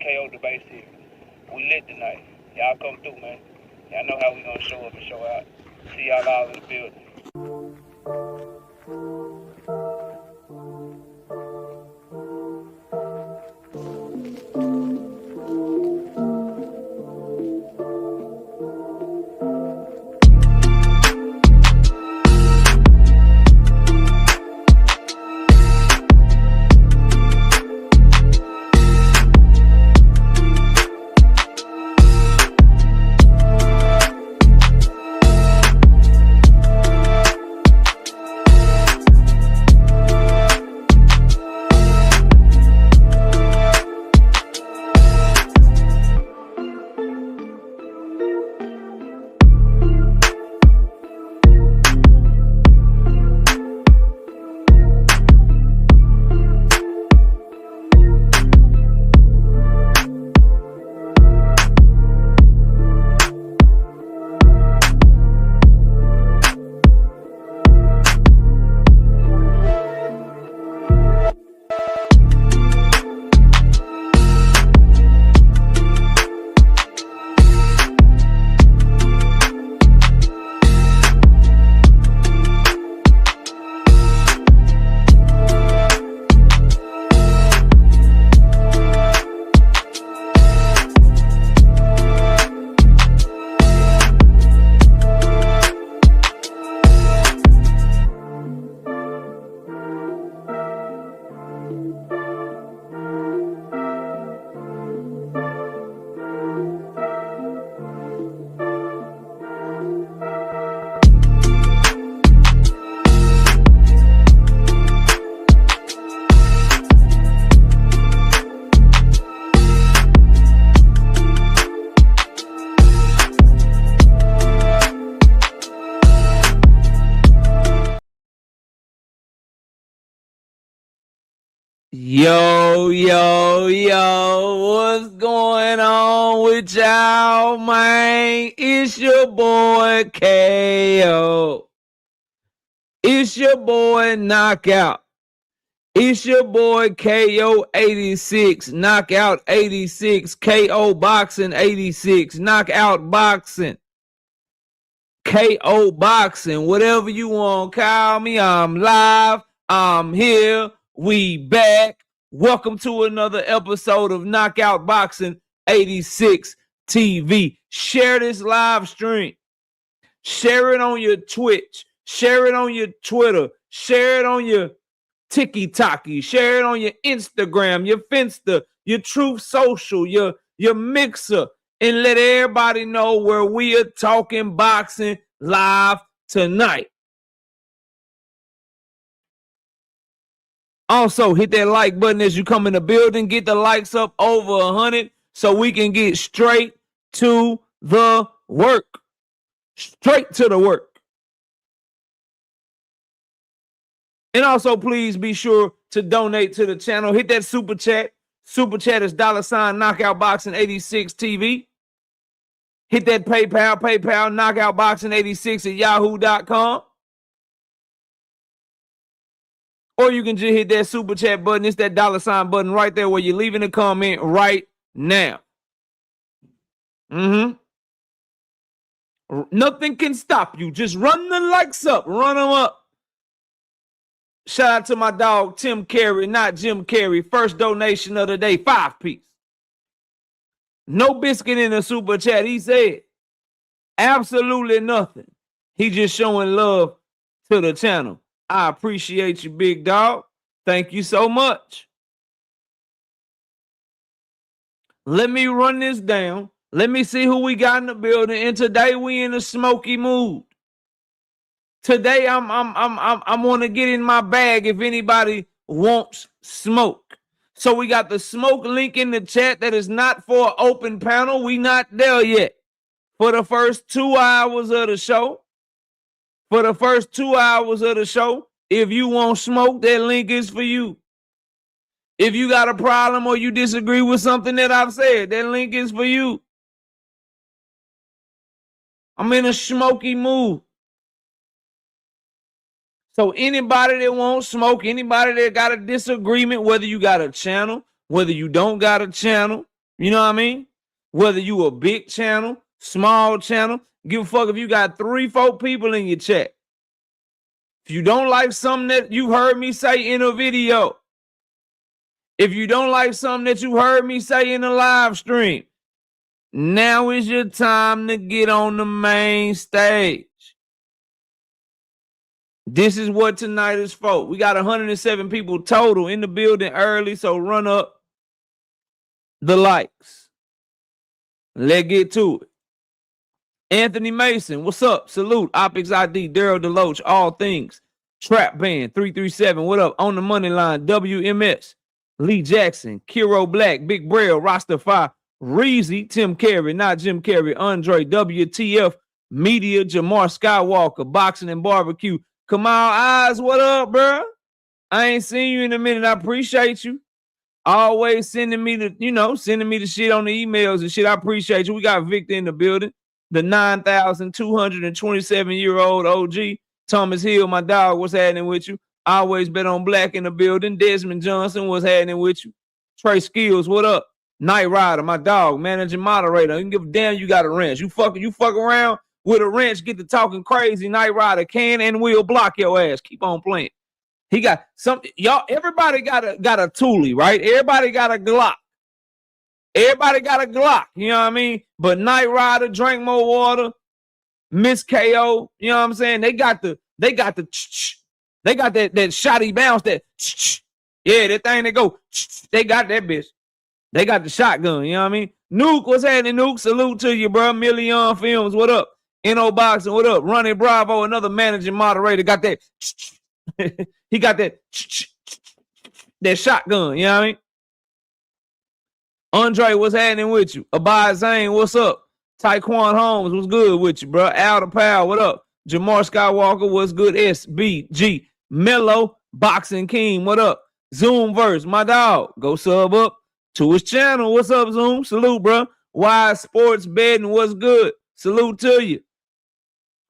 KO debate series. We lit tonight. Y'all come through, man. Y'all know how we gonna show up and show out. See y'all all in the building. Yo, what's going on with y'all, man? It's your boy KO. It's your boy Knockout. It's your boy KO 86, Knockout 86, KO Boxing 86, Knockout Boxing, KO Boxing, whatever you want, call me. I'm live. I'm here. We back. Welcome to another episode of Knockout Boxing 86 TV. Share this live stream. Share it on your Twitch. Share it on your Twitter. Share it on your TikTok. Share it on your Instagram, your Finsta, your Truth Social, your Mixer, and let everybody know where we are talking boxing live tonight. Also, hit that like button as you come in the building. Get the likes up over 100 so we can get straight to the work. Straight to the work. And also, please be sure to donate to the channel. Hit that super chat. Super chat is $ Knockout Boxing 86 TV. Hit that PayPal, Knockout Boxing 86 at yahoo.com. Or you can just hit that super chat button. It's that $ button right there where you're leaving a comment right now. Nothing can stop you. Just run the likes up. Run them up. Shout out to my dog, Tim Carey, not Jim Carey. First donation of the day, 5-piece. No biscuit in the super chat. He said absolutely nothing. He just showing love to the channel. I appreciate you, big dog. Thank you so much. Let me run this down. Let me see who we got in the building. And today we in a smoky mood. Today I'm want to get in my bag if anybody wants smoke. So we got the smoke link in the chat that is not for an open panel. We not there yet. For the first 2 hours of the show. If you want smoke, that link is for you. If you got a problem or you disagree with something that I've said, that link is for you. I'm in a smoky mood. So anybody that wants smoke, anybody that got a disagreement, whether you got a channel, whether you don't got a channel, You know what I mean? Whether you a big channel, small channel, give a fuck if you got 3-4 people in your chat. If you don't like something that you heard me say in a video, if you don't like something that you heard me say in a live stream, now is your time to get on the main stage. This is what tonight is for. We got 107 people total in the building early, so run up the likes. Let's get to it. Anthony Mason, what's up? Salute. Opix ID, Daryl Deloach, all things. Trap Band, 337, what up? On the money line, WMS. Lee Jackson, Kiro Black, Big Braille, Rastafari, Reezy, Tim Carey, not Jim Carrey, Andre, WTF, Media, Jamar Skywalker, Boxing and Barbecue. Kamal Eyes, what up, bro? I ain't seen you in a minute. I appreciate you. Always sending me the shit on the emails and shit. I appreciate you. We got Victor in the building. The 9,227-year-old OG. Thomas Hill, my dog, what's happening with you? I always bet on black in the building. Desmond Johnson, what's happening with you? Trey Skills, what up? Night Rider, my dog, managing moderator. You can give a damn you got a wrench. You fuck around with a wrench, get to talking crazy. Night Rider can and will block your ass. Keep on playing. He got something. Y'all, everybody got a toolie, right? Everybody got a Glock. Everybody got a Glock, you know what I mean? But Night Rider, Drink More Water, Miss KO, you know what I'm saying? They got that shotty bounce, that yeah, that thing that go, they got that bitch. They got the shotgun, you know what I mean? Nuke, what's happening, Nuke? Salute to you, bro. Million Films, what up? NO Boxing, what up? Ronnie Bravo, another managing moderator, got that. He got that shotgun, you know what I mean? Andre, what's happening with you? Abad Zane, what's up? Taekwon Holmes, what's good with you, bro? Al the Pal, what up? Jamar Skywalker, what's good? SBG. Mello, Boxing King, what up? Zoomverse, my dog, go sub up to his channel. What's up, Zoom? Salute, bro. Wise Sports Betting, what's good? Salute to you.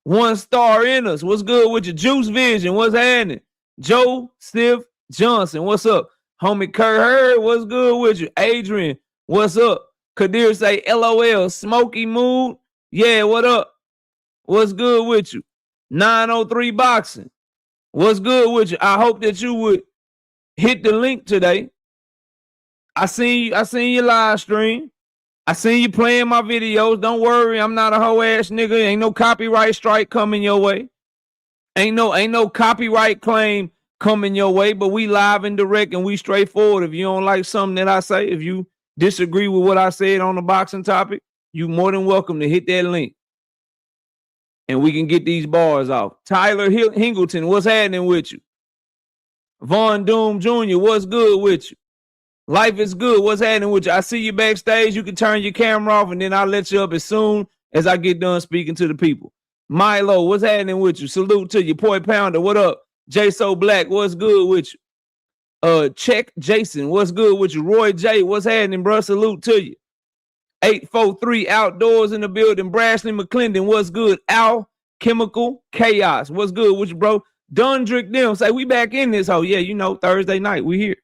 One Star Ennis, what's good with you? Juice Vision, what's happening? Joseph Johnson, what's up? Homie Kurt Hurd, what's good with you? Adrian, what's up? Kadir say LOL, Smoky Mood. Yeah, what up? What's good with you? 903 Boxing. What's good with you? I hope that you would hit the link today. I seen your live stream. I seen you playing my videos. Don't worry, I'm not a hoe ass nigga. Ain't no copyright strike coming your way. Ain't no copyright claim coming your way, but we live and direct and we straightforward. If you don't like something that I say, if you disagree with what I said on the boxing topic, you more than welcome to hit that link. And we can get these bars off. Tyler Hingleton, what's happening with you? Von Doom Jr., what's good with you? Life is good, what's happening with you? I see you backstage. You can turn your camera off and then I'll let you up as soon as I get done speaking to the people. Milo, what's happening with you? Salute to you. Poi Pounder, what up? J So Black, what's good with you? Check Jason, what's good with you? Roy J, what's happening, bro? Salute to you. 843 Outdoors in the building. Brashley McClendon, what's good? Al Chemical Chaos, what's good with you, bro? Dundrick them say we back in this. Oh yeah, you know, Thursday night we here.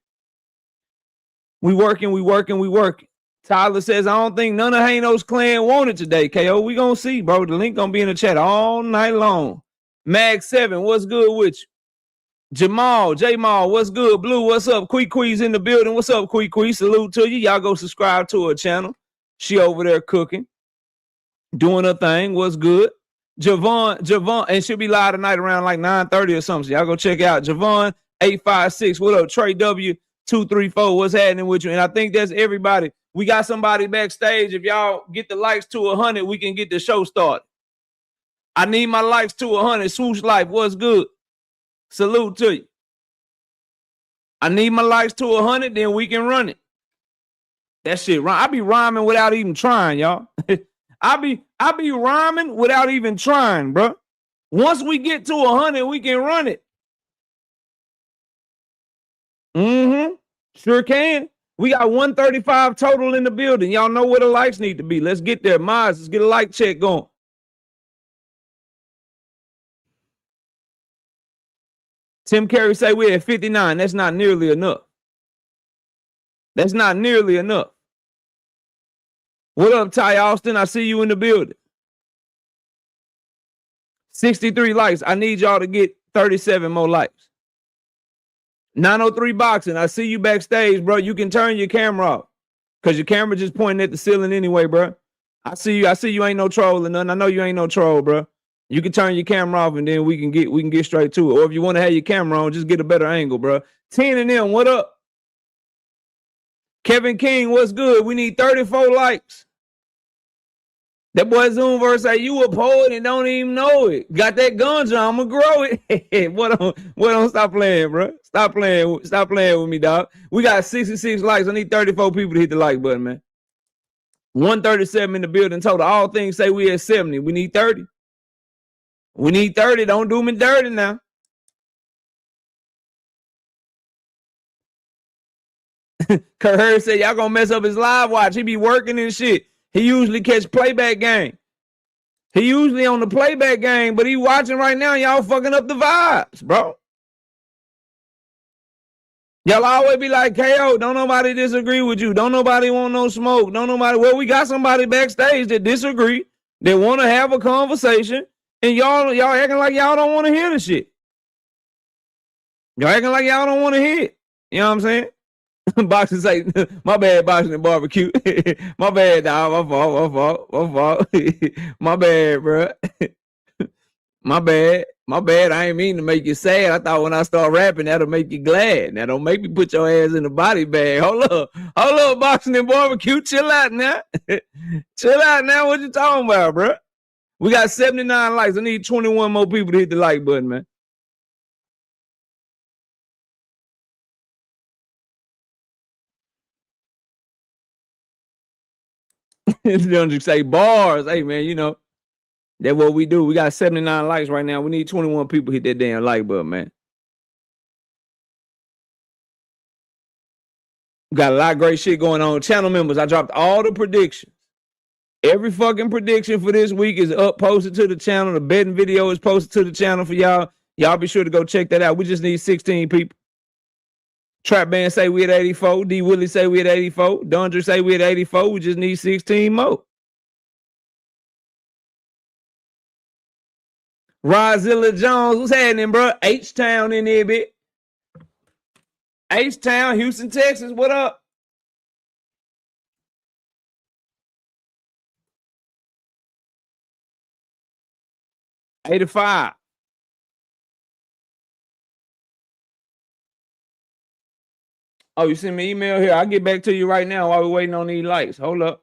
We working. Tyler says I don't think none of Haino's clan wanted today. KO, we gonna see, bro. The link gonna be in the chat all night long. Mag 7, what's good with you? Jamal, J-Mal, what's good? Blue, what's up? Quee's in the building. What's up, Quee? Salute to you. Y'all go subscribe to her channel. She over there cooking, doing her thing. What's good? Javon, and she'll be live tonight around like 9:30 or something. So y'all go check out Javon 856. What up? Trey W 234. What's happening with you? And I think that's everybody. We got somebody backstage. If y'all get the likes to 100, we can get the show started. I need my likes to 100. Swoosh Life, what's good? Salute to you. I need my likes to 100, then we can run it. That shit, I be rhyming without even trying, y'all. I be rhyming without even trying, bro. Once we get to 100, we can run it. Sure can. We got 135 total in the building. Y'all know where the likes need to be. Let's get there. Miles, let's get a like check going. Tim Carey say we're at 59. That's not nearly enough. That's not nearly enough. What up, Ty Austin? I see you in the building. 63 likes. I need y'all to get 37 more likes. 903 Boxing. I see you backstage, bro. You can turn your camera off because your camera just pointing at the ceiling anyway, bro. I see you. I see you ain't no troll or nothing. I know you ain't no troll, bro. You can turn your camera off and then we can get straight to it. Or if you want to have your camera on, just get a better angle, bro. 10 and them, what up? Kevin King, what's good? We need 34 likes. That boy Zoomverse say you a poet and don't even know it. Got that ganja, I'ma grow it. What on stop playing, bro. Stop playing with me, dog. We got 66 likes. I need 34 people to hit the like button, man. 137 in the building total. All things say we at 70. We need 30. We need 30. Don't do me dirty now. Kurt Hurd said y'all gonna mess up his live watch. He be working and shit. He usually catch playback game. He usually on the playback game, but he watching right now. Y'all fucking up the vibes, bro. Y'all always be like, KO, don't nobody disagree with you. Don't nobody want no smoke. Don't nobody. Well, we got somebody backstage that disagree. They want to have a conversation, and y'all acting like y'all don't want to hear the shit. Y'all acting like y'all don't want to hear it. You know what I'm saying? Boxing say, my bad, boxing and barbecue. My bad, dog. My fault. My bad, bro. My bad. I ain't mean to make you sad. I thought when I start rapping, that'll make you glad. Now don't make me put your ass in the body bag. Hold up, boxing and barbecue. Chill out now. Chill out now. What you talking about, bro? We got 79 likes. I need 21 more people to hit the like button, man. Don't just say bars. Hey, man, you know, that's what we do. We got 79 likes right now. We need 21 people to hit that damn like button, man. We got a lot of great shit going on. Channel members, I dropped all the predictions. Every fucking prediction for this week is up, posted to the channel. The betting video is posted to the channel for y'all. Y'all be sure to go check that out. We just need 16 people. Trap Band say we at 84. D Willie say we at 84. Dundra say we at 84. We just need 16 more. Rozilla Jones, what's happening, bro? H-Town in there, bit. H-Town, Houston, Texas, what up? $85. Oh, you send me an email here. I'll get back to you right now while we're waiting on these likes. Hold up.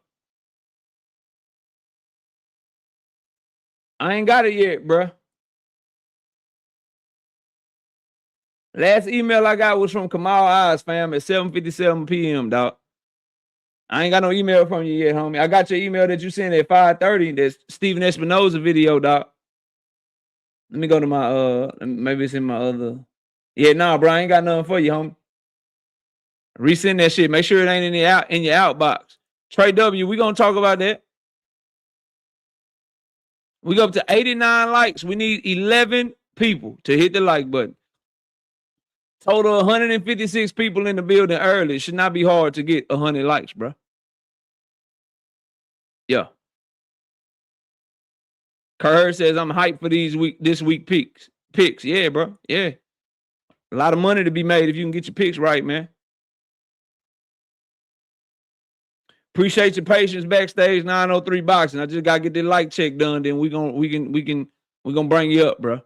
I ain't got it yet, bro. Last email I got was from Kamal Eyes, fam, at 7:57 p.m., dog. I ain't got no email from you yet, homie. I got your email that you sent at 5:30. That's Steven Espinoza video, dog. Let me go to my, maybe it's in my other. Yeah, nah, bro, I ain't got nothing for you, homie. Resend that shit. Make sure it ain't in your outbox. Trey W, we gonna talk about that. We go up to 89 likes. We need 11 people to hit the like button. Total 156 people in the building early. It should not be hard to get 100 likes, bro. Yeah. Kerr says I'm hyped for this week picks. Yeah, bro. Yeah. A lot of money to be made if you can get your picks right, man. Appreciate your patience backstage 903 Boxing. I just gotta get the like check done. Then we gonna bring you up, bro.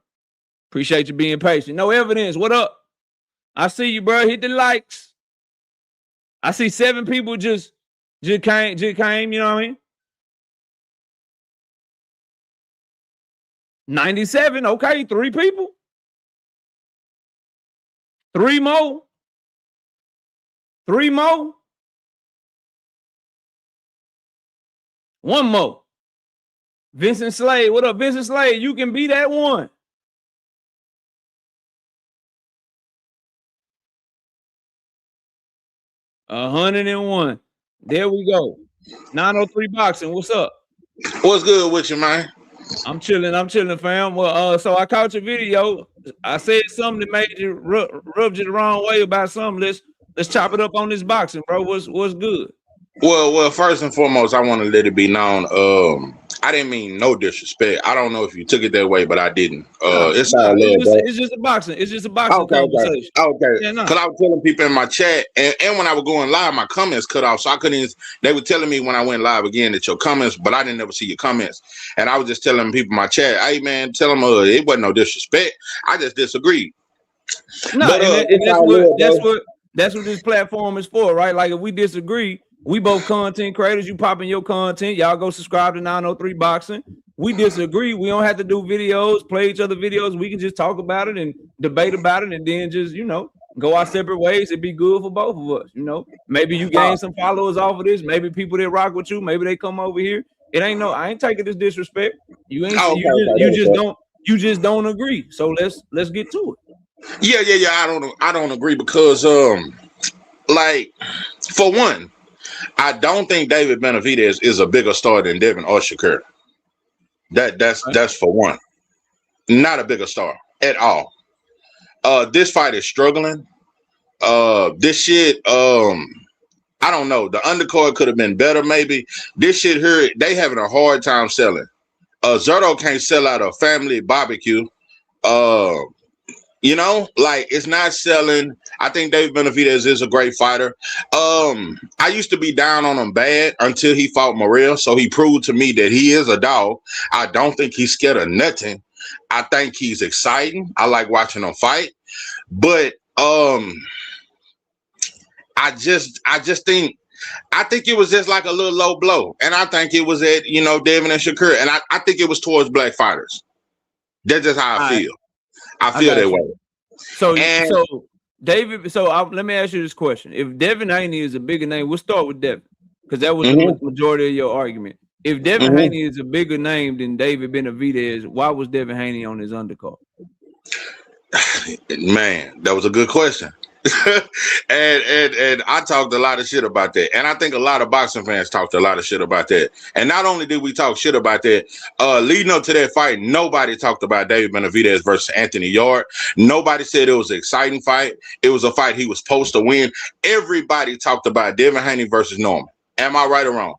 Appreciate you being patient. No evidence. What up? I see you, bro. Hit the likes. I see 7 people just came. You know what I mean? 97. Okay, 3 people. 3 more. 3 more. 1 more. Vincent Slade. What up, Vincent Slade? You can be that one. $101. There we go. 903 Boxing. What's up? What's good with you, man? I'm chilling, fam. Well, so I caught your video. I said something that made you rubbed you the wrong way about something. Let's chop it up on this boxing, bro. What's good? Well, first and foremost, I want to let it be known. I didn't mean no disrespect. I don't know if you took it that way, but I didn't. It's all love, bro. It's just a boxing. It's just a boxing Okay. conversation. Yeah, no. Because I was telling people in my chat, and when I was going live, my comments cut off, so I couldn't. They were telling me when I went live again that your comments, but I didn't ever see your comments, and I was just telling people in my chat, hey man, tell them it wasn't no disrespect. I just disagreed. No, But, that's what this platform is for, right? Like if we disagree, we both content creators. You popping your content, y'all go subscribe to 903 Boxing. We disagree. We don't have to do videos, play each other videos. We can just talk about it and debate about it, and then just go our separate ways. It'd be good for both of us. Maybe you gain some followers off of this. Maybe people that rock with you, maybe they come over here. I ain't taking this disrespect. You just don't agree. So let's get to it. Yeah. I don't agree because like for one, I don't think David Benavidez is a bigger star than Devin or Shakur. That's for one. Not a bigger star at all. This fight is struggling. This shit, I don't know. The undercard could have been better, maybe. This shit here, they having a hard time selling. Zerto can't sell out a family barbecue. It's not selling. I think David Benavidez is a great fighter. I used to be down on him bad until he fought Morrell, so he proved to me that he is a dog. I don't think he's scared of nothing. I think he's exciting. I like watching him fight, but I think it was just like a little low blow, and I think it was at Devin and Shakur, and I think it was towards black fighters. That's just how I feel. I feel that way. So David. So let me ask you this question: if Devin Haney is a bigger name, we'll start with Devin because that was the majority of your argument. If Devin Haney is a bigger name than David Benavidez, why was Devin Haney on his undercard? Man, that was a good question. and I talked a lot of shit about that, and I think a lot of boxing fans talked a lot of shit about that. And not only did we talk shit about that, leading up to that fight, nobody talked about David Benavidez versus Anthony Yard. Nobody said it was an exciting fight. It was a fight he was supposed to win. Everybody talked about Devin Haney versus Norman. Am I right or wrong?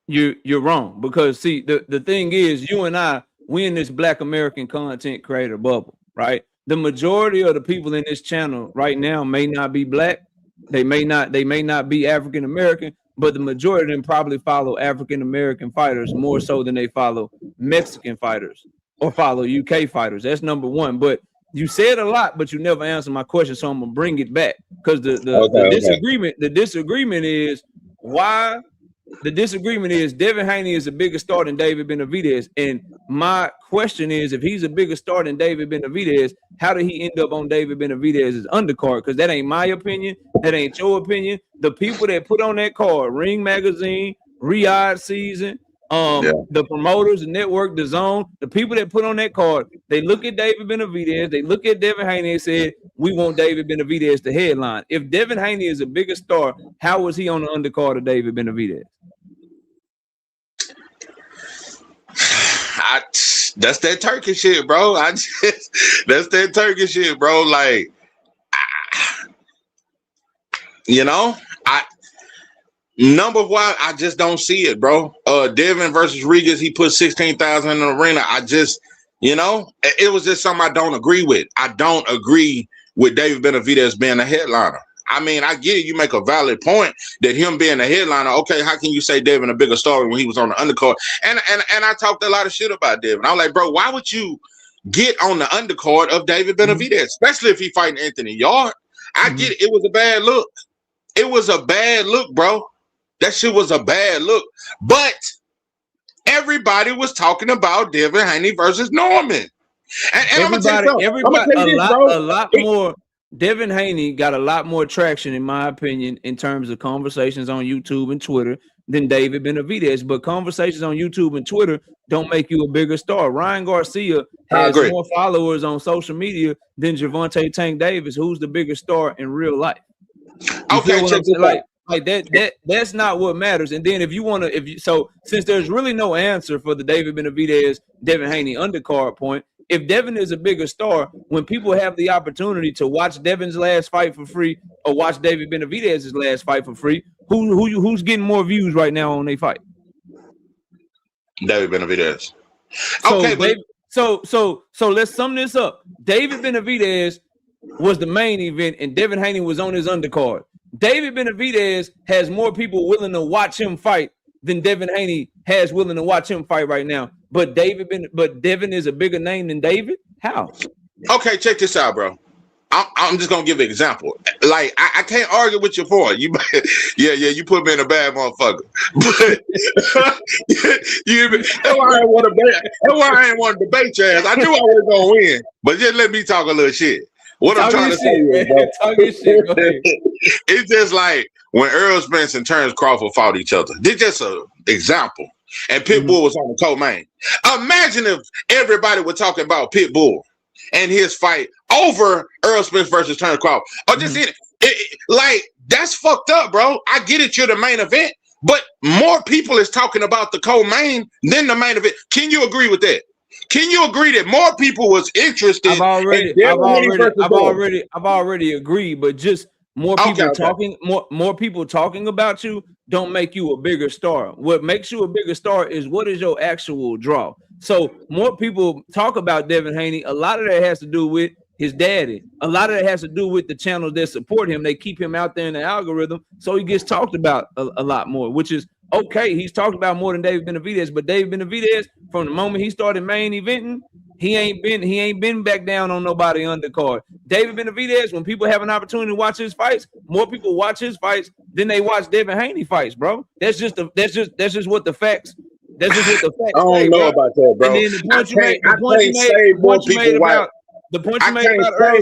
You're wrong, because see, the thing is, you and I, we in this Black American content creator bubble, right? The majority of the people in this channel right now may not be black. They may not be African American, but the majority of them probably follow African American fighters more so than they follow Mexican fighters or follow UK fighters. That's number one. But you said a lot, but you never answered my question, so I'm gonna bring it back because the disagreement is why. The disagreement is Devin Haney is a bigger star than David Benavidez. And my question is, if he's a bigger star than David Benavidez, how did he end up on David Benavidez's undercard? Because that ain't my opinion. That ain't your opinion. The people that put on that card, Ring Magazine, Riyadh Season, the promoters, the network, the zone, the people that put on that card, they look at David Benavidez, they look at Devin Haney and said, we want David Benavidez to headline. If Devin Haney is a bigger star, how was he on the undercard of David Benavidez? That's that Turkish shit, bro. That's that Turkish shit, bro. Like, number one, I just don't see it, bro. Devin versus Regis, he put 16,000 in the arena. It was just something I don't agree with. I don't agree with David Benavidez being a headliner. I mean, I get it. You make a valid point that him being a headliner. Okay, how can you say Devin a bigger star when he was on the undercard? And I talked a lot of shit about Devin. I'm like, bro, why would you get on the undercard of David Benavidez, especially if he fighting Anthony Yard? I get it. It was a bad look. It was a bad look, bro. That shit was a bad look. But everybody was talking about Devin Haney versus Norman. And a lot more. Devin Haney got a lot more traction, in my opinion, in terms of conversations on YouTube and Twitter than David Benavidez. But conversations on YouTube and Twitter don't make you a bigger star. Ryan Garcia has more followers on social media than Gervonta Tank Davis, who's the bigger star in real life. That's not what matters. And then since there's really no answer for the David Benavidez, Devin Haney undercard point, if Devin is a bigger star, when people have the opportunity to watch Devin's last fight for free or watch David Benavidez's last fight for free, Who's getting more views right now on their fight? David Benavidez. So Okay, but so let's sum this up. David Benavidez was the main event, and Devin Haney was on his undercard. David Benavidez has more people willing to watch him fight than Devin Haney has willing to watch him fight right now. But Devin is a bigger name than David. How? Okay, check this out, bro. I'm just gonna give an example. Like I can't argue with your point. You, you put me in a bad motherfucker. But that's why I ain't want to debate your ass. I knew I was gonna win, but just let me talk a little shit. What I'm trying to say is, bro, it's just like when Errol Spence and Terence Crawford fought each other. This just an example. And Pitbull was on the co-main. Imagine if everybody were talking about Pitbull and his fight over Errol Spence versus Terence Crawford. Or just like that's fucked up, bro. I get it, you're the main event, but more people is talking about the co-main than the main event. Can you agree with that? Can you agree that more people was interested? I've already agreed, but just more people talking, more people talking about you don't make you a bigger star. What makes you a bigger star is what is your actual draw. So more people talk about Devin Haney. A lot of that has to do with his daddy. A lot of that has to do with the channels that support him. They keep him out there in the algorithm, so he gets talked about a lot more, which is okay. He's talked about more than David Benavidez, but David Benavidez, from the moment he started main eventing, he ain't been back down on nobody undercard. David Benavidez, when people have an opportunity to watch his fights, more people watch his fights than they watch Devin Haney fights, bro. That's just what the facts. That's just what the facts. I don't know about that, bro. And then the point you made about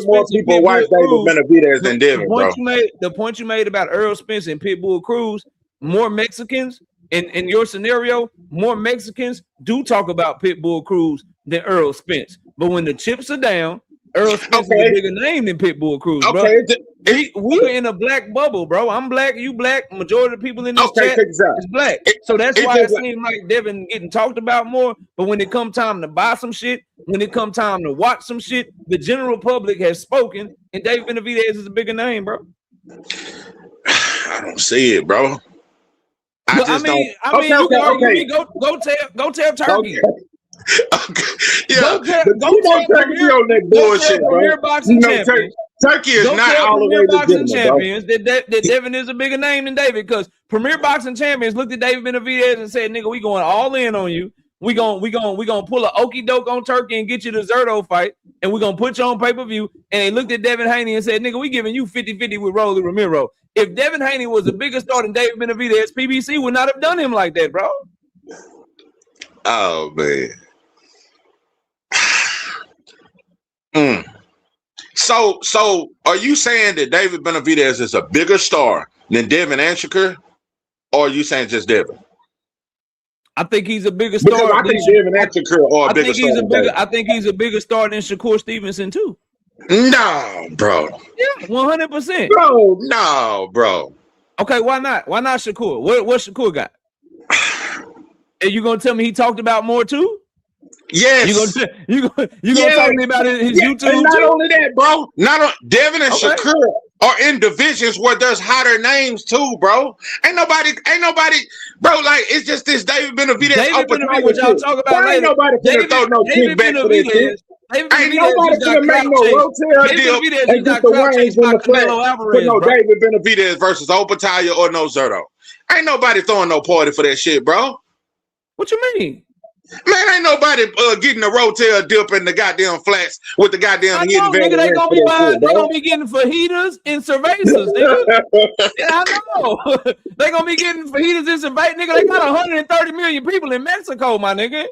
more people watch David Benavidez than Devin, bro. The point you made about Errol Spence and Pitbull Cruz, more Mexicans in your scenario, more Mexicans do talk about Pitbull Cruz than Errol Spence. But when the chips are down, Errol Spence is a bigger name than Pitbull Cruz, bro. We're in a black bubble, bro. I'm black, you black. Majority of the people in this chat is black. So that's why it seems like Devin getting talked about more. But when it come time to buy some shit, when it come time to watch some shit, the general public has spoken, and David Benavidez is a bigger name, bro. I don't see it, bro. You can argue with me. Go tell Turkey. Yeah, go tell Turkey on that bullshit, bro. Boxing champions. Turkey is not all the way boxing champions that Devin is a bigger name than David, because Premier Boxing Champions looked at David Benavidez and said, "Nigga, we going all in on you. We gonna pull a okey doke on Turkey and get you the Zerto fight, and we're gonna put you on pay-per-view." And they looked at Devin Haney and said, "Nigga, we giving you 50-50 with Rolly Ramiro." If Devin Haney was a bigger star than David Benavidez, PBC would not have done him like that, bro. Oh man. So are you saying that David Benavidez is a bigger star than Devin and Shakur, or are you saying just Devin? I think he's a bigger star. Because I think Devin and Shakur are a bigger star. I think he's a bigger star than Shakur Stevenson too. No, bro. Yeah, 100%. Bro, no, bro. Okay, why not? Why not Shakur? What Shakur got? Are you gonna tell me he talked about more too? Yes. You gonna talk to me about his YouTube? And not only that, bro. Devin and Shakur are in divisions where there's hotter names too, bro. Ain't nobody, bro. Like, it's just this David Benavidez. What y'all talk about later. Ain't nobody finna throw no kickback for this shit. Ain't nobody finna make no rotel deal and get the wings in the flat for no David Benavidez versus Opataya or no Zerto. Ain't nobody throwing no party for that shit, bro. What you mean? Man, ain't nobody getting a rotel dip in the goddamn flats with the goddamn hidden nigga, they gonna be getting fajitas and cervezas, nigga. I know. They gonna be getting fajitas and cervezas, nigga. They got 130 million people in Mexico, my nigga.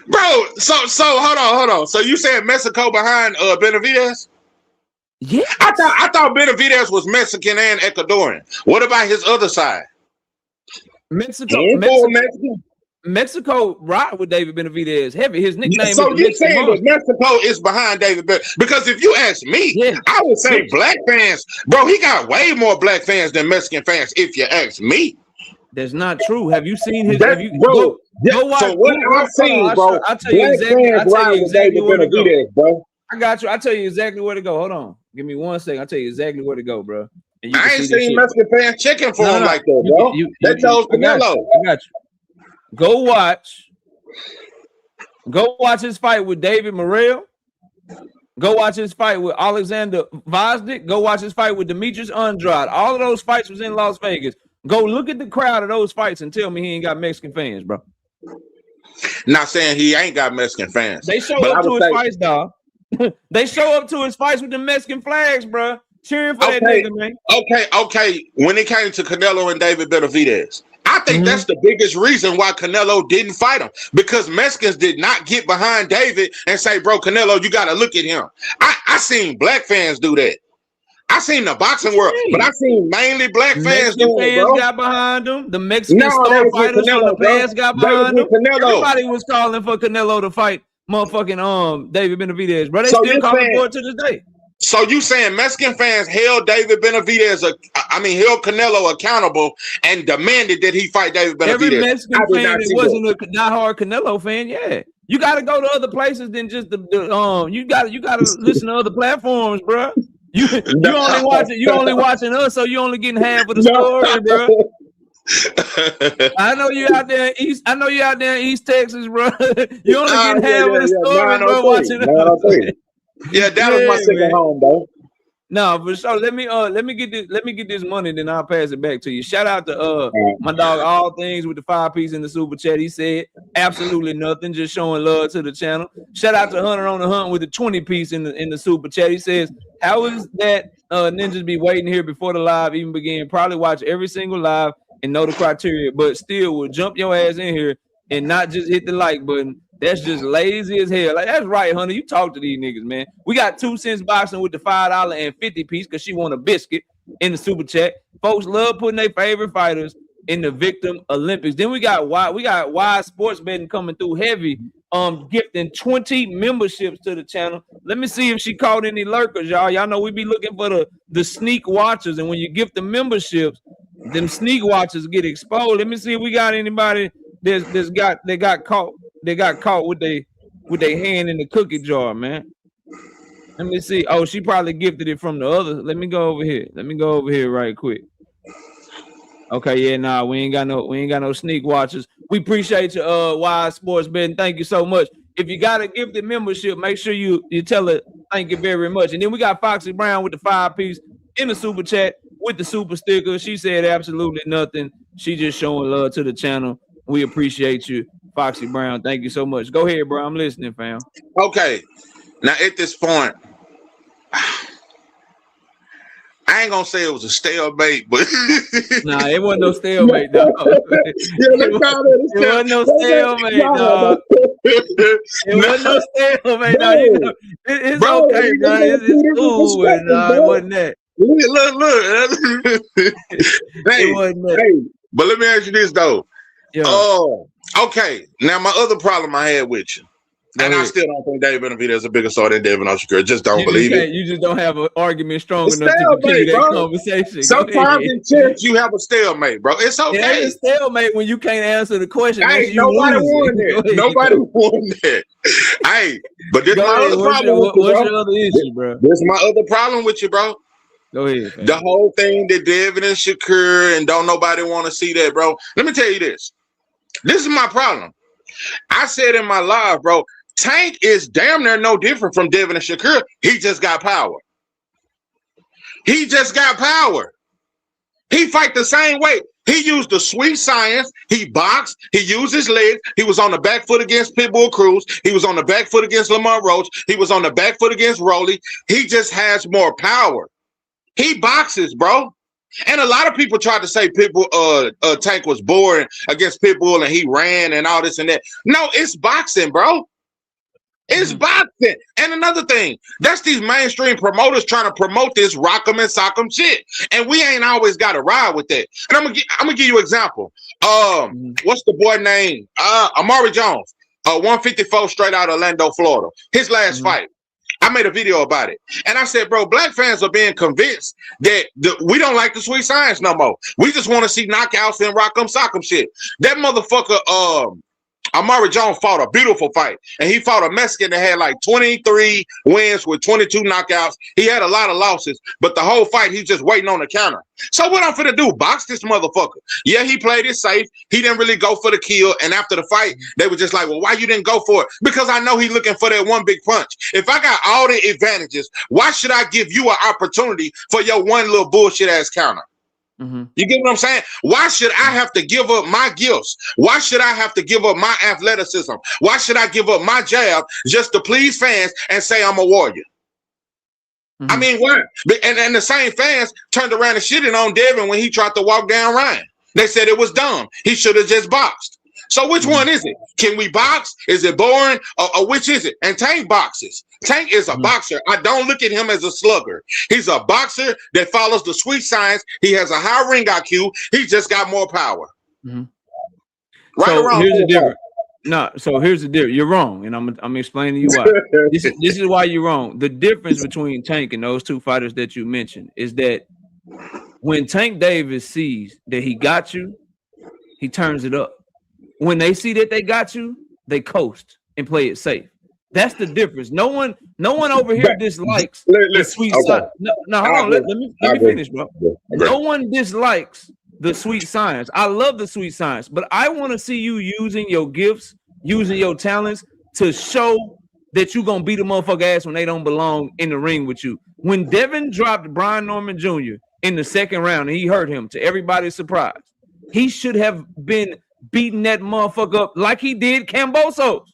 Bro, so hold on. So you saying Mexico behind Benavidez? Yeah. I thought Benavidez was Mexican and Ecuadorian. What about his other side? Mexico ride with David Benavidez heavy. His nickname. So you saying that Mexico is behind David Benavidez? Because if you ask me, I would say black fans, bro. He got way more black fans than Mexican fans. If you ask me, that's not true. Have you seen his? Go watch. So what I've seen, bro. I'll tell you exactly where to go, bro. I got you. I'll tell you exactly where to go. Hold on. Give me 1 second. I'll tell you exactly where to go, bro. And you I can ain't see this seen shit. Mexican fans checking for him like that, bro. They I chose got Canelo. you. I got you. Go watch his fight with David Morrell. Go watch his fight with Alexander Vosnik. Go watch his fight with Demetrius Andrade. All of those fights was in Las Vegas. Go look at the crowd of those fights and tell me he ain't got Mexican fans, bro. Not saying he ain't got Mexican fans. They show up to his fights, dog. They show up to his fights with the Mexican flags, bro. Cheering for that nigga, man. Okay. When it came to Canelo and David Benavidez, I think that's the biggest reason why Canelo didn't fight him, because Mexicans did not get behind David and say, bro, Canelo, you got to look at him. I seen black fans do that. I seen the boxing world, but I seen mainly black fans do it, bro. Got behind him. The Mexican star fighters from the past got behind him. Everybody was calling for Canelo to fight motherfucking David Benavidez, bro. They still calling for it to this day. So you saying Mexican fans held David Benavidez, held Canelo accountable and demanded that he fight David Benavidez? Every Mexican fan that wasn't a diehard Canelo fan, yeah. You got to go to other places than just you got to listen to other platforms, bro. You only watching us, so you only getting half of the story, bro. I know you out there in East Texas, bro. You only getting half of the story, bro. Watching us. Yeah, that was my second home, though. No, for sure. Let me get this money, then I'll pass it back to you. Shout out to my dog All Things with the 5-piece in the super chat. He said absolutely nothing, just showing love to the channel. Shout out to Hunter on the Hunt with the 20-piece in the super chat. He says, how is that ninjas be waiting here before the live even begin? Probably watch every single live and know the criteria, but still will jump your ass in here and not just hit the like button. That's just lazy as hell. Like, that's right, Hunter. You talk to these niggas, man. We got 2 cents boxing with the $5.50 piece because she want a biscuit in the super chat. Folks love putting their favorite fighters in the Victim Olympics. Then we got wide sports betting coming through heavy, gifting 20 memberships to the channel. Let me see if she caught any lurkers, y'all. Y'all know we be looking for the sneak watchers, and when you gift the memberships, them sneak watchers get exposed. Let me see if we got anybody that got caught. They got caught with their hand in the cookie jar, man. Let me see. Oh, she probably gifted it from the other. Let me go over here right quick. Okay, yeah, nah, we ain't got no sneak watchers. We appreciate you, Wise Sports Betting. Thank you so much. If you got a gifted membership, make sure you tell her thank you very much. And then we got Foxy Brown with the 5-piece in the super chat with the super sticker. She said absolutely nothing. She just showing love to the channel. We appreciate you, Foxy Brown. Thank you so much. Go ahead, bro. I'm listening, fam. Okay. Now, at this point, I ain't gonna say it was a stalemate, but nah, it wasn't no stalemate, dog. It wasn't no stalemate, dog. It wasn't no stalemate, dog. You know, it's okay, dog. It's cool, dog. It wasn't that. Look. It wasn't that. Hey, but let me ask you this though. Yeah. Oh, okay. Now my other problem I had with you, and I still don't think David Benavidez is a bigger star than Devin Shakur. Just don't believe it. You just don't have an argument strong enough to continue that conversation. Sometimes in church you have a stalemate, bro. It's okay. It's a stalemate when you can't answer the question. Hey, nobody won that. Nobody won that. Hey, but this is my other problem with you, bro. What's your other issue, bro? This is my other problem with you, bro. Go ahead. Man. The whole thing that Devin and Shakur and don't nobody want to see that, bro. Let me tell you this. This is my problem. I said in my live, bro, Tank is damn near no different from Devin and Shakur. He just got power. He just got power. He fight the same way. He used the sweet science. He boxed. He used his legs. He was on the back foot against Pitbull Cruz. He was on the back foot against Lamar Roach. He was on the back foot against Rolly. He just has more power. He boxes, bro. And a lot of people tried to say Pitbull, Tank was boring against Pitbull and he ran and all this and that. No, it's boxing, bro. It's boxing. And another thing, that's these mainstream promoters trying to promote this rock'em and sock'em shit. And we ain't always got to ride with that. And I'm gonna give you an example. What's the boy name? Amari Jones, 154 straight out of Orlando, Florida. His last fight. I made a video about it. And I said, bro, black fans are being convinced that we don't like the sweet science no more. We just want to see knockouts and rock'em sock'em shit. That motherfucker, Amari Jones fought a beautiful fight, and he fought a Mexican that had like 23 wins with 22 knockouts. He had a lot of losses, but the whole fight, he's just waiting on the counter. So what I'm finna do, box this motherfucker. Yeah, he played it safe. He didn't really go for the kill, and after the fight, they were just like, well, why you didn't go for it? Because I know he's looking for that one big punch. If I got all the advantages, why should I give you an opportunity for your one little bullshit ass counter? You get what I'm saying? Why should I have to give up my gifts? Why should I have to give up my athleticism? Why should I give up my jab just to please fans and say I'm a warrior? I mean, why? And the same fans turned around and shitted on Devin when he tried to walk down Ryan. They said it was dumb. He should have just boxed. So which one is it? Can we box? Is it boring? Or which is it? And Tank boxes. Tank is a boxer. I don't look at him as a slugger. He's a boxer that follows the sweet science. He has a high ring IQ. He just got more power. Right so around here's the difference. No, so here's the difference. You're wrong, and I'm explaining to you why. This is why you're wrong. The difference between Tank and those two fighters that you mentioned is that when Tank Davis sees that he got you, he turns it up. When they see that they got you, they coast and play it safe. That's the difference. No one over here dislikes the sweet science. No, hold on. Let me finish, bro. No one dislikes the sweet science. I love the sweet science, but I want to see you using your gifts, using your talents to show that you're going to beat the motherfucker ass when they don't belong in the ring with you. When Devin dropped Brian Norman Jr. in the second round and he hurt him, to everybody's surprise, he should have been beating that motherfucker up like he did Kambosos.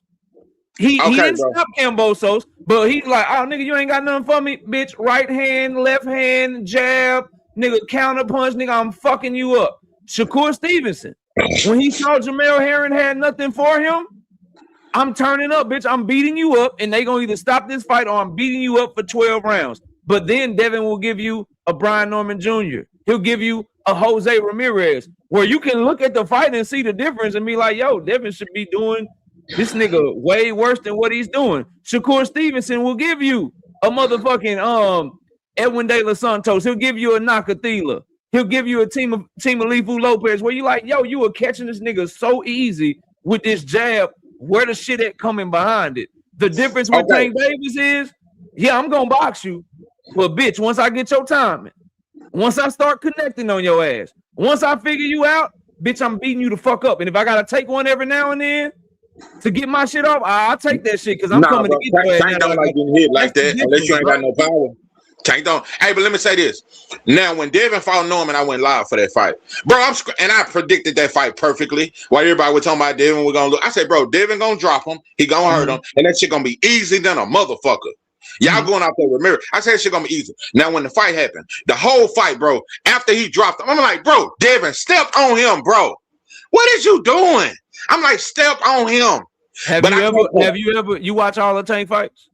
He didn't stop Kambosos, but he's like, oh, nigga, you ain't got nothing for me, bitch. Right hand, left hand, jab, nigga, counter punch, nigga, I'm fucking you up. Shakur Stevenson, when he saw Jamel Herring had nothing for him, I'm turning up, bitch. I'm beating you up, and they gonna either stop this fight or I'm beating you up for 12 rounds. But then Devin will give you a Brian Norman Jr. He'll give you a Jose Ramirez, where you can look at the fight and see the difference and be like, yo, Devin should be doing this nigga way worse than what he's doing. Shakur Stevenson will give you a motherfucking Edwin De Los Santos. He'll give you a Nakathila. He'll give you a team of Lifu Lopez, where you like, yo, you were catching this nigga so easy with this jab. Where the shit at coming behind it? The difference with Tank Davis is, yeah, I'm gonna box you, but bitch, once I get your timing, once I start connecting on your ass, once I figure you out, bitch, I'm beating you the fuck up. And if I gotta take one every now and then to get my shit off, I'll take that shit because I'm coming to get your ass. Tank don't like getting hit like that unless you ain't got no power. Tank don't. Hey, but let me say this. Now, when Devin fought Norman, I went live for that fight, bro. And I predicted that fight perfectly. While everybody was talking about Devin, we're gonna look. I said, bro, Devin gonna drop him. He gonna hurt him, and that shit gonna be easy than a motherfucker. Y'all going out there with mirror. I said shit gonna be easy. Now, when the fight happened, the whole fight, bro, after he dropped him, I'm like, bro, Devin, step on him, bro. What is you doing? I'm like, step on him. Have you ever you watch all the Tank fights?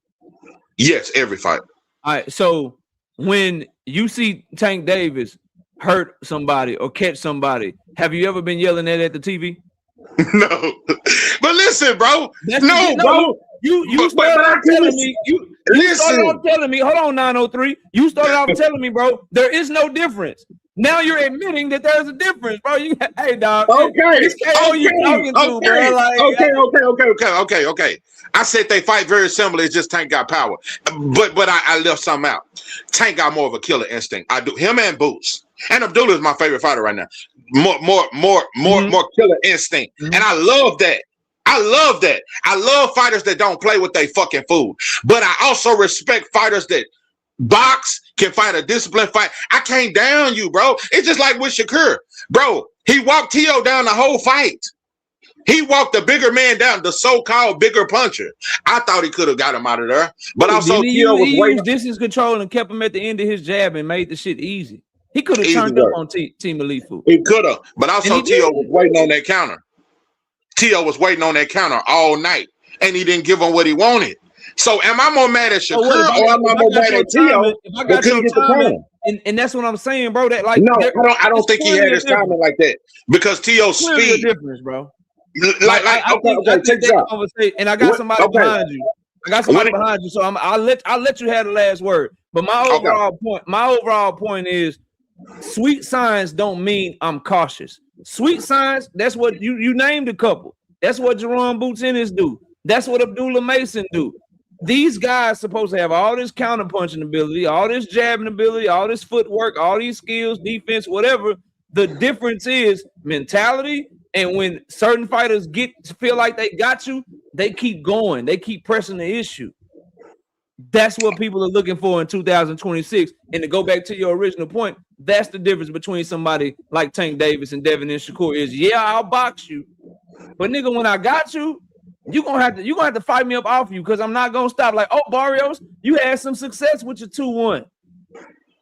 Yes, every fight. All right, so when you see Tank Davis hurt somebody or catch somebody, have you ever been yelling at the TV? No, but listen, bro. Bro. You started off telling me. You started off telling me. Hold on, 903. You started off telling me, bro. There is no difference. Now you're admitting that there's a difference, bro. Hey, dog. Okay. I said they fight very similar. It's just Tank got power, but I left something out. Tank got more of a killer instinct. I do. Him and Boots, and Abdullah is my favorite fighter right now. More killer instinct, and I love that. I love fighters that don't play with their fucking food, but I also respect fighters that box, can fight a disciplined fight. I can't down you, bro. It's just like with Shakur, bro. He walked T.O. down the whole fight. He walked the bigger man down, the so-called bigger puncher. I thought he could have got him out of there, but also T.O. was waiting. Distance control and kept him at the end of his jab and made the shit easy. He could have turned up on Team Alifu. He could have, but also T.O. was waiting on that counter. T.O. was waiting on that counter all night, and he didn't give him what he wanted. So am I more mad at Shakur or am I more mad at T.O.? If I got your timing, and that's what I'm saying, bro. That like no, I don't think he had his timing like that because T.O.'s speed. Difference, bro. Okay, check this out. And I got somebody behind you. Behind you, so I'll let you have the last word. But my overall point is, sweet signs don't mean I'm cautious. Sweet signs, that's what you named a couple. That's what Jaron Boots Ennis do. That's what Abdullah Mason do. These guys supposed to have all this counterpunching ability, all this jabbing ability, all this footwork, all these skills, defense, whatever. The difference is mentality. And when certain fighters feel like they got you, they keep going. They keep pressing the issue. That's what people are looking for in 2026. And to go back to your original point, that's the difference between somebody like Tank Davis and Devin and Shakur is, yeah, I'll box you. But nigga, when I got you, you're gonna have to fight me up off you because I'm not gonna stop. Like, oh, Barrios, you had some success with your 2-1.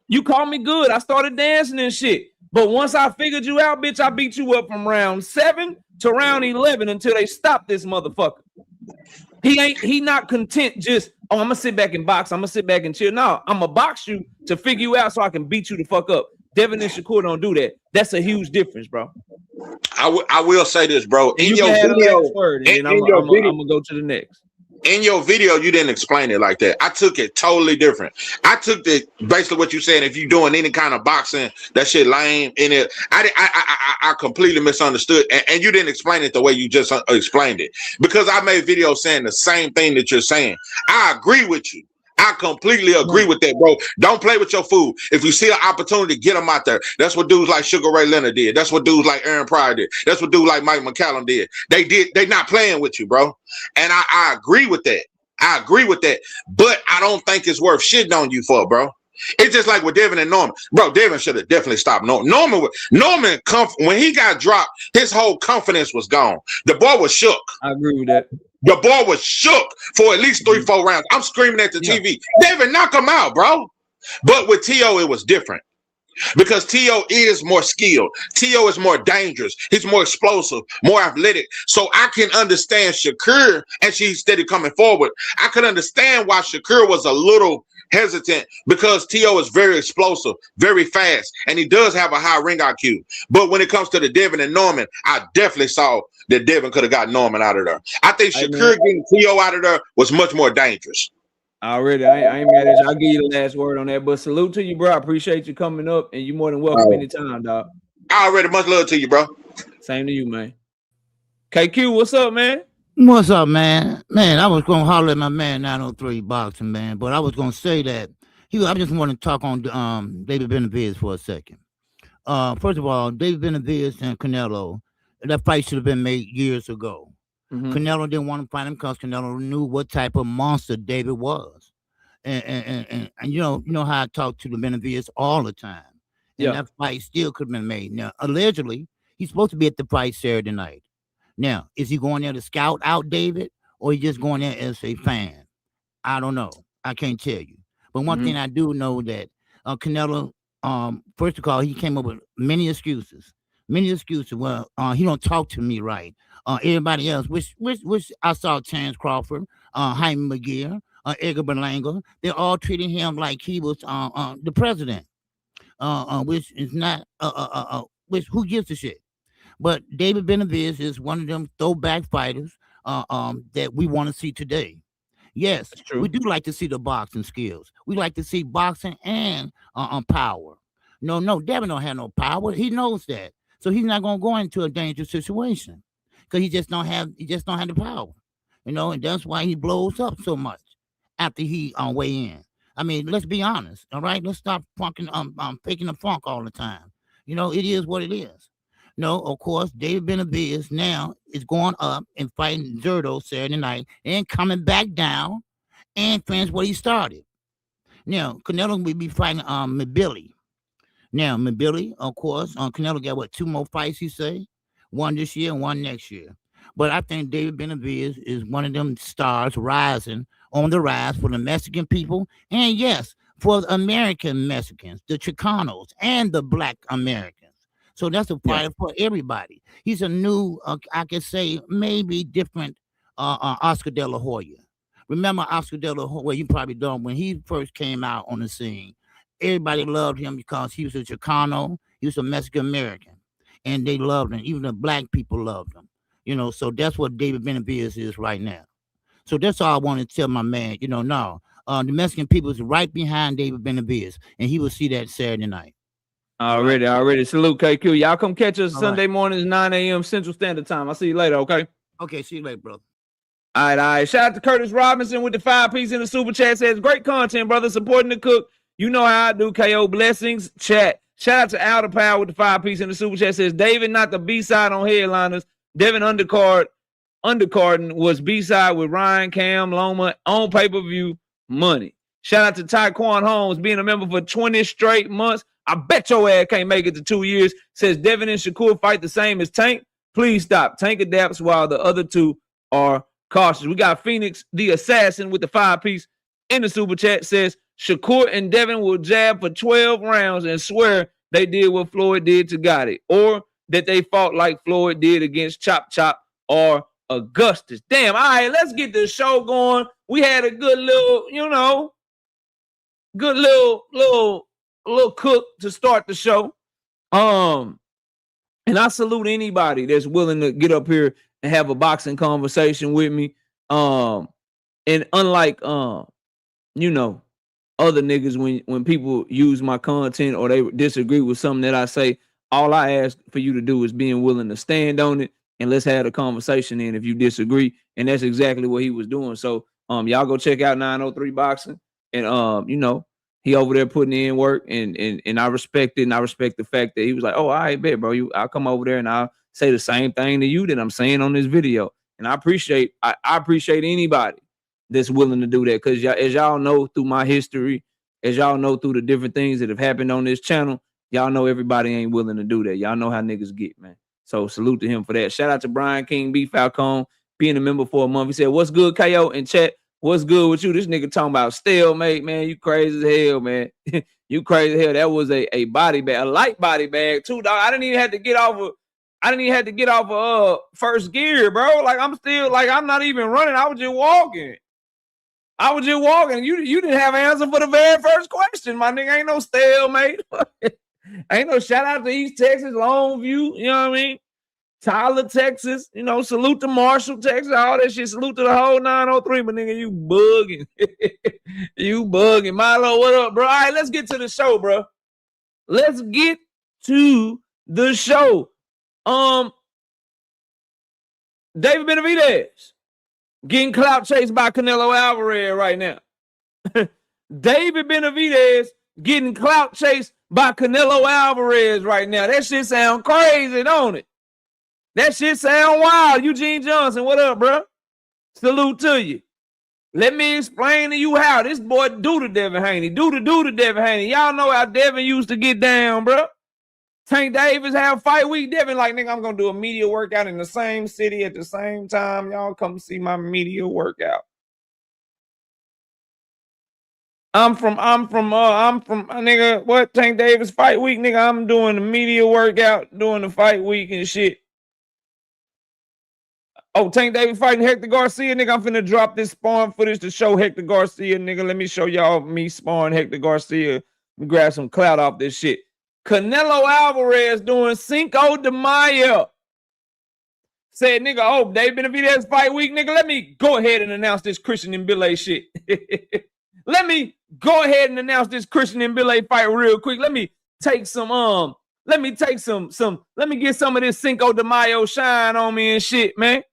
You called me good. I started dancing and shit. But once I figured you out, bitch, I beat you up from round 7 to round 11 until they stopped this motherfucker. He not content just, oh, I'm gonna sit back and box. I'm gonna sit back and chill. No, I'm gonna box you to figure you out so I can beat you the fuck up. Devin and Shakur don't do that. That's a huge difference, bro. I will say this, bro. In your video, I'm gonna go to the next. In your video, you didn't explain it like that. I took it totally different. I took it basically what you saying. If you doing any kind of boxing, that shit lame in it. I completely misunderstood, and you didn't explain it the way you just explained it. Because I made videos saying the same thing that you're saying. I agree with you. I completely agree with that, bro. Don't play with your food. If you see an opportunity, get them out there. That's what dudes like Sugar Ray Leonard did. That's what dudes like Aaron Pryor did. That's what dudes like Mike McCallum did. They not playing with you, bro. And I agree with that. I agree with that. But I don't think it's worth shitting on you for, bro. It's just like with Devin and Norman. Bro, Devin should have definitely stopped Norman. Norman, when he got dropped, his whole confidence was gone. The boy was shook. I agree with that. The boy was shook for at least 3-4 rounds. I'm screaming at the TV. Devin, knock him out, bro. But with T.O., it was different. Because T.O. is more skilled. T.O. is more dangerous. He's more explosive, more athletic. So I can understand Shakur, and she's steady coming forward. I could understand why Shakur was a little hesitant because T.O. is very explosive, very fast, and he does have a high ring IQ. But when it comes to the Devin and Norman, I definitely saw that Devin could have got Norman out of there. I think Shakur getting T.O. out of there was much more dangerous. Already, I ain't mad at you. I'll give you the last word on that. But salute to you, bro. I appreciate you coming up, and you're more than welcome anytime, dog. Already, much love to you, bro. Same to you, man. KQ, what's up, man? What's up, man? Man, I was going to holler at my man 903 Boxing, man, but I was going to say that I just want to talk on David Benavidez for a second. First of all, David Benavidez and Canelo, that fight should have been made years ago. Mm-hmm. Canelo didn't want to fight him because Canelo knew what type of monster David was. And you know how I talk to the Benavidez all the time. And that fight still could have been made. Now, allegedly, he's supposed to be at the fight Saturday night. Now, is he going there to scout out David, or he just going there as a fan? I don't know. I can't tell you. But one thing I do know that Canelo, first of all, he came up with many excuses. Well, he don't talk to me right. Everybody else, which I saw Terence Crawford, Jaime McGear, Edgar Berlanga, they're all treating him like he was the president, which is not, which who gives a shit? But David Benavidez is one of them throwback fighters that we want to see today. Yes, we do like to see the boxing skills. We like to see boxing and power. No, Devin don't have no power. He knows that, so he's not gonna go into a dangerous situation because he just don't have the power. And that's why he blows up so much after he weigh in. I mean, let's be honest, all right? Let's stop faking the funk all the time. It is what it is. No, of course, David Benavidez now is going up and fighting Zerto Saturday night and coming back down and finish what he started. Now, Canelo will be fighting Mabili. Now, Mabili, of course, Canelo got 2 more fights, he say? One this year and one next year. But I think David Benavidez is one of them stars rising on the rise for the Mexican people. And yes, for the American Mexicans, the Chicanos, and the Black Americans. So that's a fighter for everybody. He's a new, I could say, maybe different Oscar De La Hoya. Remember Oscar De La Hoya? Well, you probably don't. When he first came out on the scene, everybody loved him because he was a Chicano. He was a Mexican American. And they loved him. Even the black people loved him. So that's what David Benavidez is right now. So that's all I want to tell my man. The Mexican people is right behind David Benavidez. And he will see that Saturday night. Already. Salute, KQ. Y'all come catch us Sunday mornings, 9 a.m. Central Standard Time. I'll see you later, okay? Okay, see you later, bro. All right. Shout out to Curtis Robinson with the 5-piece in the super chat. Says, great content, brother. Supporting the cook. You know how I do, KO. Blessings. Chat. Shout out to Outer Power with the 5-piece in the super chat. Says, David, not the B-side on Headliners. Devin Undercarding was B-side with Ryan Cam Loma on pay-per-view money. Shout out to Tyquan Holmes being a member for 20 straight months. I bet your ass can't make it to 2 years. Says Devin and Shakur fight the same as Tank. Please stop. Tank adapts while the other two are cautious. We got Phoenix the Assassin with the 5-piece in the super chat. Says Shakur and Devin will jab for 12 rounds and swear they did what Floyd did to Gotti, or that they fought like Floyd did against Chop Chop or Augustus. Damn. All right, let's get the show going. We had a good little, good little cook to start the show. And I salute anybody that's willing to get up here and have a boxing conversation with me. And unlike other niggas, when people use my content or they disagree with something that I say, all I ask for you to do is being willing to stand on it and let's have a conversation in if you disagree. And that's exactly what he was doing. So y'all go check out 903 Boxing. And he over there putting in work, and I respect it, and I respect the fact that he was like, oh, all right, bet, bro. I'll come over there and I'll say the same thing to you that I'm saying on this video. And I appreciate anybody that's willing to do that, because as y'all know through my history, as y'all know through the different things that have happened on this channel, y'all know everybody ain't willing to do that. Y'all know how niggas get, man. So salute to him for that. Shout out to Brian King B. Falcone being a member for a month. He said, what's good, KO? In chat, what's good with you? This nigga talking about stalemate, man. You crazy as hell, man. You crazy as hell. That was a body bag, a light body bag too, dog. I didn't even have to get off of first gear, bro. Like I'm not even running. I was just walking. You didn't have an answer for the very first question, my nigga. Ain't no stalemate. Ain't no shout out to East Texas, Longview. You know what I mean? Tyler, Texas, salute to Marshall, Texas, all that shit. Salute to the whole 903, but nigga, you bugging. You bugging. Milo, what up, bro? All right, let's get to the show, bro. Let's get to the show. David Benavidez getting clout chased by Canelo Alvarez right now. David Benavidez getting clout chased by Canelo Alvarez right now. That shit sound crazy, don't it? That shit sound wild. Eugene Johnson, what up, bro? Salute to you. Let me explain to you how this boy do to Devin Haney. Do to Devin Haney. Y'all know how Devin used to get down, bro. Tank Davis have fight week. Devin like, nigga, I'm going to do a media workout in the same city at the same time. Y'all come see my media workout. I'm from nigga, what? Tank Davis fight week, nigga. I'm doing the media workout, doing the fight week and shit. Oh, Tank Davis fighting Hector Garcia, nigga. I'm finna drop this sparring footage to show Hector Garcia, nigga. Let me show y'all me sparring Hector Garcia. Let me grab some clout off this shit. Canelo Alvarez doing Cinco de Mayo. Said, nigga, oh, David Benavidez fight week, nigga. Let me go ahead and announce this Christian and Billy shit. Let me go ahead and announce this Christian and Billy fight real quick. Let me take some, let me get some of this Cinco de Mayo shine on me and shit, man.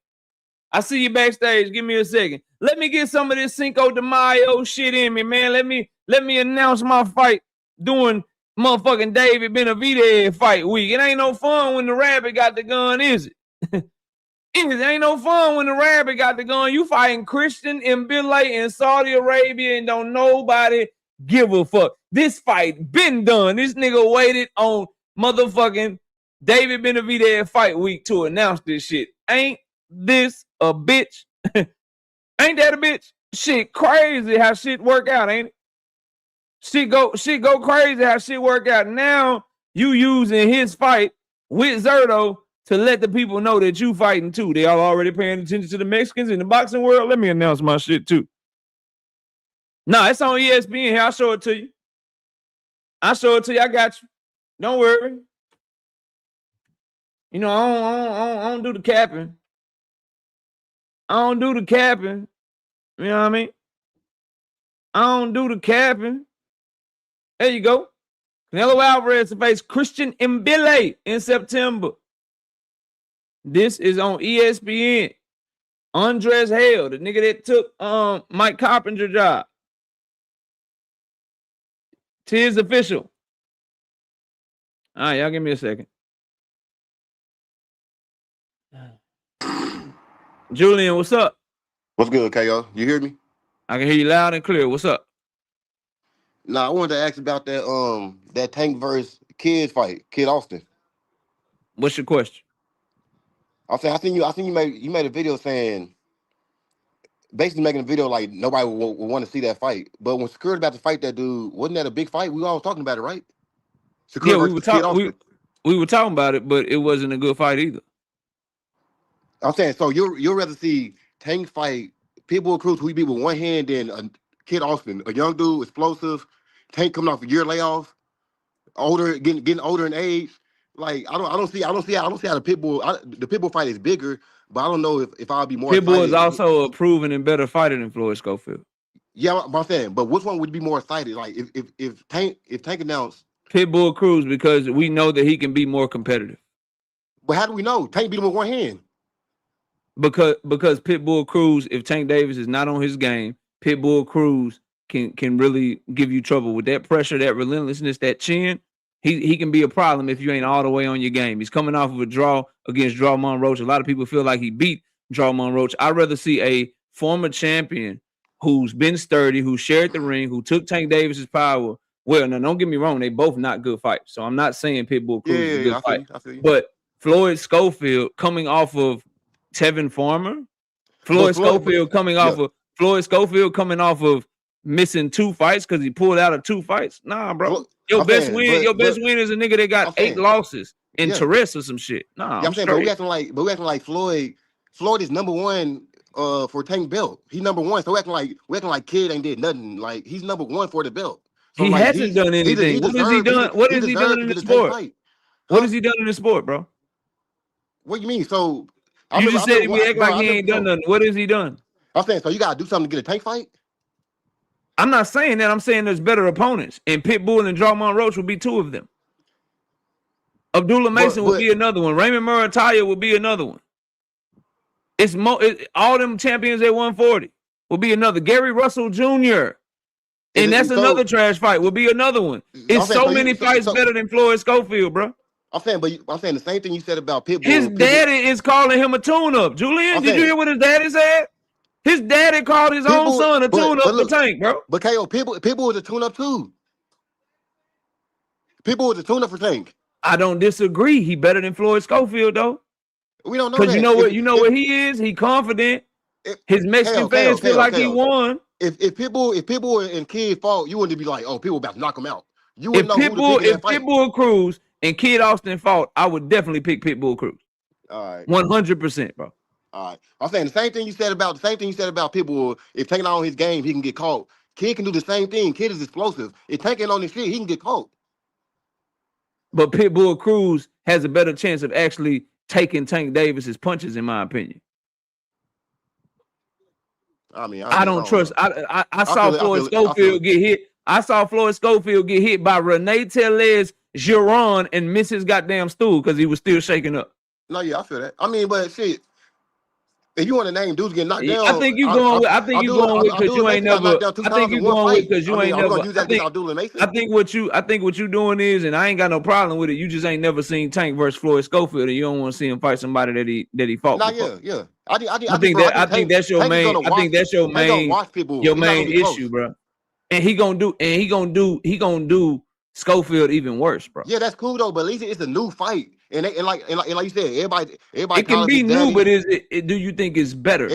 I see you backstage. Give me a second. Let me get some of this Cinco de Mayo shit in me, man. Let me announce my fight doing motherfucking David Benavidez fight week. It ain't no fun when the rabbit got the gun, is it? It ain't no fun when the rabbit got the gun. You fighting Christian and Billy in Saudi Arabia and don't nobody give a fuck. This fight been done. This nigga waited on motherfucking David Benavidez fight week to announce this shit. Ain't this a bitch? Ain't that a bitch? Shit crazy how shit work out, ain't it? Shit go crazy how shit work out. Now you using his fight with Zerto to let the people know that you fighting too. They all already paying attention to the Mexicans in the boxing world. Let me announce my shit too. Nah, it's on ESPN here. I'll show it to you. I got you. Don't worry. I don't do the capping. I don't do the capping. You know what I mean? I don't do the capping. There you go. Canelo Alvarez to face Christian Mbele in September. This is on ESPN. Andres Hale, the nigga that took Mike Carpenter's job. Tiz official. All right, y'all give me a second. Julian, what's up? What's good, KO? You hear me? I can hear you loud and clear. What's up? Nah, I wanted to ask about that Tank versus Kid fight, Kid Austin. What's your question? I think you made a video saying, basically making a video like nobody would want to see that fight. But when Shakur about to fight that dude, wasn't that a big fight? We all talking about it, right? Shakur Yeah, versus Kid Austin. we were talking about it, but it wasn't a good fight either. I'm saying, so you'll rather see Tank fight Pitbull Cruz, who he beat with one hand, than Kid Austin, a young dude, explosive, Tank coming off a year layoff, older, getting older in age. Like I don't see how the Pitbull fight is bigger, but I don't know if I'll be more. Pitbull excited. is also a proven and better fighter than Floyd Schofield. Yeah, but I'm saying, but which one would be more excited? Like if Tank announced Pitbull Cruz, because we know that he can be more competitive. But how do we know? Tank beat him with one hand. Because Pitbull Cruz, if Tank Davis is not on his game, Pitbull Cruz can really give you trouble with that pressure, that relentlessness, that chin. He can be a problem if you ain't all the way on your game. He's coming off of a draw against Drawmon Roach. A lot of people feel like he beat Drawmon Roach. I'd rather see a former champion who's been sturdy, who shared the ring, who took Tank Davis's power. Well, now don't get me wrong, they both not good fights. So I'm not saying Pitbull Cruz is a good fight. I feel you. But Floyd Schofield coming off of Tevin Farmer, Floyd Schofield coming off of missing 2 fights because he pulled out of 2 fights. Nah, bro. Your best win is a nigga that got 8 losses in Terence or some shit. Nah, I'm saying, but we acting like Floyd is number 1 for Tank belt. He's number 1. So we acting like Kid ain't did nothing. Like he's number 1 for the belt. So he hasn't done anything. What has he done? What has he done in the sport? What has he done in the sport, bro? What do you mean? So you just said we act like he ain't done nothing. What has he done? I'm saying, so you gotta do something to get a Tank fight? I'm not saying that. I'm saying there's better opponents, and Pitbull and Drawmon Roach would be 2 of them. Abdullah Mason would be another one. Raymond Murataya would be another one. All them champions at 140 will be another. Gary Russell Jr. And that's another trash fight. Will be another one. It's so many fights better than Floyd Schofield, bro. I'm saying the same thing you said about Pitbull. His daddy is calling him a tune-up. Julian, did you hear what his daddy said? His daddy called his own son a tune-up for Tank, bro. But KO, Pitbull is a tune-up too. Pitbull is a tune-up for Tank. I don't disagree. He better than Floyd Schofield, though. We don't know because you know what he is. He confident. His Mexican fans feel like he won. If Pitbull and Kid fought, you wouldn't be like, oh, Pitbull about to knock him out. You wouldn't know who to pick in that fight. If Pitbull Cruz and Kid Austin fought, I would definitely pick Pitbull Cruz. All right, 100%, bro. All right, I'm saying the same thing you said about Pitbull. If Tank on his game, he can get caught. Kid can do the same thing. Kid is explosive. If Tank ain't on his shit, he can get caught. But Pitbull Cruz has a better chance of actually taking Tank Davis's punches, in my opinion. I don't trust. I saw Floyd Schofield get hit. I saw Floyd Schofield get hit by Renee Tellez, Jaron, and miss his goddamn stool because he was still shaking up. No, yeah, I feel that. I mean, but shit, if you want to name dudes getting knocked down, I think you going with. I think you going with because you ain't never. I think you going with because you ain't never. I think what you doing is, and I ain't got no problem with it. You just ain't never seen Tank versus Floyd Schofield, and you don't want to see him fight somebody that he fought. Yeah. I think that's your main. I think that's your main issue, bro. And he gonna do Schofield even worse, bro. Yeah, that's cool though. But at least it's a new fight, and like you said, everybody. It can be new, but do you think it's better?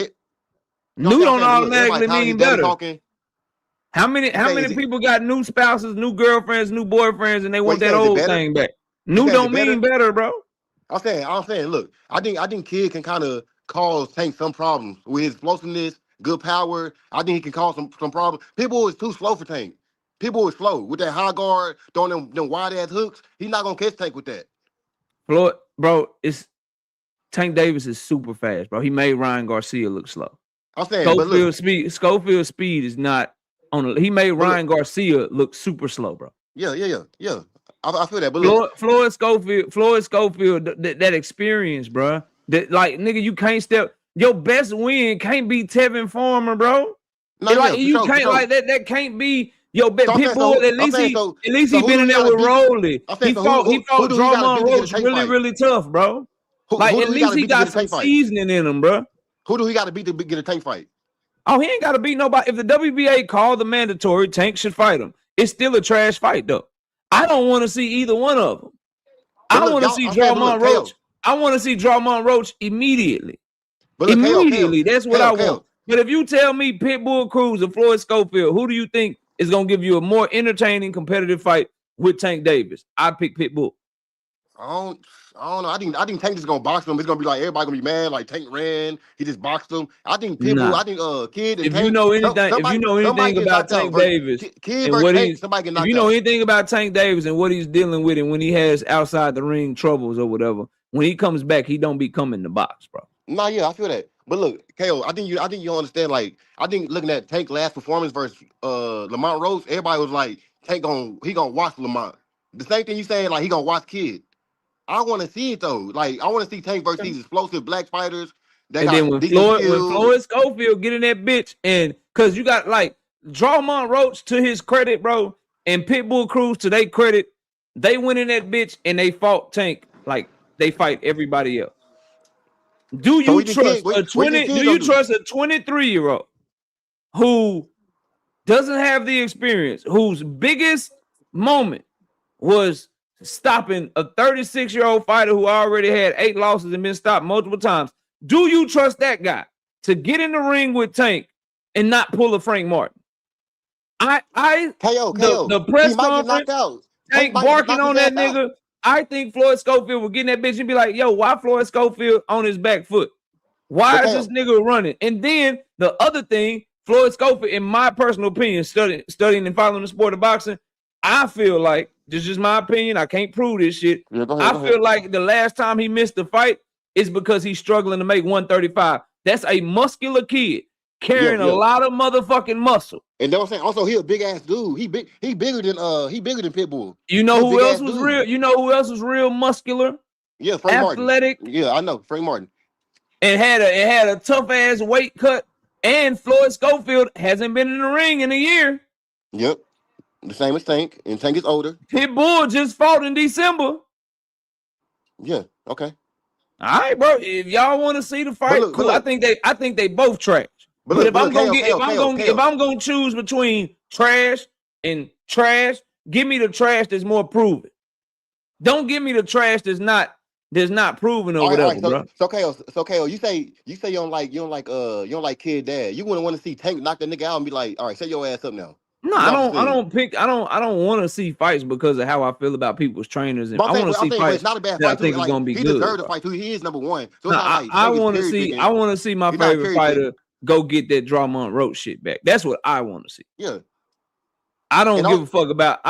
New don't automatically mean better. How many people got new spouses, new girlfriends, new boyfriends, and they want that old thing back? New don't mean better, bro. I'm saying, look, I think Kid can kind of cause Tank some problems with his explosiveness, good power. I think he can cause some problems. Pitbull is too slow for Tank. Pitbull is slow with that high guard, throwing them wide ass hooks. He's not gonna catch Tank with that. Floyd, bro, Tank Davis is super fast, bro. He made Ryan Garcia look slow. I'm saying, Schofield's speed is not on. He made Ryan Garcia look super slow, bro. Yeah. I feel that. But Floyd Schofield, that experience, bro. That like nigga, you can't step. Your best win can't be Tevin Farmer, bro. No, like yeah, you sure, can't like that. That can't be your best. So Pitbull. At least he been in there with Rolly. He fought do he gotta Drummond beat to get a Roach tank really, fight? really tough, bro. Like who at do he least gotta he beat to got get a some tank fight? seasoning in him, bro. Who do he got to beat to get a tank fight? Oh, he ain't got to beat nobody. If the WBA called the mandatory, Tank should fight him. It's still a trash fight, though. I don't want to see either one of them. I want to see Drummond Roach. I want to see Drummond Roach immediately. Immediately. That's what I want. But if you tell me Pitbull Cruz or Floyd Schofield, who do you think is going to give you a more entertaining competitive fight with Tank Davis? I'd pick Pitbull. I don't know. I think Tank is gonna box him. It's gonna be like everybody gonna be mad. Like Tank ran, he just boxed him. I think Pitbull. I think Kid and if Tank. You know anything about Tank Davis, Kid versus Tank, somebody get knocked out. If you know anything about Tank Davis and what he's dealing with, and when he has outside the ring troubles or whatever, when he comes back, he don't be coming to box, bro. Nah, yeah, I feel that. But look, KO, I think you understand. Like, I think looking at Tank last performance versus Lamont Rose, everybody was like, Tank gonna watch Lamont. The same thing you saying, like he gonna watch Kid. I want to see it though. Like I want to see Tank versus these explosive black fighters. And then when Floyd Schofield get in that bitch, and because you got like Drummond Roach to his credit, bro, and Pitbull Cruz to their credit, they went in that bitch and they fought Tank like they fight everybody else. Do you trust a 23-year-old who doesn't have the experience, whose biggest moment was stopping a 36-year-old fighter who already had 8 losses and been stopped multiple times? Do you trust that guy to get in the ring with Tank and not pull a Frank Martin? The press conference, Tank barking on that nigga. I think Floyd Schofield will get in that bitch and be like, yo, why Floyd Schofield on his back foot? Why is this nigga running? And then the other thing, Floyd Schofield, in my personal opinion, studying and following the sport of boxing, I feel like, this is my opinion, I can't prove this shit. Yeah, go ahead. Feel like the last time he missed the fight is because he's struggling to make 135. That's a muscular kid carrying a lot of motherfucking muscle. And that's what I'm saying. Also, he a big ass dude. He bigger than Pitbull. You know who else was real? You know who else was real muscular? Yeah, Frank athletic. Martin. Yeah, I know Frank Martin. And had a tough ass weight cut. And Floyd Schofield hasn't been in the ring in a year. Yep. The same as Tank, and Tank is older. Pitbull just fought in December. Yeah, okay. All right, bro. If y'all want to see the fight, cool. I think they both trash. But if I'm gonna choose between trash and trash, give me the trash that's more proven. Don't give me the trash that's not proven or whatever, bro. So KO, you say you don't like Kid Dad. You wouldn't want to see Tank knock that nigga out and be like, all right, set your ass up now. No, I don't want to see fights because of how I feel about people's trainers. And I want to see fights. It's not a bad fight. I think it's gonna be good. He deserves to fight too. He is number one. So I want to see. I want to see my favorite fighter go get that Drummond Roach shit back. That's what I want to see. Yeah. I don't give a fuck about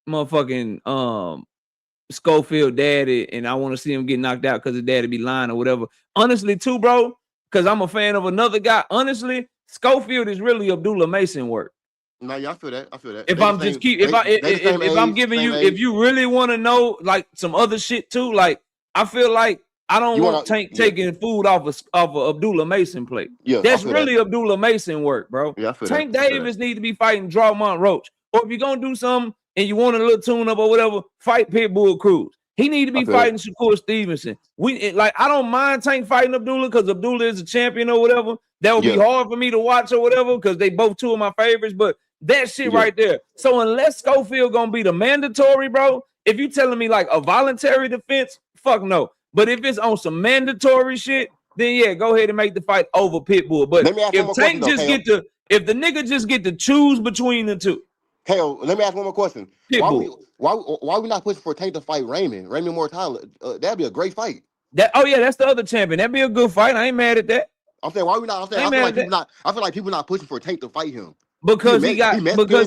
motherfucking Schofield daddy, and I want to see him get knocked out because his daddy be lying or whatever. Honestly, too, bro. Because I'm a fan of another guy. Honestly, Schofield is really Abdullah Mason work. No, yeah, I feel that. If you really want to know like some other shit too, like I feel like I don't want Tank taking food off of Abdullah Mason plate. Yeah, that's really Abdullah Mason work, bro. Yeah, Tank Davis need to be fighting Drummond Roach. Or if you're gonna do something and you want a little tune up or whatever, fight Pitbull Cruz. He need to be fighting Shakur Stevenson. I don't mind Tank fighting Abdullah because Abdullah is a champion or whatever. That would be hard for me to watch or whatever because they both two of my favorites. But that shit right there. So unless Schofield gonna be the mandatory, bro, if you telling me like a voluntary defense, fuck no. But if it's on some mandatory shit, then yeah, go ahead and make the fight over Pitbull. But if Tank if the nigga just get to choose between the two. Hell, let me ask one more question. Why we not pushing for Tank to fight Raymond Mortale? That'd be a great fight. That's the other champion. That'd be a good fight. I ain't mad at that. I'm saying why we not? I feel like people not pushing for Tank to fight him because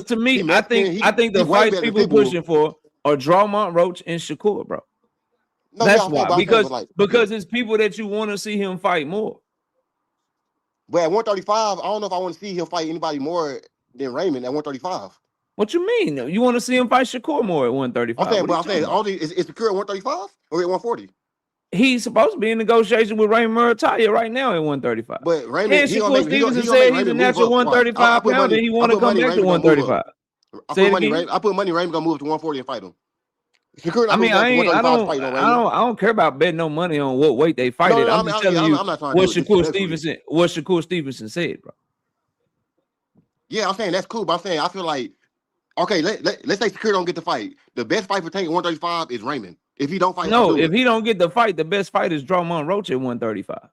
to me, I think the fights people pushing for are Drummond Roach and Shakur, bro. No, that's why because it's people that you want to see him fight more. But at 135, I don't know if I want to see him fight anybody more than Raymond at 135. What you mean? You want to see him fight Shakur more at 135? I'm saying, is Shakur at 135 or at 140? he's supposed to be in negotiation with Raymond Murtalia right now at 135. But Raymond, And Shakur Stevenson said he's a natural 135 pounder and he want to come back to 135. I put money Raymond gonna move to 140 and fight him. Shakur I mean, I don't care about betting no money on what weight they fight at. I'm just telling you what Shakur Stevenson said, bro. Yeah, I'm saying that's cool, but I'm saying I feel like, okay, let's say Shakur don't get the fight. The best fight for Tank at 135 is Raymond. If he don't fight, if he don't get the fight, the best fight is Drummond Roach at 135.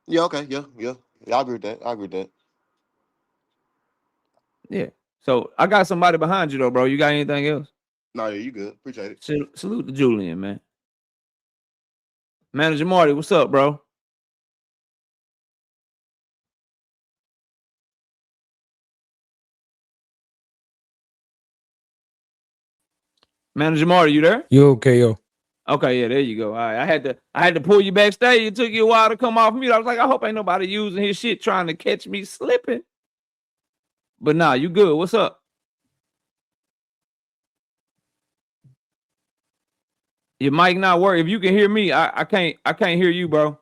Yeah, okay, yeah. I agree with that. Yeah. So I got somebody behind you though, bro. You got anything else? No, yeah, you good. Appreciate it. Salute to Julian, man. Manager Marty, what's up, bro? Manager Marty, you there? You okay, yo? Okay, yeah, there you go. All right, I had to pull you backstage. It took you a while to come off mute. I was like, I hope ain't nobody using his shit trying to catch me slipping. But nah, you good. What's up? Your mic not work. If you can hear me, I can't hear you, bro.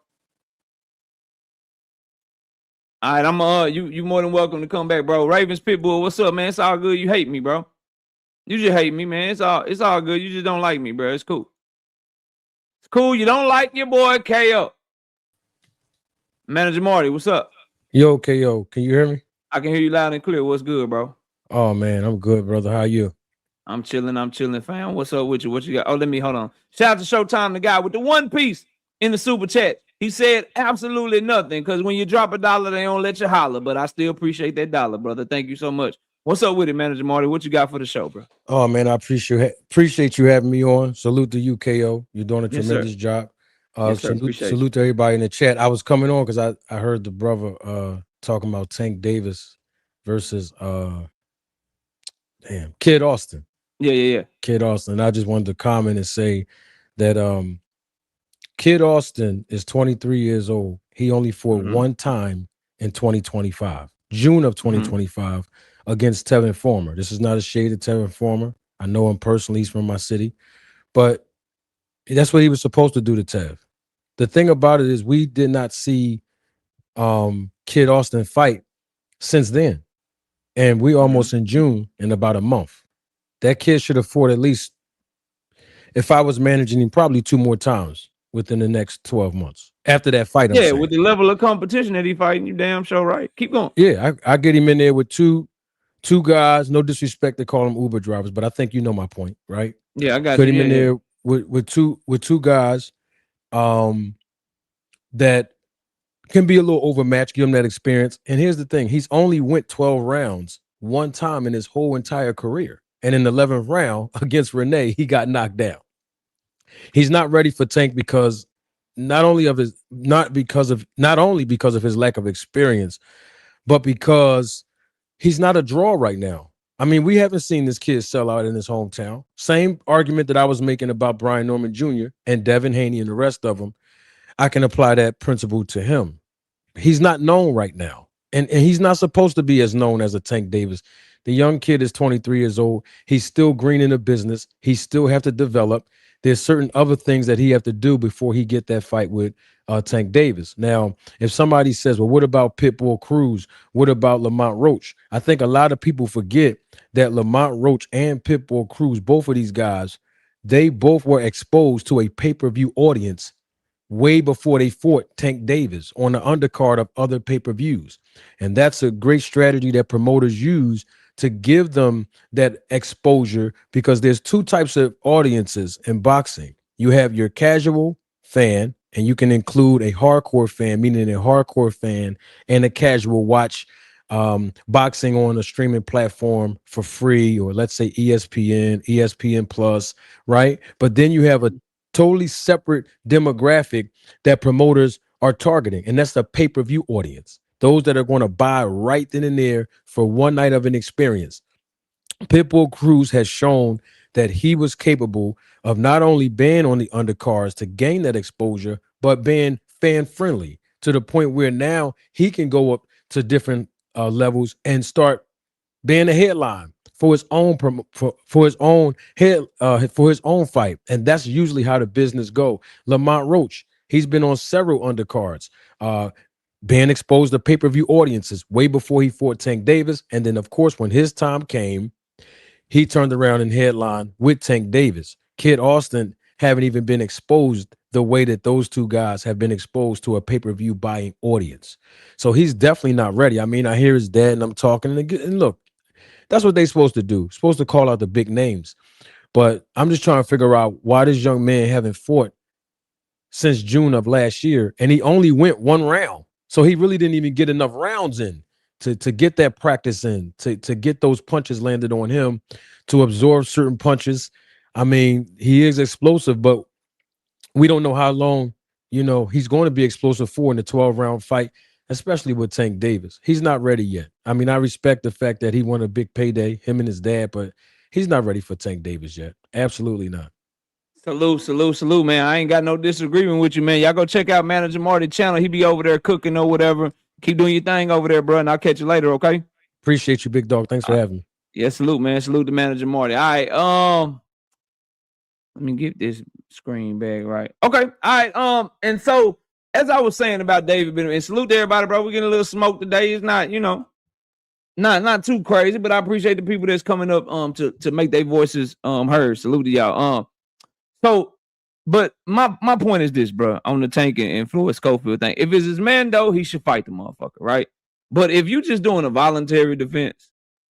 All right, you more than welcome to come back, bro. Ravens Pitbull, what's up, man? It's all good. You hate me, bro. You just hate me, man. It's all good. You just don't like me, bro. It's cool. It's cool. You don't like your boy KO. Manager Marty, what's up? Yo, KO. Can you hear me? I can hear you loud and clear. What's good, bro? Oh man, I'm good, brother. How you? I'm chilling, fam. What's up with you? What you got? Oh, hold on. Shout out to Showtime, the guy with the one piece in the super chat. He said absolutely nothing because when you drop $1, they don't let you holler. But I still appreciate that dollar, brother. Thank you so much. What's up with it, Manager Marty? What you got for the show, bro? Oh man, I appreciate you having me on. Salute to you, KO. You're doing a tremendous job. Salute to everybody in the chat. I was coming on because I heard the brother talking about Tank Davis versus Kid Austin. Yeah. Kid Austin. I just wanted to comment and say that Kid Austin is 23 years old. He only fought one time in 2025, June of 2025, against Tevin Former. This is not a shade at Tevin Former. I know him personally. He's from my city. But that's what he was supposed to do to Tev. The thing about it is we did not see Kid Austin fight since then. And we almost in June in about a month. That kid should have fought at least, if I was managing him, probably 2 more times within the next 12 months. After that fight, with the level of competition that he fighting, you damn sure right. Keep going. Yeah, I get him in there with two guys. No disrespect to call them Uber drivers, but I think you know my point, right? Yeah, I got Put him in there with two guys that can be a little overmatched, give him that experience. And here's the thing. He's only went 12 rounds one time in his whole entire career. And in the 11th round against Renee, he got knocked down. He's not ready for Tank because not only because of his lack of experience, but because he's not a draw right now. I mean, we haven't seen this kid sell out in his hometown. Same argument that I was making about Brian Norman Jr. and Devin Haney and the rest of them. I can apply that principle to him. He's not known right now. And he's not supposed to be as known as a Tank Davis. The young kid is 23 years old. He's still green in the business. He still have to develop. There's certain other things that he have to do before he get that fight with Tank Davis. Now, if somebody says, well, what about Pitbull Cruz? What about Lamont Roach? I think a lot of people forget that Lamont Roach and Pitbull Cruz, both of these guys, they both were exposed to a pay-per-view audience way before they fought Tank Davis on the undercard of other pay-per-views. And that's a great strategy that promoters use to give them that exposure, because there's 2 types of audiences in boxing. You have your casual fan, and you can include a hardcore fan, meaning a hardcore fan and a casual watch boxing on a streaming platform for free, or let's say ESPN Plus, right? But then you have a totally separate demographic that promoters are targeting, and that's the pay-per-view audience. Those that are going to buy right then and there for one night of an experience. Pitbull Cruz has shown that he was capable of not only being on the undercards to gain that exposure, but being fan-friendly to the point where now he can go up to different levels and start being a headline for his own for his own head for his own fight, and that's usually how the business go. Lamont Roach, he's been on several undercards, being exposed to pay-per-view audiences way before he fought Tank Davis, and then of course when his time came, he turned around and headlined with Tank Davis. Kid Austin haven't even been exposed the way that those two guys have been exposed to a pay-per-view buying audience. So he's definitely not ready. I mean, I hear his dad and I'm talking, and look, that's what they're supposed to do. Supposed to call out the big names. But I'm just trying to figure out why this young man haven't fought since June of last year, and he only went one round. So he really didn't even get enough rounds in to get that practice in, to get those punches landed on him, to absorb certain punches. I mean, he is explosive, but we don't know how long, he's going to be explosive for in the 12-round fight, especially with Tank Davis. He's not ready yet. I mean, I respect the fact that he won a big payday, him and his dad, but he's not ready for Tank Davis yet. Absolutely not. Salute, man. I ain't got no disagreement with you, man. Y'all go check out Manager Marty channel. He be over there cooking or whatever. Keep doing your thing over there, bro, and I'll catch you later, okay? Appreciate you, big dog. Thanks for having me. Yeah, salute, man. Salute to Manager Marty. All right, let me get this screen back right. Okay, all right, and so as I was saying about David Benavidez, and salute to everybody, bro. We're getting a little smoke today. It's not, not too crazy, but I appreciate the people that's coming up to make their voices heard. Salute to y'all. So, but my point is this, bro, on the Tank and Floyd Schofield thing. If it's his man, though, he should fight the motherfucker, right? But if you just doing a voluntary defense,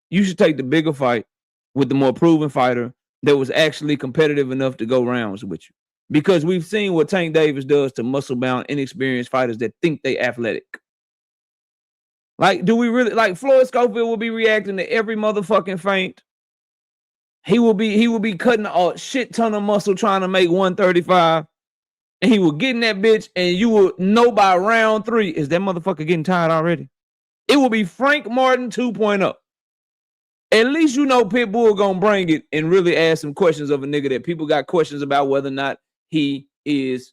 you should take the bigger fight with the more proven fighter that was actually competitive enough to go rounds with you. Because we've seen what Tank Davis does to muscle-bound, inexperienced fighters that think they athletic. Like, do we really, like, Floyd Schofield will be reacting to every motherfucking feint. He will be cutting a shit ton of muscle trying to make 135. And he will get in that bitch, and you will know by round 3, is that motherfucker getting tired already? It will be Frank Martin 2.0. At least you know Pitbull gonna bring it and really ask some questions of a nigga that people got questions about whether or not he is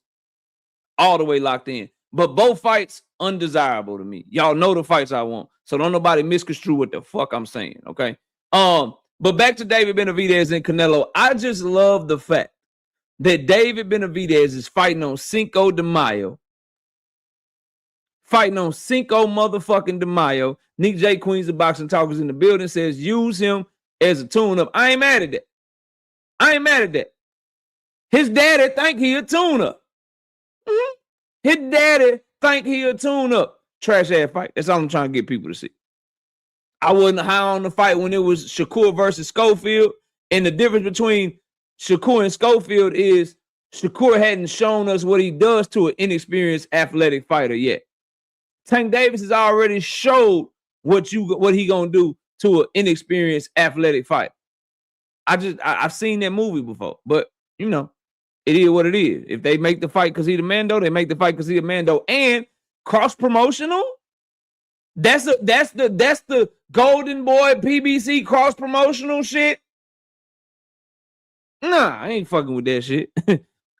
all the way locked in. But both fights undesirable to me. Y'all know the fights I want. So don't nobody misconstrue what the fuck I'm saying, okay? But back to David Benavidez and Canelo. I just love the fact that David Benavidez is fighting on Cinco de Mayo. Fighting on Cinco motherfucking de Mayo. Nick J. Queens of Boxing Talkers in the building says use him as a tune-up. I ain't mad at that. His daddy think he a tune-up. His daddy think he a tune-up. Trash ass fight. That's all I'm trying to get people to see. I wasn't high on the fight when it was Shakur versus Schofield. And the difference between Shakur and Schofield is Shakur hadn't shown us what he does to an inexperienced athletic fighter yet. Tank Davis has already showed what he gonna do to an inexperienced athletic fighter. I've seen that movie before, but it is what it is. If they make the fight because he the Mando, they make the fight because he a Mando. And cross promotional. That's the Golden Boy PBC cross promotional shit. Nah, I ain't fucking with that shit.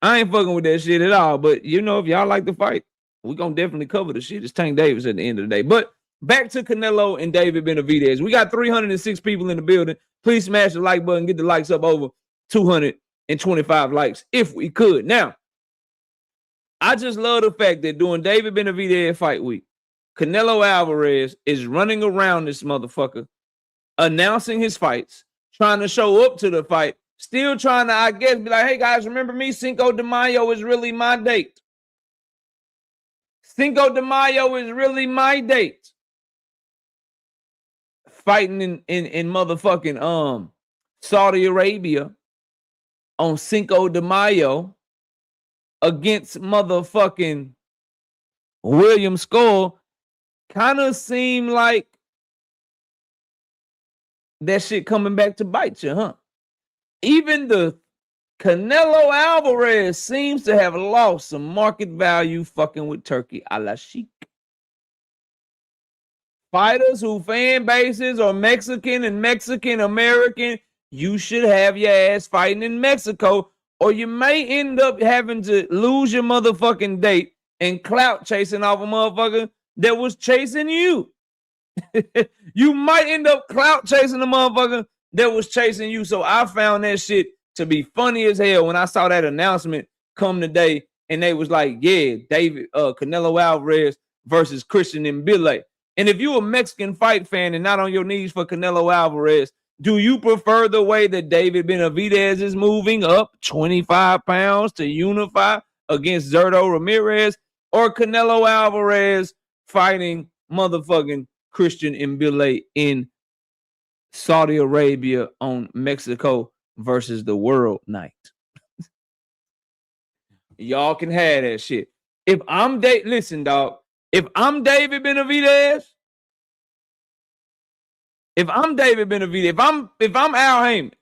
I ain't fucking with that shit at all. But if y'all like the fight, we gonna definitely cover the shit. It's Tank Davis at the end of the day. But back to Canelo and David Benavidez. We got 306 people in the building. Please smash the like button. Get the likes up over 225 likes if we could. Now, I just love the fact that during David Benavidez fight week, Canelo Alvarez is running around this motherfucker, announcing his fights, trying to show up to the fight, still trying to, I guess, be like, hey guys, remember me? Cinco de Mayo is really my date. Cinco de Mayo is really my date. Fighting in motherfucking Saudi Arabia on Cinco de Mayo against motherfucking William Skull kind of seemed like that shit coming back to bite you, huh? Even the Canelo Alvarez seems to have lost some market value fucking with Turkey a la Sheik. Fighters who fan bases are Mexican and Mexican American, you should have your ass fighting in Mexico, or you may end up having to lose your motherfucking date and Clout chasing off a motherfucker that was chasing you. You might end up Clout chasing a motherfucker that was chasing you. So I found that shit to be funny as hell when I saw that announcement come today, and they was like, yeah, Canelo Alvarez versus Christian Mbile. And if you a Mexican fight fan and not on your knees for Canelo Alvarez, do you prefer the way that David Benavidez is moving up 25 pounds to unify against Zurdo Ramirez, or Canelo Alvarez fighting motherfucking Christian Mbile in Saudi Arabia on Mexico versus the World Night? Y'all can have that shit. If I'm listen, dog. If I'm David Benavidez, if I'm Al Heyman,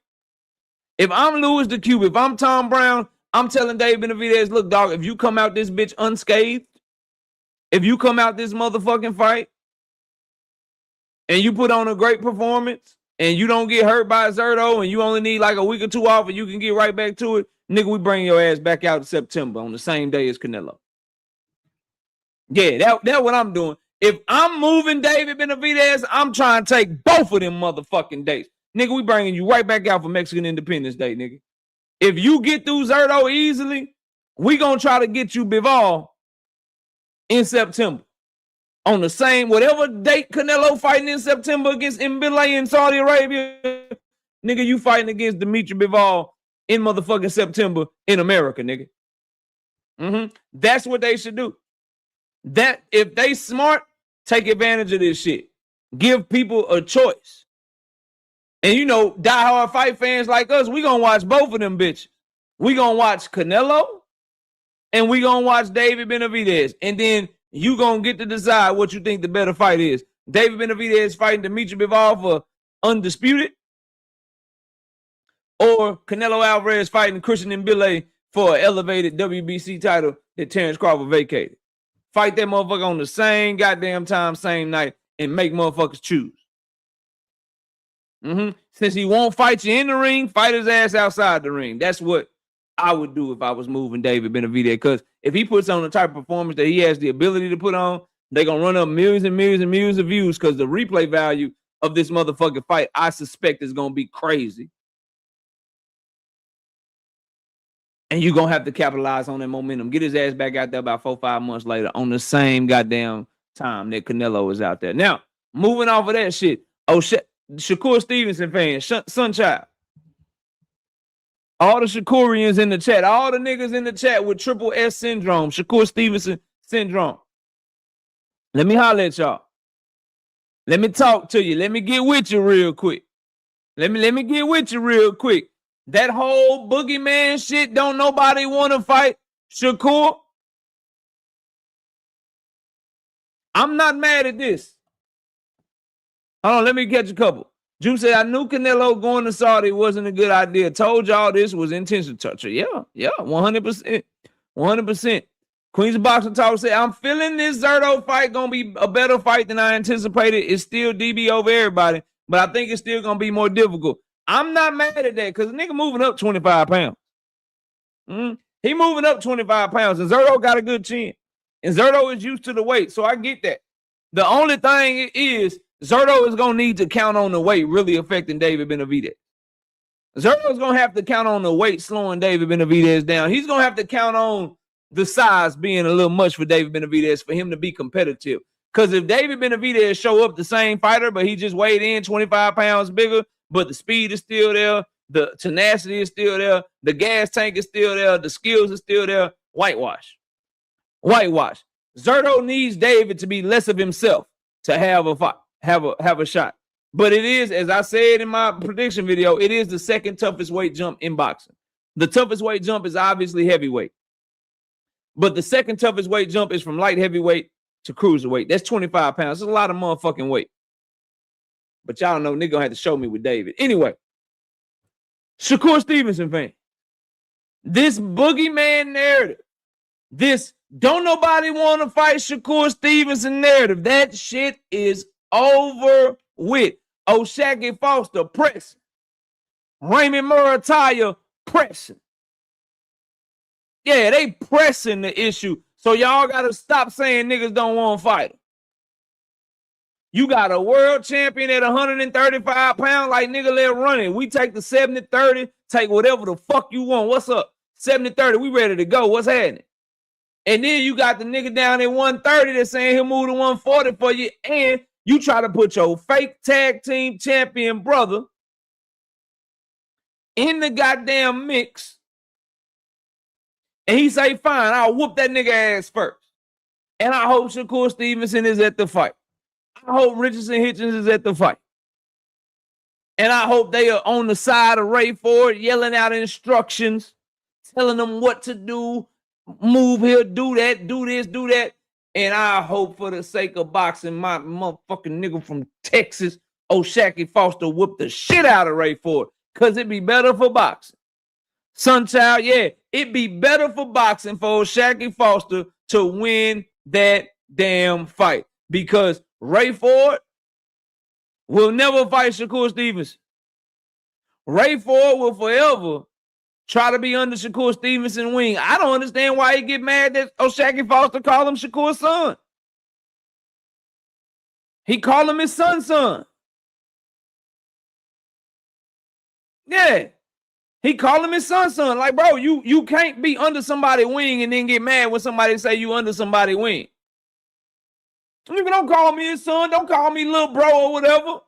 if I'm Louis the Cube, if I'm Tom Brown, I'm telling David Benavidez, look, dog, if you come out this bitch unscathed, if you come out this motherfucking fight and you put on a great performance and you don't get hurt by Zurdo and you only need like a week or two off and you can get right back to it, nigga, we bring your ass back out in September on the same day as Canelo. Yeah, that's what I'm doing. If I'm moving David Benavidez, I'm trying to take both of them motherfucking days. Nigga, we bringing you right back out for Mexican Independence Day, nigga. If you get through Zurdo easily, we gonna try to get you Bivol in September. On the same, whatever date Canelo fighting in September against Mbile in Saudi Arabia, nigga, you fighting against Dimitri Bivol in motherfucking September in America, nigga. That's what they should do. That if they smart, take advantage of this shit. Give people a choice. And you know, diehard fight fans like us, we gonna watch both of them bitches. We gonna watch Canelo and we gonna watch David Benavidez. And then you gonna get to decide what you think the better fight is. David Benavidez fighting Dimitri Bivol for undisputed, or Canelo Alvarez fighting Christian Mbile for an elevated WBC title that Terence Crawford vacated. Fight that motherfucker on the same goddamn time, same night, and make motherfuckers choose. Since he won't fight you in the ring, fight his ass outside the ring. That's what I would do if I was moving David Benavidez. Because if he puts on the type of performance that he has the ability to put on, they're going to run up millions and millions and millions of views because the replay value of this motherfucking fight, I suspect, is going to be crazy. And you're going to have to capitalize on that momentum. Get his ass back out there about 4-5 months later on the same goddamn time that Canelo is out there. Now, moving off of that shit. Oh, Shakur Stevenson fans, Sunchild. All the Shakurians in the chat. All the niggas in the chat with triple S syndrome. Shakur Stevenson syndrome. Let me holler at y'all. Let me talk to you. Let me get with you real quick. Let me get with you real quick. That whole boogeyman shit, don't nobody want to fight Shakur. I'm not mad at this. Hold on, let me catch a couple. Juice said, I knew Canelo going to Saudi wasn't a good idea. Told y'all this was intentional toucher. Yeah, 100%. 100%. Queens of Boxing Talk said, I'm feeling this Zurdo fight going to be a better fight than I anticipated. It's still DB over everybody, but I think it's still going to be more difficult. I'm not mad at that because the nigga moving up 25 pounds. He moving up 25 pounds, and Zurdo got a good chin. And Zurdo is used to the weight, so I get that. The only thing is, Zurdo is going to need to count on the weight really affecting David Benavidez. Zurdo is going to have to count on the weight slowing David Benavidez down. He's going to have to count on the size being a little much for David Benavidez for him to be competitive. Because if David Benavidez show up the same fighter, but he just weighed in 25 pounds bigger, but the speed is still there, the tenacity is still there, the gas tank is still there, the skills are still there, whitewash. Zurdo needs David to be less of himself to have a fight. Have a shot. But it is, as I said in my prediction video, it is the second toughest weight jump in boxing. The toughest weight jump is obviously heavyweight. But the second toughest weight jump is from light heavyweight to cruiserweight. That's 25 pounds. That's a lot of motherfucking weight. But y'all know nigga gonna have to show me with David. Anyway, Shakur Stevenson fan. This boogeyman narrative, this don't nobody want to fight Shakur Stevenson narrative, that shit is over with. O'Shaggy Foster pressing. Raymond Murataya pressing. Yeah, they pressing the issue. So y'all got to stop saying niggas don't want to fight him. You got a world champion at 135 pounds, like nigga, let run it. We take the 70-30, take whatever the fuck you want. What's up? 70-30, we ready to go. What's happening? And then you got the nigga down at 130 that's saying he'll move to 140 for you, and you try to put your fake tag team champion brother in the goddamn mix, and he say, fine, I'll whoop that nigga ass first. And I hope Shakur Stevenson is at the fight. I hope Richardson Hitchens is at the fight. And I hope they are on the side of Ray Ford yelling out instructions, telling them what to do, move here, do that, do this, do that. And I hope for the sake of boxing, my motherfucking nigga from Texas, Shakur Foster, whoop the shit out of Ray Ford, because it'd be better for boxing. Sunchild, yeah, it'd be better for boxing for Shakur Foster to win that damn fight, because Ray Ford will never fight Shakur Stevenson. Ray Ford will forever try to be under Shakur Stevenson's wing. I don't understand why he get mad that Shakur Foster call him Shakur's son. He call him his son. Yeah. He call him his son. Like, bro, you can't be under somebody's wing and then get mad when somebody say you under somebody's wing. Nigga, don't call me his son. Don't call me little bro or whatever.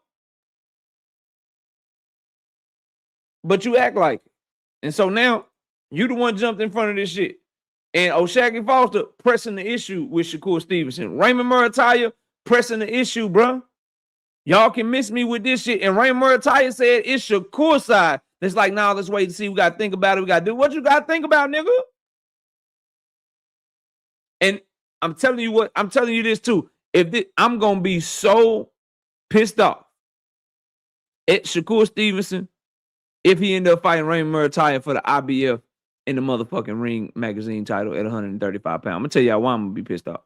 But you act like it. And so now, you the one jumped in front of this shit. And Shakur Foster pressing the issue with Shakur Stevenson. Raymond Murataya pressing the issue, bro. Y'all can miss me with this shit. And Raymond Murataya said it's Shakur's side. It's like, nah, let's wait and see. We got to think about it. We got to do what you got to think about, nigga. And I'm telling you what, I'm telling you this too. I'm going to be so pissed off at Shakur Stevenson if he end up fighting Raymond Murataya for the IBF in the motherfucking Ring magazine title at 135 pounds. I'm going to tell y'all why I'm going to be pissed off.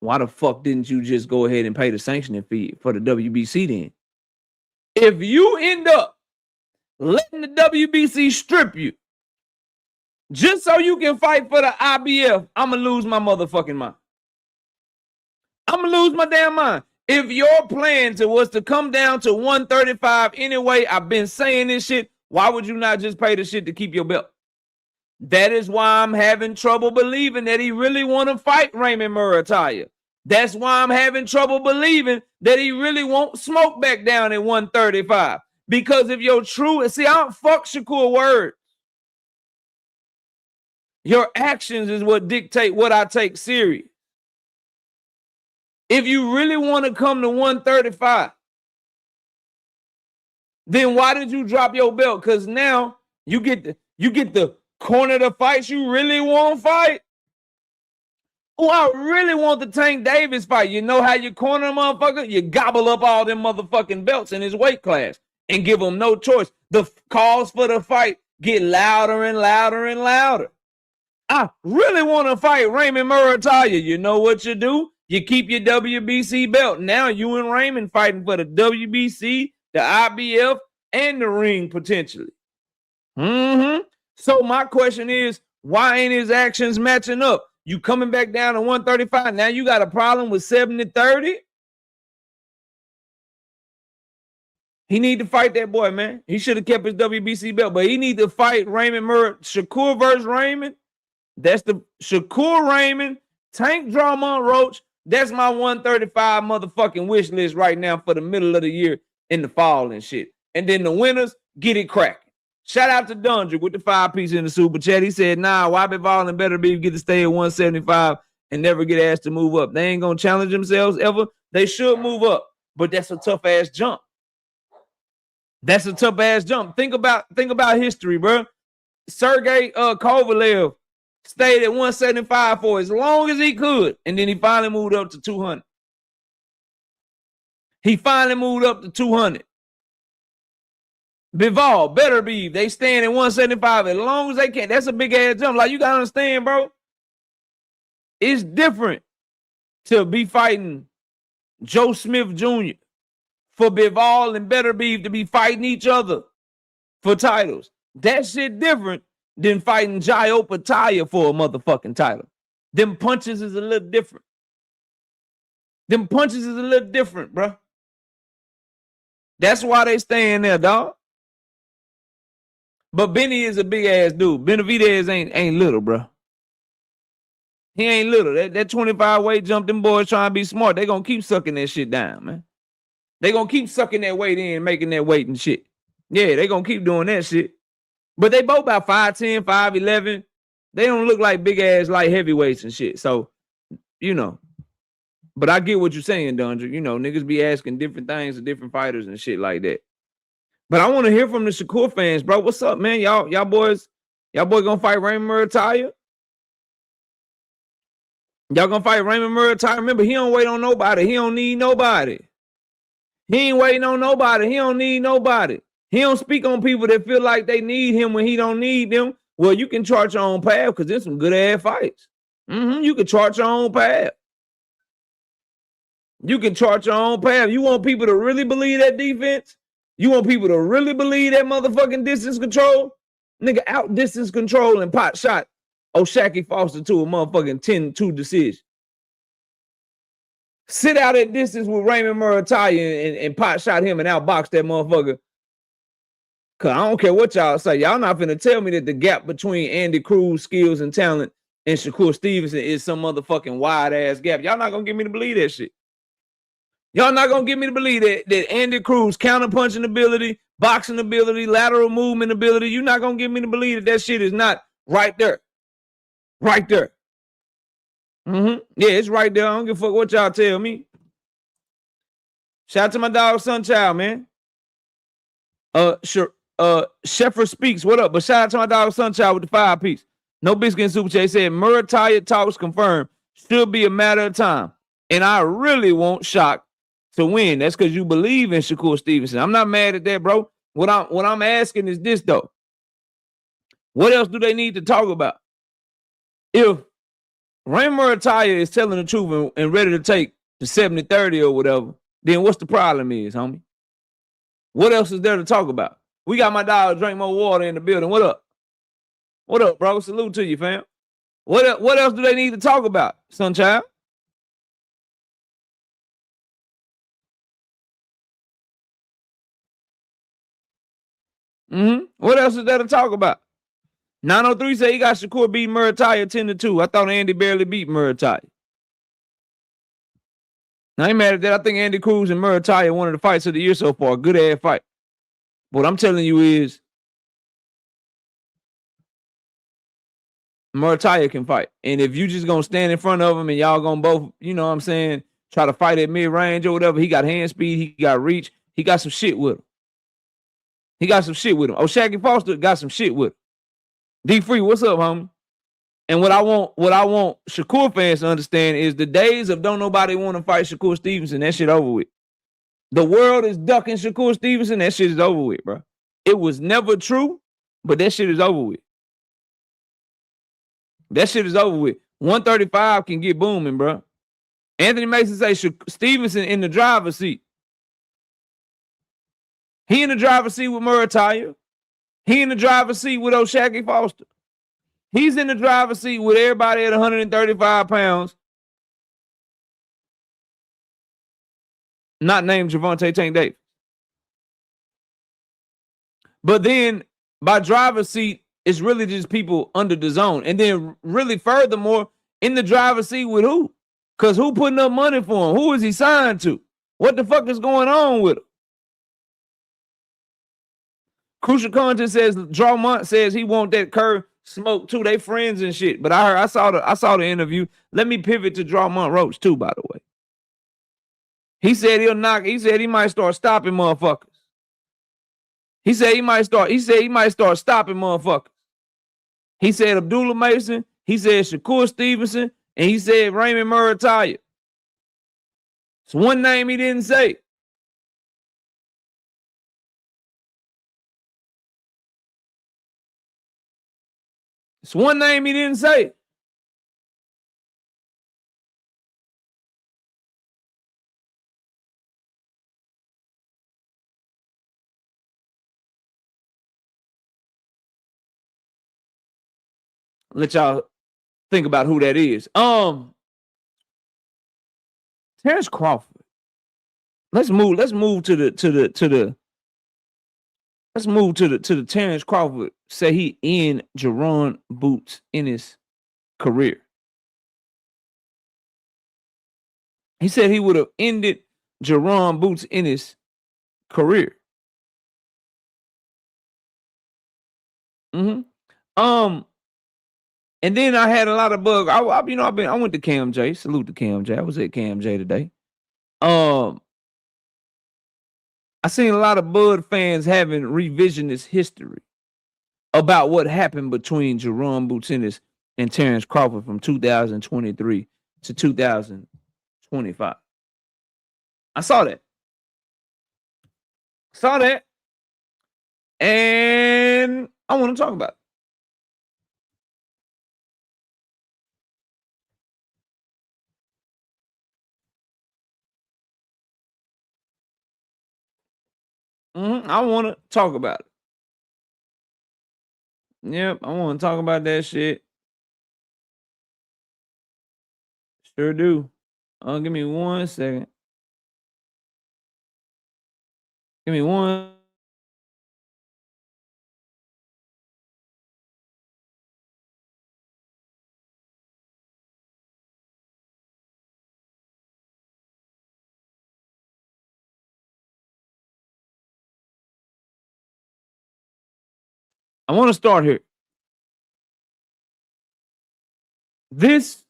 Why the fuck didn't you just go ahead and pay the sanctioning fee for the WBC then? If you end up letting the WBC strip you just so you can fight for the IBF, I'm going to lose my motherfucking mind. I'm going to lose my damn mind. If your plan was to come down to 135 anyway, I've been saying this shit, why would you not just pay the shit to keep your belt? That is why I'm having trouble believing that he really want to fight Raymond Murataya. That's why I'm having trouble believing that he really won't smoke back down at 135. Because if you're true, see, I don't fuck Shakur words. Your actions is what dictate what I take serious. If you really want to come to 135, then why did you drop your belt? Because now you get the corner the fights you really want to fight. Oh, I really want the Tank Davis fight. You know how you corner a motherfucker? You gobble up all them motherfucking belts in his weight class and give him no choice. The calls for the fight get louder and louder and louder. I really want to fight Raymond Murataya. You know what you do? You keep your WBC belt. Now you and Raymond fighting for the WBC, the IBF, and the ring potentially. So my question is, why ain't his actions matching up? You coming back down to 135. Now you got a problem with 70-30? He need to fight that boy, man. He should have kept his WBC belt, but he need to fight Raymond Shakur versus Raymond. That's the Shakur Raymond, Tank Drummond Roach. That's my 135 motherfucking wish list right now for the middle of the year in the fall and shit. And then the winners, get it cracking. Shout out to Dundrick with the 5-piece in the super chat. He said, nah, why Bivol and Better Beef get to stay at 175 and never get asked to move up? They ain't going to challenge themselves ever. They should move up, but that's a tough-ass jump. That's a tough-ass jump. Think about history, bro. Sergey Kovalev stayed at 175 for as long as he could, and then he finally moved up to 200. He finally moved up to 200. Bivol, Better Beef, they stand at 175 as long as they can. That's a big-ass jump. Like, you got to understand, bro. It's different to be fighting Joe Smith Jr. for Bivol and Better Beef to be fighting each other for titles. That shit different than fighting Jai Opataya for a motherfucking title. Them punches is a little different. Them punches is a little different, bro. That's why they staying there, dog. But Benny is a big ass dude. Benavidez ain't little, bro. He ain't little. That 25 weight jump, them boys trying to be smart. They gonna keep sucking that shit down, man. They gonna keep sucking that weight in, making that weight and shit. Yeah, they gonna keep doing that shit. But they both about 5'10", 5'11". They don't look like big ass light heavyweights and shit. So, you know. But I get what you're saying, Dundra. You know, niggas be asking different things to different fighters and shit like that. But I want to hear from the Shakur fans, bro. What's up, man? Y'all boys gonna fight Raymond Murataya? Y'all gonna fight Raymond Murataya? Remember, he don't wait on nobody. He don't need nobody. He ain't waiting on nobody. He don't need nobody. He don't speak on people that feel like they need him when he don't need them. Well, you can chart your own path because there's some good ass fights. You can chart your own path. You can chart your own path. You want people to really believe that defense? You want people to really believe that motherfucking distance control? Nigga, out distance control and pot shot Shakur Foster to a motherfucking 10-2 decision. Sit out at distance with Raymond Murataya and pot shot him and outbox that motherfucker. Cause I don't care what y'all say. Y'all not finna tell me that the gap between Andy Cruz skills and talent and Shakur Stevenson is some motherfucking wide ass gap. Y'all not gonna get me to believe that shit. Y'all not gonna get me to believe that Andy Cruz counterpunching ability, boxing ability, lateral movement ability. You're not gonna get me to believe that shit is not right there. Right there. Yeah, it's right there. I don't give a fuck what y'all tell me. Shout out to my dog Sunchild, man. Sheffer Speaks, what up? But shout out to my dog Sunchild with the 5-piece. No biscuit super chat. He said Murataya talks confirmed. Should be a matter of time. And I really want Shaq to win. That's because you believe in Shakur Stevenson. I'm not mad at that, bro. What I'm asking is this, though. What else do they need to talk about? If Raymond Murataya is telling the truth and ready to take the 70-30 or whatever, then what's the problem is, homie? What else is there to talk about? We got my dog Drink More Water in the building. What up? What up, bro? Salute to you, fam. What else do they need to talk about, Sunchild? What else is there to talk about? 903 say he got Shakur beat Murataya 10-2. I thought Andy barely beat Murataya. I ain't mad at that. I think Andy Cruz and Murataya one of the fights of the year so far. Good ass fight. What I'm telling you is Murataya can fight. And if you just gonna stand in front of him and y'all gonna both, you know what I'm saying, try to fight at mid-range or whatever, he got hand speed, he got reach, he got some shit with him. Shakur Foster got some shit with him. D-Free, what's up, homie? And what I want Shakur fans to understand is the days of don't nobody want to fight Shakur Stevenson, that shit over with. The world is ducking Shakur Stevenson, that shit is over with, bro. It was never true, but that shit is over with. That shit is over with. 135 can get booming, bro. Anthony Mason say Stevenson in the driver's seat. He in the driver's seat with Murataya. He in the driver's seat with Shakur Foster. He's in the driver's seat with everybody at 135 pounds. Not named Gervonta Tank Davis. But then by driver's seat, it's really just people under the zone. And then really furthermore, in the driver's seat with who? Because who putting up money for him? Who is he signed to? What the fuck is going on with him? Crucial Content says Drawmont says he want that Kerr smoke too. They friends and shit. But I saw the interview. Let me pivot to Drawmont Roach too, by the way. He said he might start stopping motherfuckers. He said he might start stopping motherfuckers. He said Abdullah Mason, he said Shakur Stevenson, and he said Raymond Murataya. It's one name he didn't say. It's one name he didn't say. Let y'all think about who that is. Terence Crawford. Let's move to the Terence Crawford. Say he end Jaron Boots in his career. He said he would have ended Jaron Boots in his career. And then I had a lot of bug. I went to Cam J. Salute to Cam J. I was at Cam J today. I seen a lot of Bud fans having revisionist history about what happened between Jaron Boots Ennis and Terence Crawford from 2023 to 2025. I saw that. And I want to talk about it. I want to talk about it. Yep, I want to talk about that shit. Sure do. Give me 1 second. Give me one. I want to start here. This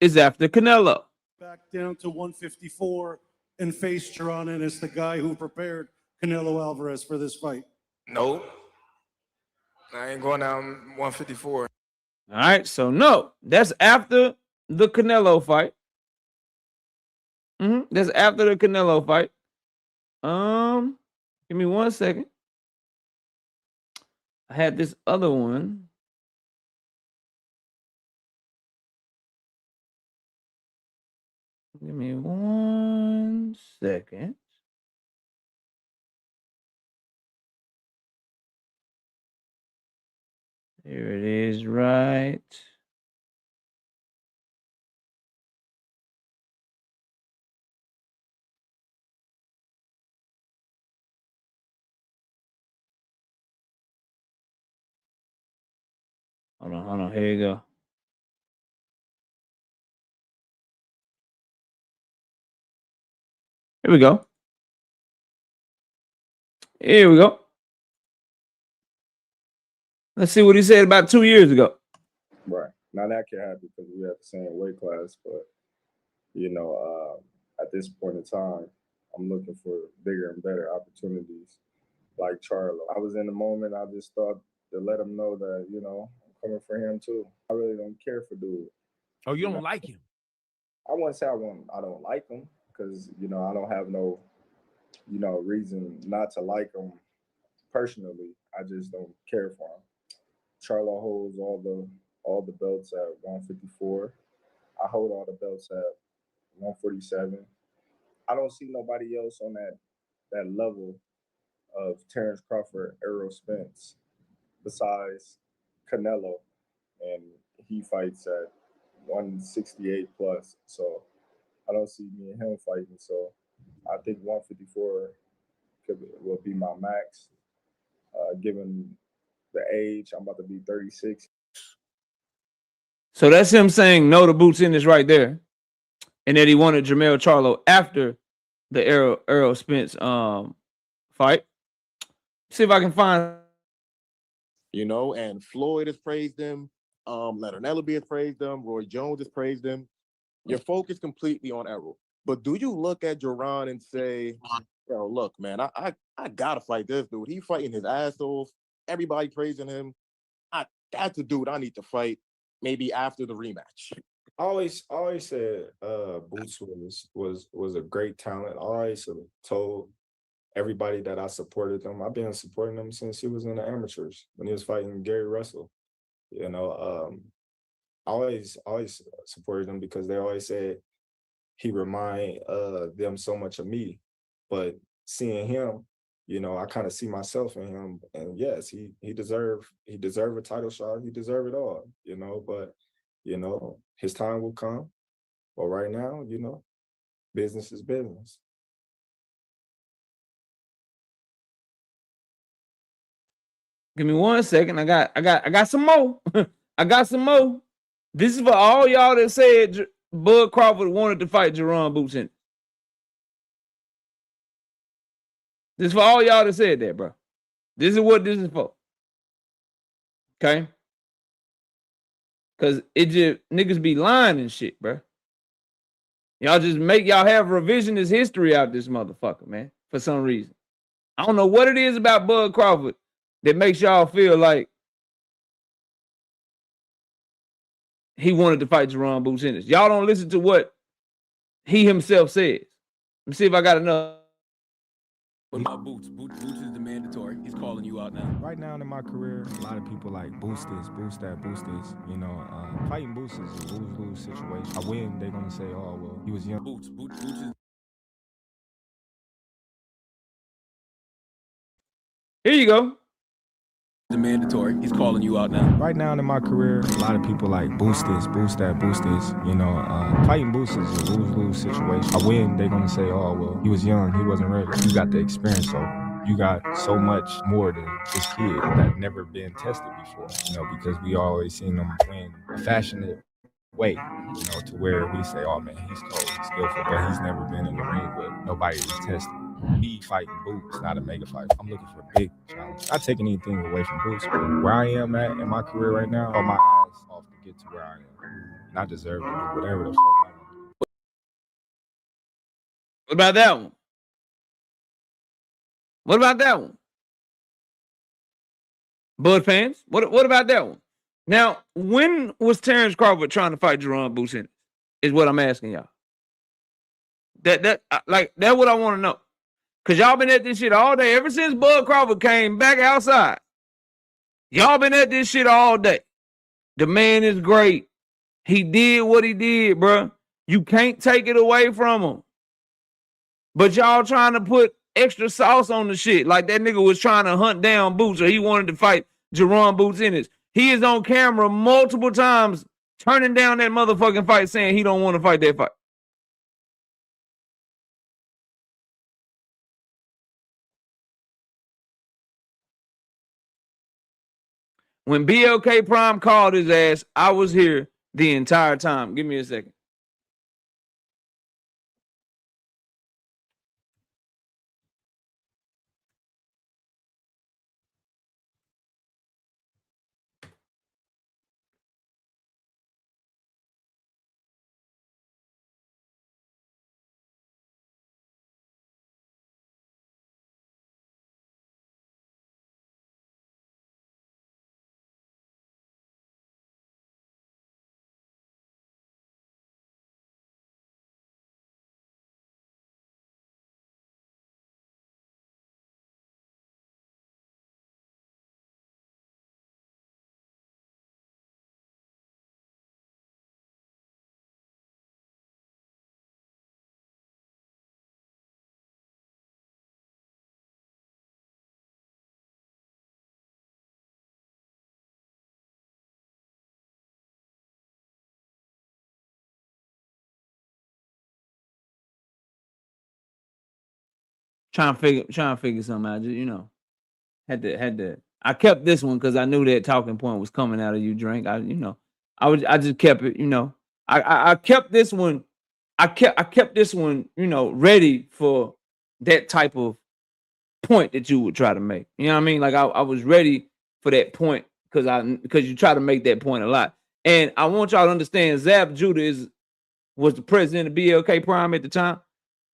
is after Canelo. Back down to 154 and face Jaron Ennis, the guy who prepared Canelo Alvarez for this fight. Nope. I ain't going down 154. All right, so no, that's after the Canelo fight. That's after the Canelo fight. Give me 1 second. I had this other one. Give me 1 second. Here it is, right. Hold on. Here you go. Here we go. Let's see what he said about 2 years ago. Right. Now that can happen because we have the same weight class, but at this point in time, I'm looking for bigger and better opportunities like Charlo. I was in the moment. I just thought to let him know that, I'm coming for him too. I really don't care for dude. Oh, you don't like him? I wouldn't say I don't like him because, I don't have no, reason not to like him personally. I just don't care for him. Charlo holds all the belts at 154. I hold all the belts at 147. I don't see nobody else on that level of Terence Crawford, Errol Spence, besides Canelo, and he fights at 168 plus. So I don't see me and him fighting. So I think 154 will be my max, given the age. I'm about to be 36. So that's him saying no to Boots in this right there, and that he wanted Jermell Charlo after the Errol Spence fight. See if I can find. And Floyd has praised him. Leonard Ellerby has praised him. Roy Jones has praised him. You're focused completely on Errol. But do you look at Jaron and say, look, man, I gotta fight this dude. He fighting his ass off. Everybody praising him. That's a dude I need to fight. Maybe after the rematch. I always said Boots was a great talent. I always told everybody that I supported him. I've been supporting him since he was in the amateurs when he was fighting Gary Russell. I always supported him because they always said he remind them so much of me. But seeing him, I kind of see myself in him. And yes, he deserved a title shot. He deserved it all, but his time will come. But right now, business is business. Give me 1 second. I got some more. I got some more. This is for all y'all that said Bud Crawford wanted to fight Jaron Boots in. This is for all y'all that said that, bro. This is what this is for. Okay? Because it just, niggas be lying and shit, bro. Y'all just make y'all have revisionist history out this motherfucker, man, for some reason. I don't know what it is about Bud Crawford that makes y'all feel like he wanted to fight Jaron Boots Ennis. Y'all don't listen to what he himself says. Let me see if I got enough. What about Boots? Boots is the mandatory. He's calling you out now. Right now in my career, a lot of people like boost this, boost that, boost this. You know, fighting Boots is a lose-lose situation. I win, they're gonna say, oh well, he was young. Boots is. Here you go. The mandatory. He's calling you out now. Right now in my career, a lot of people like boost this, boost that, boost this. You know, fighting Boots is a lose-lose situation. I win, they're gonna say, oh well, he was young, he wasn't ready. You got the experience, so you got so much more than this kid that never been tested before. You know, because we always seen him win a fashionable way, you know, to where we say, oh man, he's cold, he's skillful, but he's never been in the ring with nobody that's tested. Me fighting Boots, not a mega fight. I'm looking for a big challenge. Not taking anything away from Boots, but where I am at in my career right now, on my ass off to get to where I am. And I deserve to do whatever the fuck I want to do. What about that one? What about that one? Bud fans, what about that one? Now, when was Terence Crawford trying to fight Jaron Boots Ennis? Is what I'm asking y'all. That's what I want to know. Because y'all been at this shit all day. Ever since Bud Crawford came back outside, y'all been at this shit all day. The man is great. He did what he did, bro. You can't take it away from him. But y'all trying to put extra sauce on the shit. Like that nigga was trying to hunt down Boots, or he wanted to fight Jaron Boots Ennis. He is on camera multiple times turning down that motherfucking fight, saying he don't want to fight that fight. When BLK Prime called his ass, I was here the entire time. Give me a second. Trying to figure something out. Just, you know, had to. I kept this one because I knew that talking point was coming out of you, Drink. I just kept it. You know, I kept this one. I kept this one. You know, ready for that type of point that you would try to make. You know what I mean? Like I was ready for that point because you try to make that point a lot. And I want y'all to understand, Zab Judah was the president of BLK Prime at the time.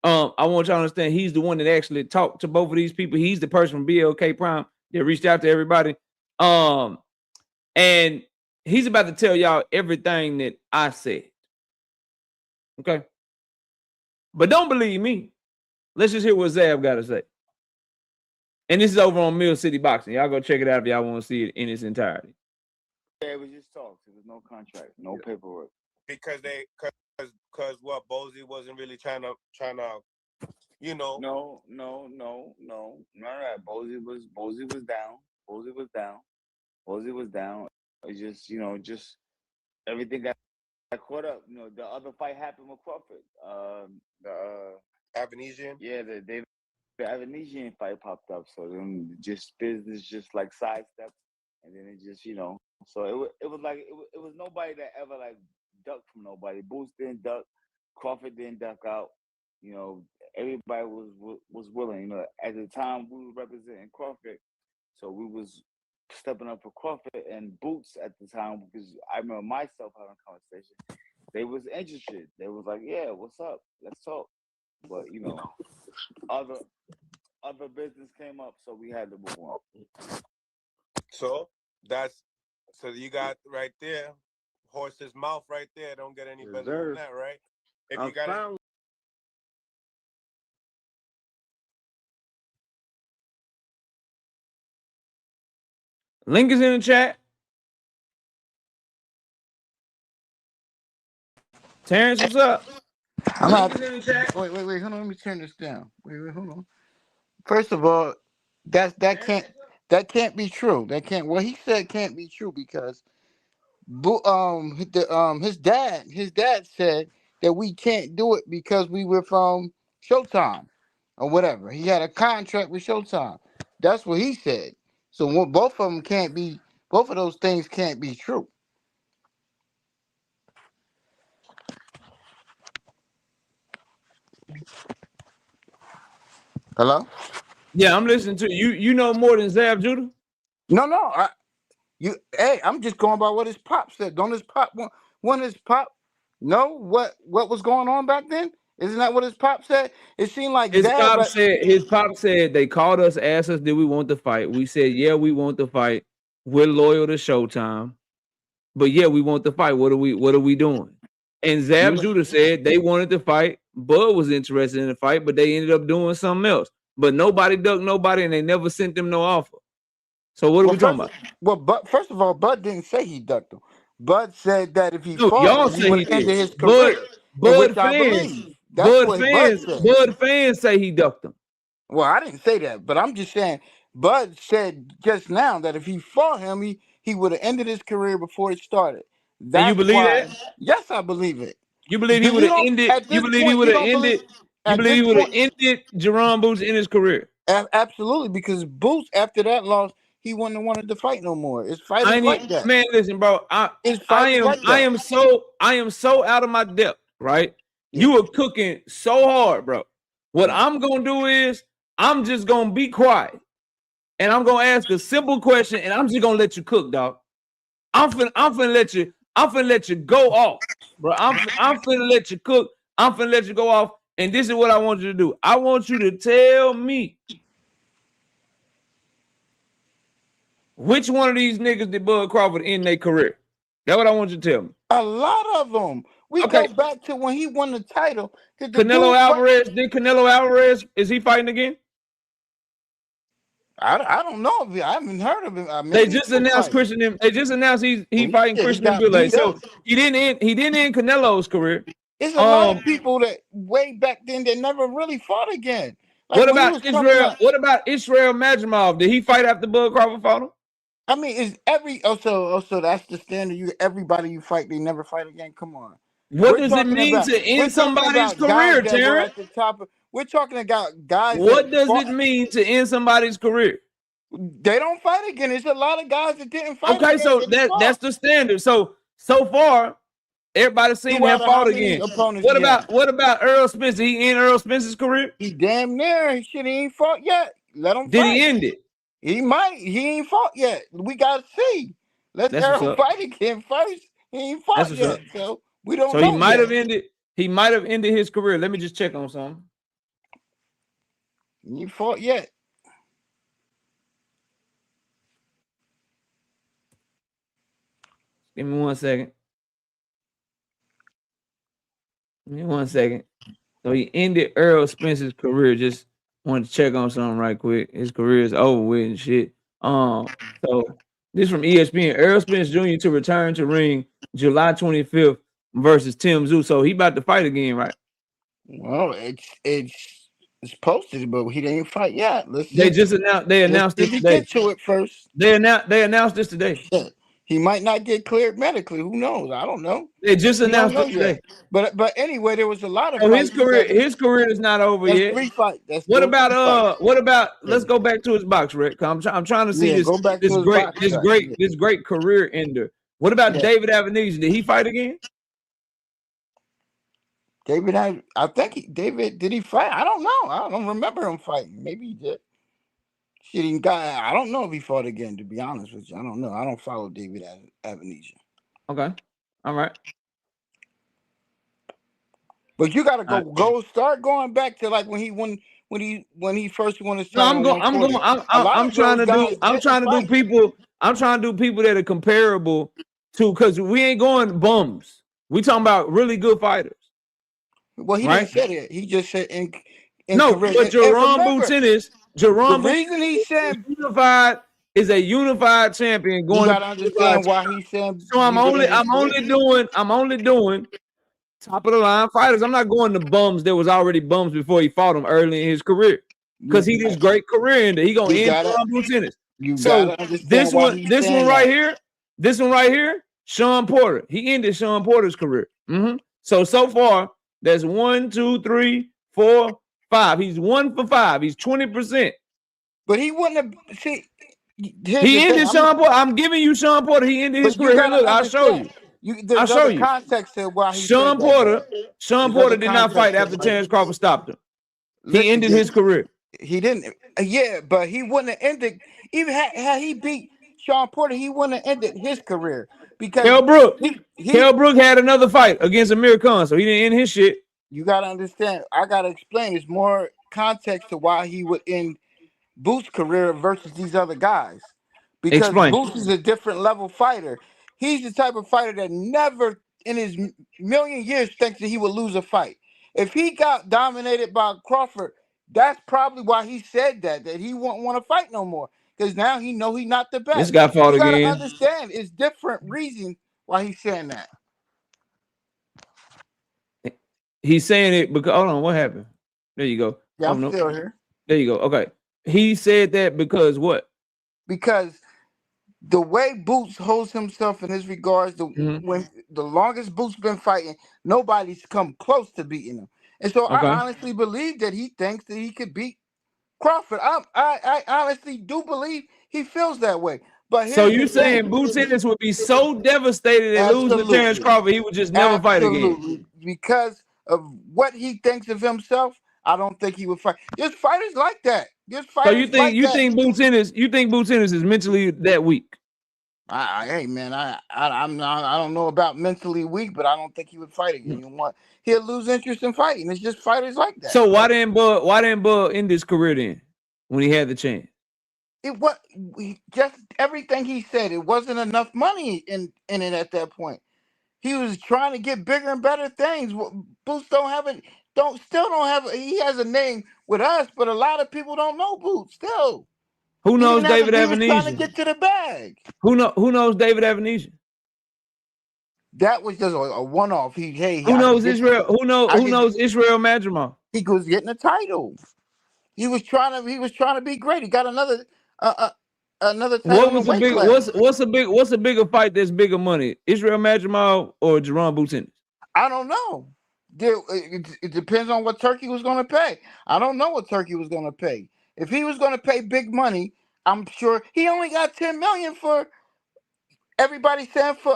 I want y'all to understand he's the one that actually talked to both of these people. He's the person from BLK Prime that reached out to everybody. And he's about to tell y'all everything that I said. Okay. But don't believe me. Let's just hear what Zab got to say. And this is over on Mill City Boxing. Y'all go check it out if y'all want to see it in its entirety. It was just talks. There was no contract, no paperwork. Because what Bozy wasn't really trying to, you know. No. None of that. Bozy was down. It's just, you know, just everything got caught up. You know, the other fight happened with Crawford. The Avenesian. Yeah, the Avenesian fight popped up. So then just business just like sidestepped, and then it just, you know. So it was like it was nobody that ever like ducked from nobody. Boots didn't duck, Crawford didn't duck out. You know, everybody was willing. You know, at the time we were representing Crawford, so we was stepping up for Crawford and Boots at the time, because I remember myself having a conversation. They was interested. They was like, "Yeah, what's up? Let's talk." But you know, other business came up, so we had to move on. So you got right there, horse's mouth right there. Don't get any better than that, right? If you got Link is in the chat. Terrence, what's up? Link is in the chat. Wait, hold on. Let me turn this down. Wait, hold on. First of all, that can't be true. What he said can't be true, because his dad said that we can't do it because we were from Showtime or whatever. He had a contract with Showtime. That's what he said. So both of those things can't be true. Hello? Yeah, I'm listening to you. You know more than Zab Judah? No. I'm just going by what his pop said. Don't his pop want his pop know what was going on back then? Isn't that what his pop said? It seemed like his pop said they called us, asked us, did we want to fight? We said, yeah, we want to fight. We're loyal to Showtime, but yeah, we want to fight. What are we doing? And Zab Judah said they wanted to fight. Bud was interested in the fight, but they ended up doing something else. But nobody ducked nobody, and they never sent them no offer. So what are we talking about? Well, but first of all, Bud didn't say he ducked him. Bud said that if he No, fought, y'all he say would he end did. his career. Bud fans, Bud fans say he ducked him. Well, I didn't say that, but I'm just saying Bud said just now that if he fought him, he would have ended his career before it started. And you believe that? Yes, I believe it. You believe he would have ended? You believe he would have ended? You believe he would have ended Jaron Boots in his career? Absolutely, because Boots after that loss, he wouldn't have wanted to fight no more. It's fighting like that. Man, listen, bro. I am so out of my depth, right? Yeah. You were cooking so hard, bro. What I'm gonna do is I'm just gonna be quiet, and I'm gonna ask a simple question, and I'm just gonna let you cook, dog. I'm finna let you go off, bro. I'm finna let you cook. I'm finna let you go off, and this is what I want you to do. I want you to tell me which one of these niggas did Bud Crawford end their career. That's what I want you to tell me. A lot of them. We go back to when he won the title. Canelo Alvarez, Canelo Alvarez, is he fighting again? I don't know. I haven't heard of him. They just announced Christian. They just announced he fighting Christian Bale. So he didn't end Canelo's career. It's a lot of people that way back then that never really fought again. Like what about Israel? What about Israel Majimov? Did he fight after Bud Crawford fought him? I mean, is also that's the standard. Everybody you fight, they never fight again. Come on. What does it mean to end somebody's career, Terrence? We're talking about guys. What does it mean to end somebody's career? They don't fight again. There's a lot of guys that didn't fight. Okay, so that's the standard. So far, everybody's seen him fought again. What about Earl Spencer? He end Earl Spencer's career? He damn near. He ain't fought yet. Let him. Did he end it? He might. He ain't fought yet. We gotta see. Let's Earl fight again first. He ain't fought yet, so we don't know. So he might have ended. He might have ended his career. Let me just check on something. He ain't fought yet. Give me 1 second. Give me 1 second. So he ended Earl Spencer's career. Just wanted to check on something right quick. His career is over with and shit. So this from ESPN. Earl Spence Jr. to return to ring July 25th versus Tim Tszyu. So he about to fight again, right? Well, it's posted, but he didn't fight yet. They announced this today. Get to it first. They announced this today. He might not get cleared medically. Who knows? I don't know. They just We don't announced know it today. yet. But anyway, there was a lot of So fights. his career is not over That's yet. 3 fights. That's What still 3 fights. about let's go back to his box, Rick. I'm trying to see Yeah, go back to his box shot. this great career ender. What about David Avenesian? Did he fight again? I think David, did he fight? I don't know. I don't remember him fighting. Maybe he did. Shit, I don't know if he fought again, to be honest with you. I don't know. I don't follow David Avenesian. Okay. All right. But you gotta start going back to like when he first won his title. I'm trying to do people that are comparable to, because we ain't going bums. We talking about really good fighters. Well, he didn't say that. He just said in no, career. but Jaron Boots Ennis, the reason he said is a unified champion. Going, you gotta understand why he said. So I'm only doing top of the line fighters. I'm not going to bums that was already bums before he fought them early in his career, because he did great career ender. He gonna end Jaron Boots Ennis. So this one right here, Sean Porter. He ended Sean Porter's career. So far, that's 1, 2, 3, 4, 5. He's 1 for 5. He's 20%. But he wouldn't have. See, he ended Sean Porter. I'm giving you Sean Porter. He ended his career. Look, I'll show you. I'll show you context to why Sean Porter did not fight after Terence Crawford stopped him. He ended his career. He didn't. Yeah, but he wouldn't have ended. Even had he beat Sean Porter, he wouldn't have ended his career. Because Kell Brook had another fight against Amir Khan, so he didn't end his shit. You gotta understand. I gotta explain. There's more context to why he would end Boots' career versus these other guys. Because Boots is a different level fighter. He's the type of fighter that never in his million years thinks that he would lose a fight. If he got dominated by Crawford, that's probably why he said that he won't want to fight no more. Because now he know he's not the best. This guy fought again. You gotta understand, it's different reasons why he's saying that. He's saying it because, hold on, what happened? There you go. Yeah, I'm still here. There you go. Okay. He said that because what? Because the way Boots holds himself in his regards, when the longest Boots been fighting, nobody's come close to beating him. And so I honestly believe that he thinks that he could beat Crawford. I honestly do believe he feels that way. But so you saying Boots Ennis would be so devastated at losing to Terence Crawford, he would just never fight again? Because of what he thinks of himself, I don't think he would fight. There's fighters like that. So you think Boots Ennis is mentally that weak? Hey man, I don't know about mentally weak, but I don't think he would fight again. You know what? He'll lose interest in fighting. It's just fighters like that. So why didn't Bud end his career then when he had the chance? It was just everything he said. It wasn't enough money in it at that point. He was trying to get bigger and better things. Boots still don't have. He has a name with us, but a lot of people don't know Boots still. Who knows David Avenesian? He was trying to get to the bag. Who knows David Avenesian? That was just a one-off. Who knows Israel? Who knows Israel Madrimov? He was getting a title. He was trying to be great. He got another title. What's a bigger fight that's bigger money? Israel Madrimov or Jaron Boots Ennis? I don't know. It depends on what Turkey was going to pay. I don't know what Turkey was going to pay. If he was going to pay big money, I'm sure he only got $10 million for everybody saying for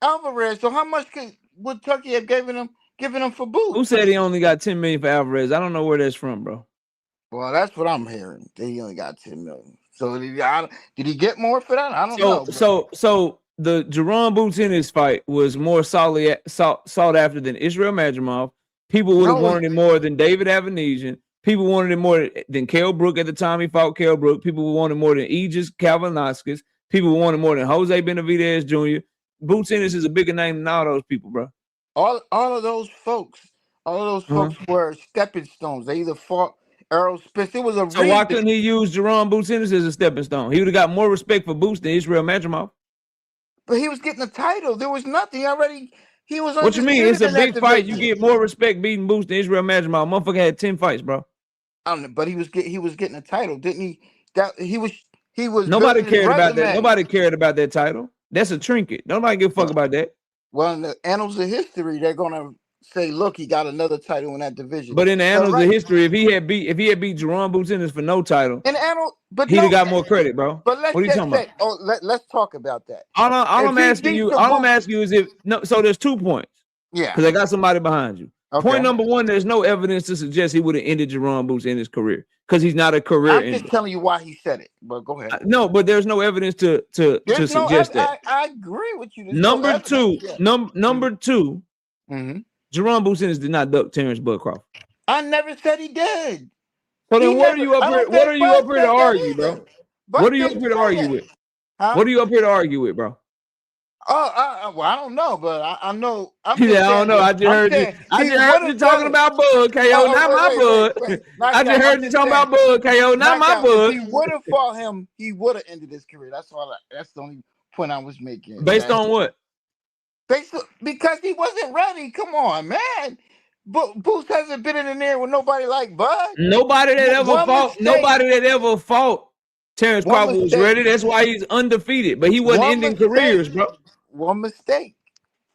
Alvarez. So how much would Turkey have given him for Boots? Who said he only got $10 million for Alvarez? I don't know where that's from, bro. Well, that's what I'm hearing. That he only got $10 million. So did he get more for that? I don't know. So the Jaron Boots Ennis fight was more sought after than Israel Madrimov. People would have wanted it more than David Avenesian. People wanted it more than Kell Brook at the time he fought Kell Brook. People wanted more than Aegis Kalvanauskas. People wanted more than Jose Benavidez Jr. Boots Ennis is a bigger name than all those people, bro. All of those folks were stepping stones. They either fought Errol Spence. It was a so why couldn't he use Jaron Boots Ennis as a stepping stone? He would have got more respect for Boots than Israel Madrimov. But he was getting a title. There was nothing. He was. What you mean? It's a big fight. You get more respect beating Boots than Israel Madrimov. Motherfucker had 10 fights, bro. I don't know, but he was getting a title, didn't he? That he was. Nobody cared about that. Nobody cared about that title. That's a trinket. Nobody give a fuck about that. Well, in the annals of history, they're gonna say, "Look, he got another title in that division." But in the annals of history, if he had beat Jaron Boots Ennis for no title, in annal, but he'd have got more credit, bro. But let's what are you talking about? Oh, let's talk about that. All I'm asking you is if no. So there's 2 points. Yeah, because I got somebody behind you. Okay. Point number one: there's no evidence to suggest he would have ended Jaron Boots in his career because he's not a career I'm ender. just telling you why he said it. But go ahead. No, but there's no evidence to suggest that. I agree with you. Number two, number two, Jaron Boots Ennis did not duck Terence Bud Crawford. I never said he did. So then what are you up here? What are you up here to argue, bro? What are you up here to argue with? What are you up here to argue with, bro? Oh, well, I don't know, but I know. I don't know. I just heard you. I just heard you talking about Bud KO, not my Bud. I just heard you talking about Bud KO, not my Bud. If he would have fought him, he would have ended his career. That's all. That's the only point I was making. Based on what? Because he wasn't ready. Come on, man. But Boots hasn't been in there with nobody like Bud. Nobody that ever fought Terence Crawford was ready. That's why he's undefeated. But he wasn't ending careers, bro. One mistake.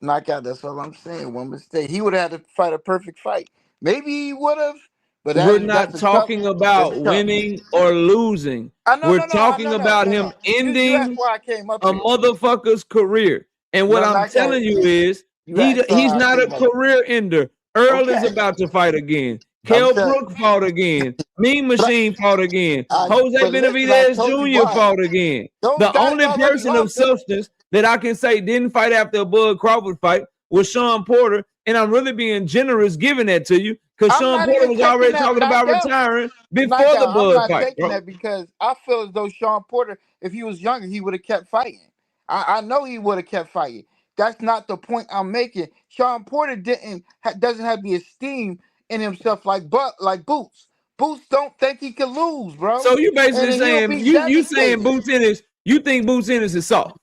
Knockout. That's all I'm saying. One mistake. He would have had to fight a perfect fight. Maybe he would have. But we're not talking about winning or losing. We're talking about him ending a motherfucker's career. And what I'm telling you is he's not a career ender. Earl is about to fight again. Kell Brook fought again. Mean Machine fought again. Jose Benavidez Jr. fought again. The only person of substance that I can say didn't fight after a Bud Crawford fight was Sean Porter. And I'm really being generous giving that to you because Sean Porter was already talking about retiring before the Bud fight. I'm not taking that because I feel as though Sean Porter, if he was younger, he would have kept fighting. I know he would have kept fighting. That's not the point I'm making. Sean Porter doesn't have the esteem in himself like Boots. Boots don't think he can lose, bro. So you basically saying you saying Boots Ennis, you think Boots Ennis is soft?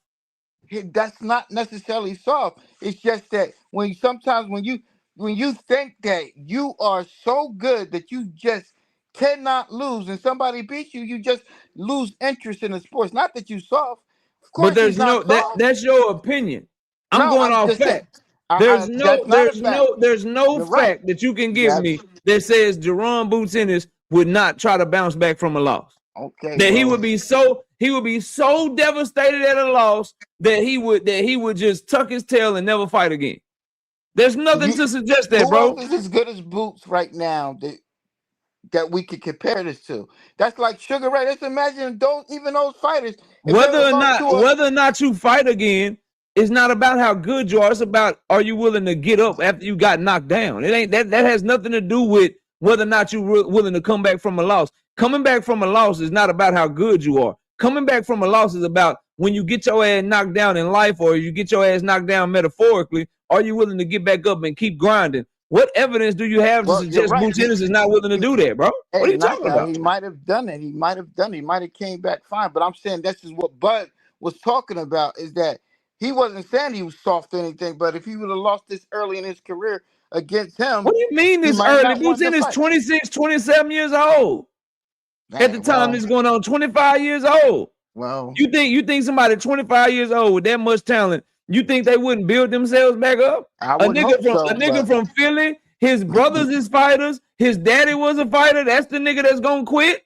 That's not necessarily soft. It's just that when you think that you are so good that you just cannot lose, and somebody beats you, you just lose interest in the sports. Not that you soft. Of course, but there's that's your opinion. I'm going off fact. There's no fact that you can give me that says Jaron Boots Ennis would not try to bounce back from a loss. Okay. That he would be so devastated at a loss that he would just tuck his tail and never fight again. There's nothing to suggest that, bro. Who else is as good as Boots right now that we could compare this to? That's like Sugar Ray. Let's imagine those fighters. Whether or not you fight again, it's not about how good you are. It's about are you willing to get up after you got knocked down. It ain't that has nothing to do with whether or not you're willing to come back from a loss. Coming back from a loss is not about how good you are. Coming back from a loss is about when you get your ass knocked down in life or you get your ass knocked down metaphorically, are you willing to get back up and keep grinding? What evidence do you have to suggest Boots Ennis is not willing to do that, bro? What are you talking about? He might have done it. He might have came back fine. But I'm saying this is what Bud was talking about is that he wasn't saying he was soft or anything, but if he would have lost this early in his career against him. What do you mean this early? Boots Ennis 26, 27 years old. At the time this is going on, 25 years old. Well, you think somebody 25 years old with that much talent, you think they wouldn't build themselves back up? A nigga from Philly, his brothers is fighters, his daddy was a fighter. That's the nigga that's gonna quit.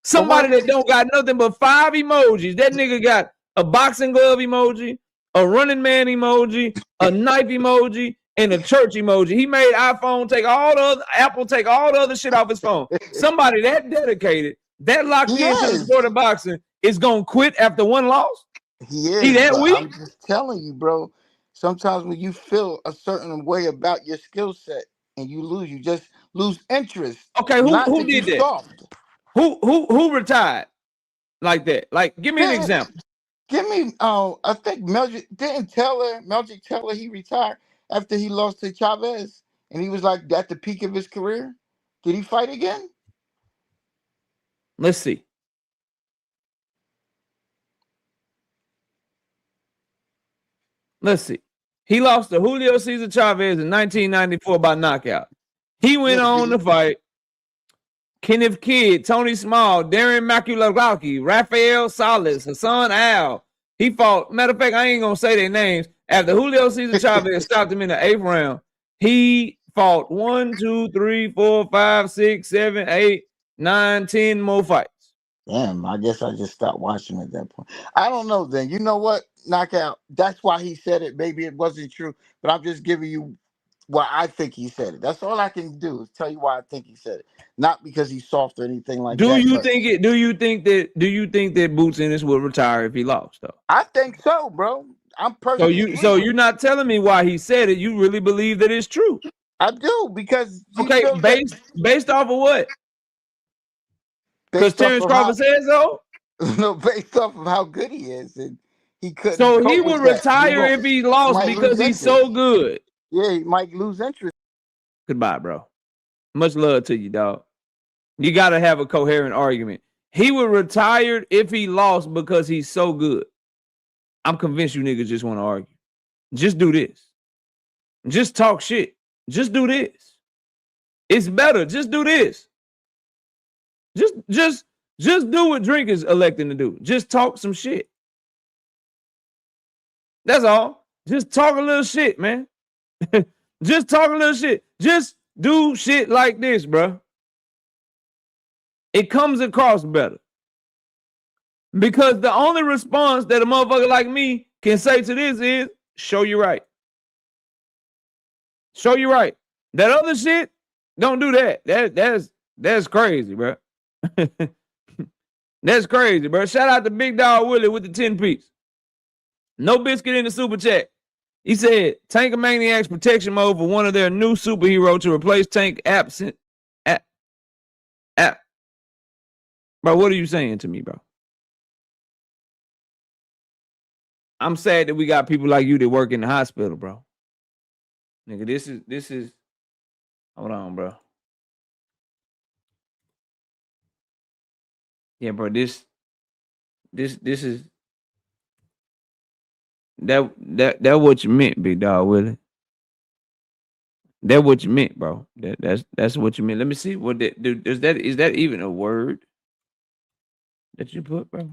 Somebody that don't got nothing but 5 emojis. That nigga got a boxing glove emoji, a running man emoji, a knife emoji, and a church emoji. He made Apple take all the other shit off his phone. Somebody that dedicated, that locked into the sport of boxing is gonna quit after one loss. He is. I'm just telling you, bro. Sometimes when you feel a certain way about your skill set and you lose, you just lose interest. Okay, who did that? Soft. Who retired like that? Like, give me an example. Give me. I think Melchick Taylor. He retired after he lost to Chavez, and he was like at the peak of his career. Did he fight again? Let's see. He lost to Julio Cesar Chavez in 1994 by knockout. He went on to fight Kenneth Kidd, Tony Small, Darren Maculagaki, Rafael Salas, Hassan Al. He fought. Matter of fact, I ain't gonna say their names. After Julio Cesar Chavez stopped him in the 8th round, he fought 1, 2, 3, 4, 5, 6, 7, 8, 9, 10 more fights. Damn, I guess I just stopped watching at that point. I don't know then. You know what? Knockout. That's why he said it. Maybe it wasn't true, but I'm just giving you why I think he said it. That's all I can do is tell you why I think he said it. Not because he's soft or anything like Do that. you think it? Do you think that Boots Ennis would retire if he lost though? I think so, bro. I'm personally. So you're not telling me why he said it. You really believe that it's true? I do because okay, based off of what? Because Terence Crawford said so. No, based off of how good he is, and he couldn't. So he would retire if he lost because he's so good. Yeah, he might lose interest. Goodbye, bro. Much love to you, dog. You got to have a coherent argument. He would retire if he lost because he's so good. I'm convinced you niggas just want to argue. Just do this. Just talk shit. Just do this. It's better. Just do this. Just do what Drink is electing to do. Just talk some shit. That's all. Just talk a little shit, man. Just talk a little shit. Just do shit like this, bro. It comes across better. Because the only response that a motherfucker like me can say to this is, show you right. Show you right. That other shit, don't do that. That's crazy, bro. That's crazy, bro. Shout out to Big Dog Willie with the 10-piece. No biscuit in the super chat. He said, Tank Maniac's protection mode for one of their new superhero to replace Tank absent. Bro, what are you saying to me, bro? I'm sad that we got people like you that work in the hospital, bro. Nigga, this is hold on, bro. Yeah, bro, this is that what you meant, Big Dog Willie. That what you meant, bro. That's what you meant. Let me see what that dude is that even a word that you put, bro?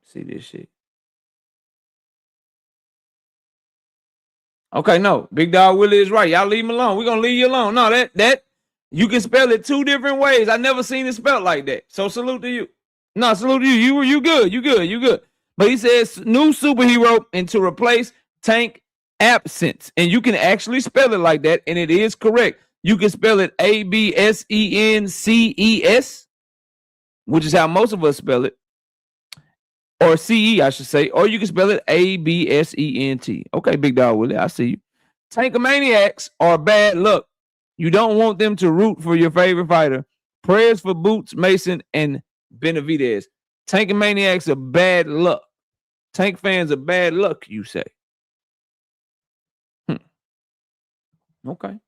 See this shit. Okay, no. Big Dog Willie is right. Y'all leave him alone. We're gonna leave you alone. No, that you can spell it 2 different ways. I never seen it spelled like that. So salute to you. No, salute to you. You good. But he says new superhero and to replace Tank absence. And you can actually spell it like that, and it is correct. You can spell it ABSENCES, which is how most of us spell it. Or CE, I should say. Or you can spell it ABSENT. Okay, Big Dog Willie, I see you. Tankomaniacs are bad luck. You don't want them to root for your favorite fighter. Prayers for Boots, Mason, and Benavidez. Tankomaniacs are bad luck. Tank fans are bad luck, you say. Okay.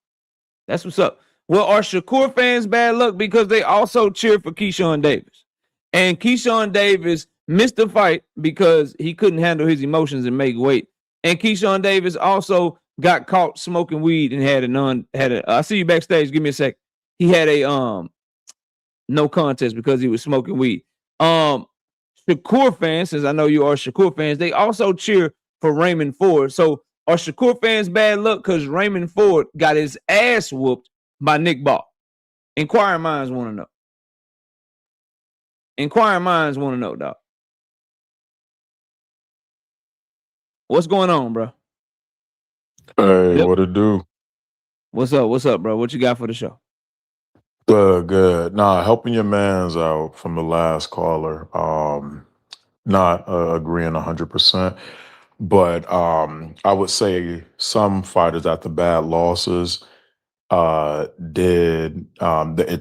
That's what's up. Well, are Shakur fans bad luck because they also cheer for Keyshawn Davis? And Keyshawn Davis missed the fight because he couldn't handle his emotions and make weight. And Keyshawn Davis also got caught smoking weed and had I see you backstage. Give me a sec. He had a no contest because he was smoking weed. Shakur fans, since I know you are Shakur fans, they also cheer for Raymond Ford. So are Shakur fans bad luck because Raymond Ford got his ass whooped by Nick Ball? Inquiring minds want to know. Inquiring minds want to know, dog. What's going on, bro? Hey, what it do? What's up, bro? What you got for the show? Good. Nah, helping your mans out from the last caller. Not agreeing 100%, but I would say some fighters after bad losses it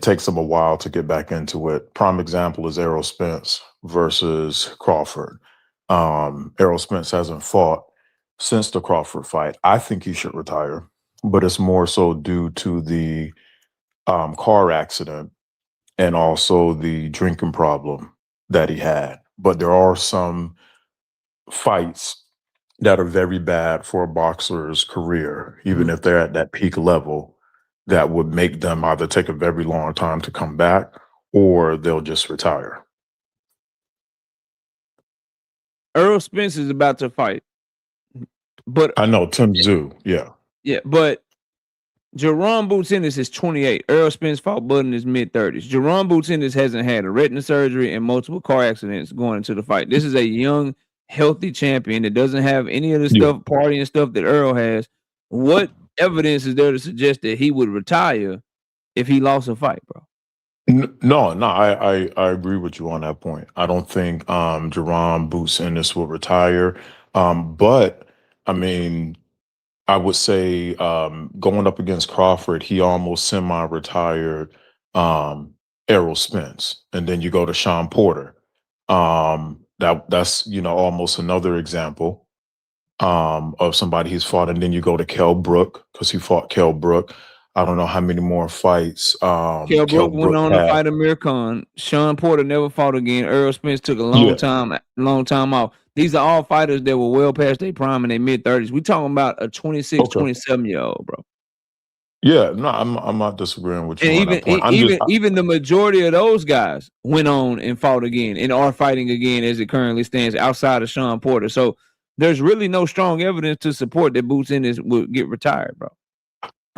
takes them a while to get back into it. Prime example is Errol Spence versus Crawford. Errol Spence hasn't fought since the Crawford fight. I think he should retire, but it's more so due to the car accident and also the drinking problem that he had. But there are some fights that are very bad for a boxer's career, even if they're at that peak level, that would make them either take a very long time to come back or they'll just retire. Earl Spence is about to fight. But I know Tim Zoo, yeah. Yeah, but Jaron Boots Ennis is 28. Earl Spence fought Bud in his mid-30s. Jaron Boots Ennis hasn't had a retina surgery and multiple car accidents going into the fight. This is a young, healthy champion that doesn't have any of the stuff, partying stuff that Earl has. What evidence is there to suggest that he would retire if he lost a fight, bro? No, I agree with you on that point. I don't think Jaron Boots Ennis will retire. But I mean, I would say going up against Crawford, he almost semi-retired Errol Spence. And then you go to Sean Porter. That's almost another example of somebody he's fought. And then you go to Kell Brook, because he fought Kell Brook. I don't know how many more fights. Kell Brook went on to fight Amir Khan. Sean Porter never fought again. Earl Spence took a long time off. These are all fighters that were well past their prime in their mid-30s. We talking about a 26, 27-year-old, bro. Yeah, no, I'm not disagreeing with you on that point. Even the majority of those guys went on and fought again and are fighting again as it currently stands outside of Sean Porter. So there's really no strong evidence to support that Boots Ennis would get retired, bro.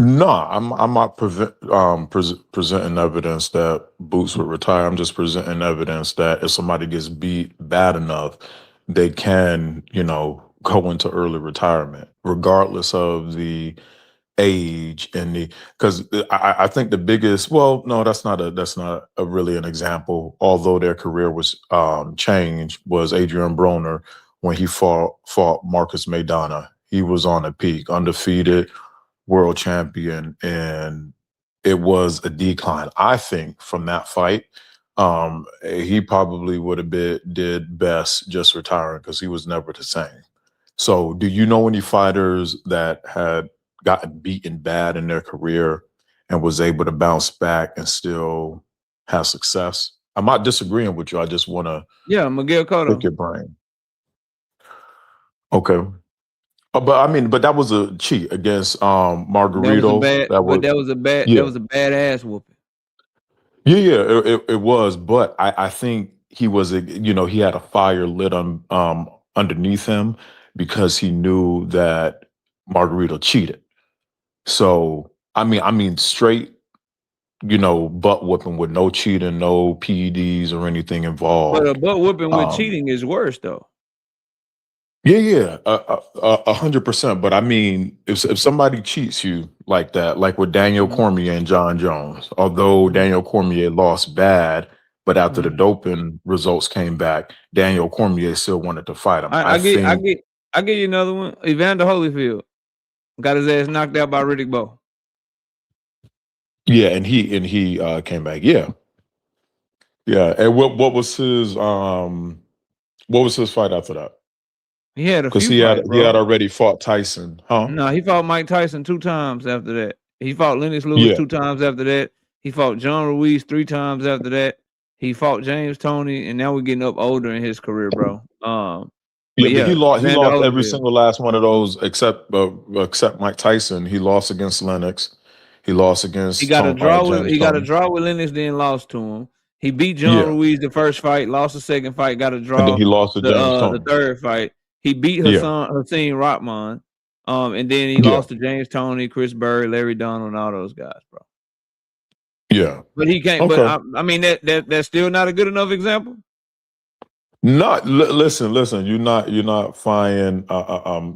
No, I'm not presenting evidence that Boots would retire. I'm just presenting evidence that if somebody gets beat bad enough, they can, go into early retirement, regardless of the age and because I think the biggest, well, no, that's not a really an example, although their career was changed, was Adrian Broner when he fought Marcus Maidana. He was on a peak, undefeated world champion, and it was a decline. I think from that fight, he probably would have did best just retiring, because he was never the same. So do you know any fighters that had gotten beaten bad in their career and was able to bounce back and still have success? I'm not disagreeing with you. I just want to Miguel Cotto. pick your brain. Okay. But that was a cheat against Margarito. That was a badass whooping. Yeah, it was. But I think he was, he had a fire lit on underneath him, because he knew that Margarito cheated. So I mean straight, butt whooping with no cheating, no PEDs or anything involved. But a butt whooping with cheating is worse, though. Yeah, 100%. But I mean, if somebody cheats you like that, like with Daniel Cormier and John Jones, although Daniel Cormier lost bad, but after the doping results came back, Daniel Cormier still wanted to fight him. I give you another one. Evander Holyfield got his ass knocked out by Riddick Bowe. Yeah, and he came back. Yeah. And what was his fight after that? He had a few he had already fought Tyson, huh? No, he fought Mike Tyson 2 times after that. He fought Lennox Lewis 2 times after that. He fought John Ruiz 3 times after that. He fought James Toney, and now we're getting up older in his career, bro. But he lost every single last one of those except Mike Tyson. He lost against Lennox. He lost against. He got a draw with Lennox, then lost to him. He beat John Ruiz the first fight, lost the second fight, got a draw. And then he lost to the third fight. He beat Hussein Rahman, and then he lost to James Toney, Chris Berry, Larry Donald, and all those guys, bro. Yeah, but he can't. Okay. But I mean, that's still not a good enough example. Listen. You're not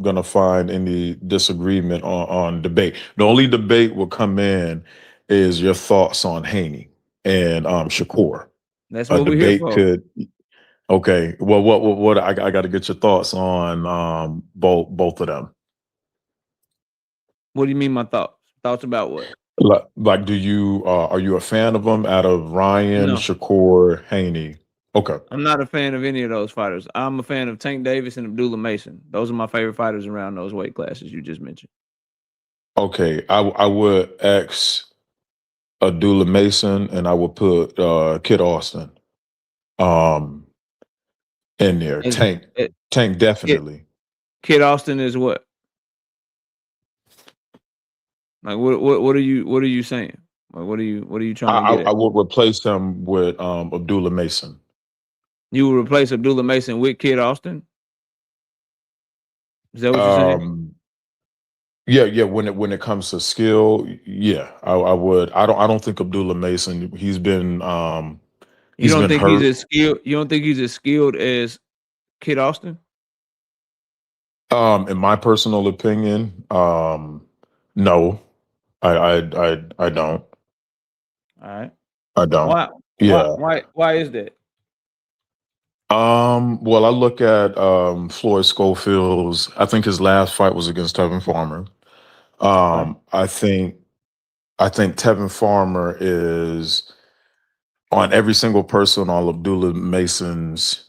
gonna find any disagreement on debate. The only debate will come in is your thoughts on Haney and Shakur. That's what we're here for. Okay. Well, what I got to get your thoughts on both of them. What do you mean, my thoughts? Thoughts about what? Like, do you are you a fan of them out of Ryan, Shakur, Haney? Okay. I'm not a fan of any of those fighters. I'm a fan of Tank Davis and Abdullah Mason. Those are my favorite fighters around those weight classes you just mentioned. Okay, I would X Abdullah Mason, and I would put Kid Austin in there. Tank definitely. Kid Austin is what? Like what are you saying? Like what are you trying to get at? I would replace him with Abdullah Mason. You would replace Abdullah Mason with Kid Austin? Is that what you're saying? Yeah. When it comes to skill, yeah, I would. I don't think Abdullah Mason. He's been You don't think he's hurt. as skilled? You don't think he's as skilled as Kid Austin? In my personal opinion, no, I don't. All right. I don't. Why? Yeah. Why is that? Well, I look at Floyd Schofield's. I think his last fight was against Tevin Farmer. Right. I think Tevin Farmer is on every single person on Abdullah Mason's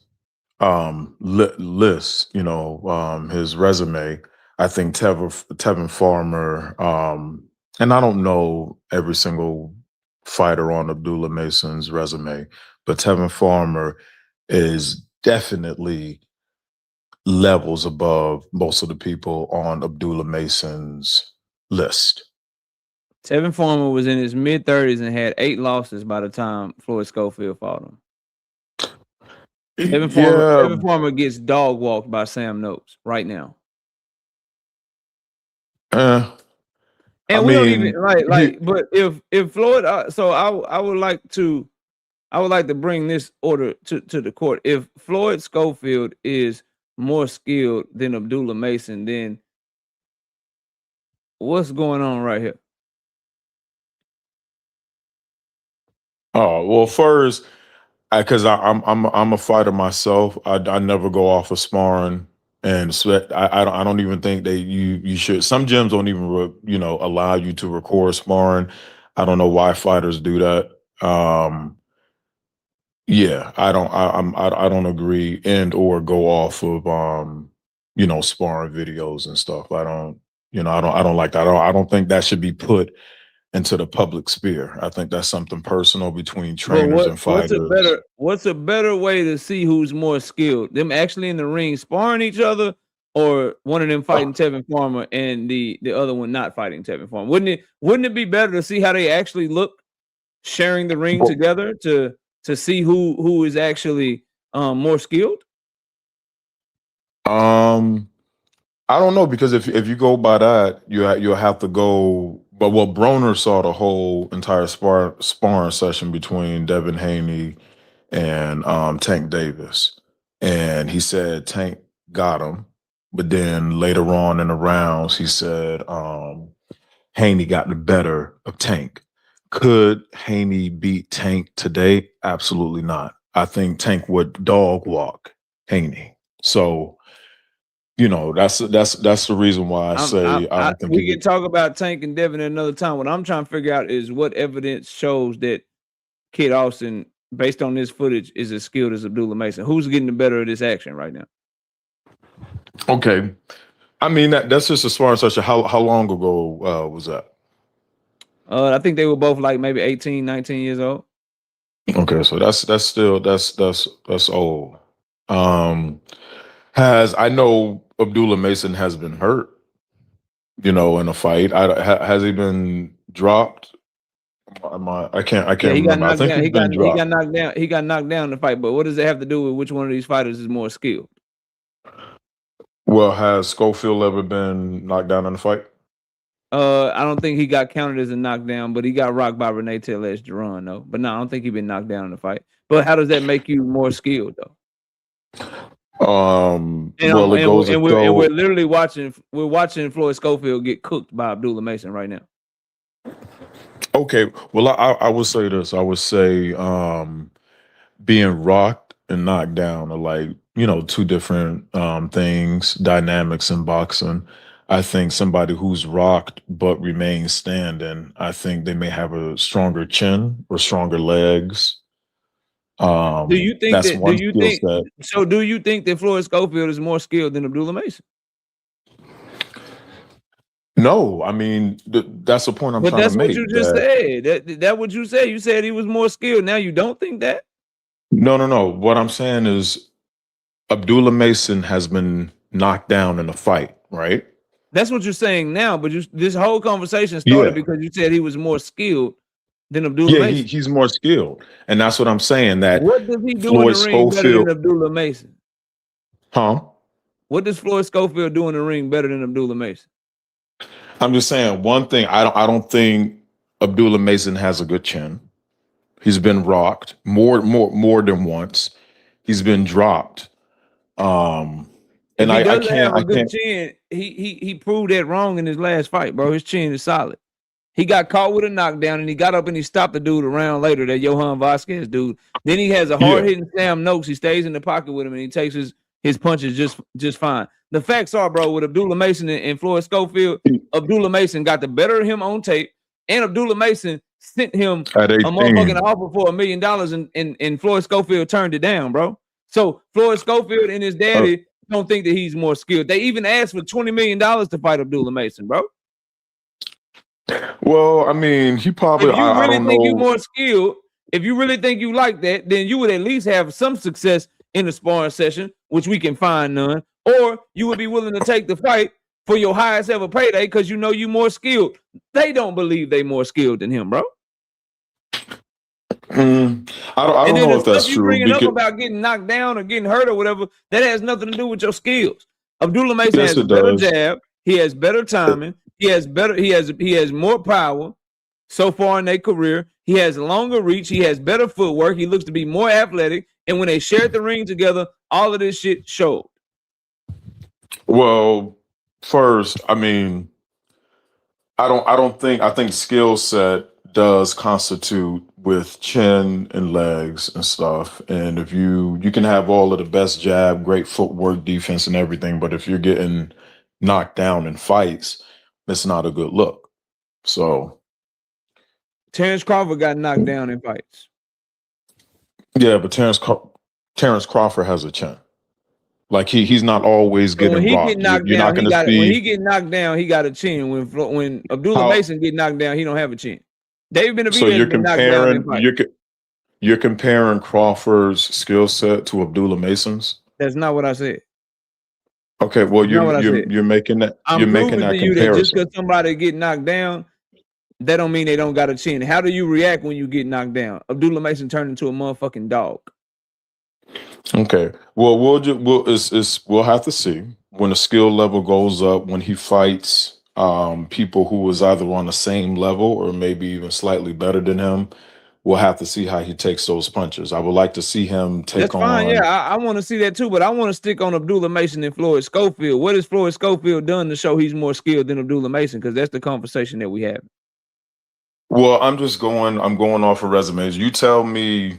list, his resume. I think Tevin Farmer, and I don't know every single fighter on Abdullah Mason's resume, but Tevin Farmer is definitely levels above most of the people on Abdullah Mason's list. Tevin Farmer was in his mid-30s and had 8 losses by the time Floyd Schofield fought him. Tevin Farmer gets dog walked by Sam Nopes right now. And we don't even but if Floyd, so I would like to bring this order to the court. If Floyd Schofield is more skilled than Abdullah Mason, then what's going on right here? Oh, well, first, because I'm a fighter myself. I never go off of sparring and sweat. I don't even think that you should. Some gyms don't even allow you to record sparring. I don't know why fighters do that. Yeah, I don't agree and or go off of sparring videos and stuff. I don't like that. I don't think that should be put into the public sphere. I think that's something personal between trainers and fighters. What's a better way to see who's more skilled? Them actually in the ring sparring each other, or one of them fighting Tevin Farmer and the other one not fighting Tevin Farmer? Wouldn't it be better to see how they actually look sharing the ring together to see who is actually more skilled? I don't know, because if you go by that, you'll have to go. But Broner saw the whole entire sparring session between Devin Haney and Tank Davis, and he said Tank got him, but then later on in the rounds, he said Haney got the better of Tank. Could Haney beat Tank today? Absolutely not. I think Tank would dog walk Haney. So, that's the reason why I say I don't think we can talk about Tank and Devin another time. What I'm trying to figure out is what evidence shows that Kid Austin, based on this footage, is as skilled as Abdullah Mason. Who's getting the better of this action right now? Okay, I mean that's just as far as such. How long ago was that? I think they were both like maybe 18, 19 years old. Okay, so that's still old. I know Abdullah Mason has been hurt, in a fight. Has he been dropped? I can't remember. I think he's been dropped. He got knocked down in the fight. But what does it have to do with which one of these fighters is more skilled? Well, has Schofield ever been knocked down in the fight? I don't think he got counted as a knockdown, but he got rocked by Renee Tellez Jaron, though. But no, I don't think he's been knocked down in the fight. But how does that make you more skilled, though? We're literally watching Floyd Schofield get cooked by Abdullah Mason right now. Okay, well, I would say this. I would say being rocked and knocked down are like, two different things, dynamics in boxing. I think somebody who's rocked but remains standing, I think they may have a stronger chin or stronger legs. Do you think that Floyd Schofield is more skilled than Abdullah Mason? No, I mean that's the point I'm trying to make. But that's what you just said. That's what you said. You said he was more skilled. Now you don't think that? No. What I'm saying is Abdullah Mason has been knocked down in a fight, right? That's what you're saying now. But this whole conversation started because you said he was more skilled than Abdullah Mason. Yeah, he's more skilled, and that's what I'm saying. That what does he do in the ring better than Abdullah Mason? Huh? What does Floyd Schofield do in the ring better than Abdullah Mason? I'm just saying one thing. I don't think Abdullah Mason has a good chin. He's been rocked more than once. He's been dropped. And if he I doesn't have a good can't. chin, he proved that wrong in his last fight, bro. His chin is solid. He got caught with a knockdown, and he got up and he stopped the dude a round later, that Johan Vasquez dude. Then he has a hard-hitting Sam Noakes. He stays in the pocket with him, and he takes his punches just fine. The facts are, bro, with Abdullah Mason and Floyd Schofield, Abdullah Mason got the better of him on tape, and Abdullah Mason sent him a motherfucking offer for $1 million, and Floyd Schofield turned it down, bro. So Floyd Schofield and his daddy don't think that he's more skilled. They even asked for $20 million to fight Abdullah Mason, bro. Well, I mean, he probably. If you really I don't think know. you're more skilled, if you really think you like that, then you would at least have some success in the sparring session, which we can find none. Or you would be willing to take the fight for your highest ever payday because you know you more skilled. They don't believe they more skilled than him, bro. I don't know if that's you true. Bringing up about getting knocked down or getting hurt or whatever, that has nothing to do with your skills. Abdullah Mason has a better jab. He has better timing. He has more power so far in their career. He has longer reach. He has better footwork. He looks to be more athletic. And when they shared the ring together, all of this shit showed. Well, first, I mean, I think skill set does constitute with chin and legs and stuff. And if you can have all of the best jab, great footwork, defense, and everything, but if you're getting knocked down in fights, it's not a good look. So Terence Crawford got knocked down in fights. Yeah, but Terence Crawford has a chin. Like he's not always getting when he rocked. get knocked You're down, not going to see. when he get knocked down, he got a chin. When Abdullah Mason get knocked down, he don't have a chin. David Benavidez So you're been knocked down in comparing fights. you're comparing Crawford's skill set to Abdullah Mason's. That's not what I said. Okay, well That's you're making that I'm you're making proving that to you that comparison. just because somebody get knocked down, that don't mean they don't got a chin. How do you react when you get knocked down? Abdullah Mason turned into a motherfucking dog. Okay. Well, we'll have to see when the skill level goes up when he fights people who was either on the same level or maybe even slightly better than him. We'll have to see how he takes those punches. I would like to see him take That's fine. on. Yeah, I want to see that too, but I want to stick on Abdullah Mason and Floyd Schofield. What has Floyd Schofield done to show he's more skilled than Abdullah Mason? Because that's the conversation that we have. Well, I'm going off of resumes. You tell me.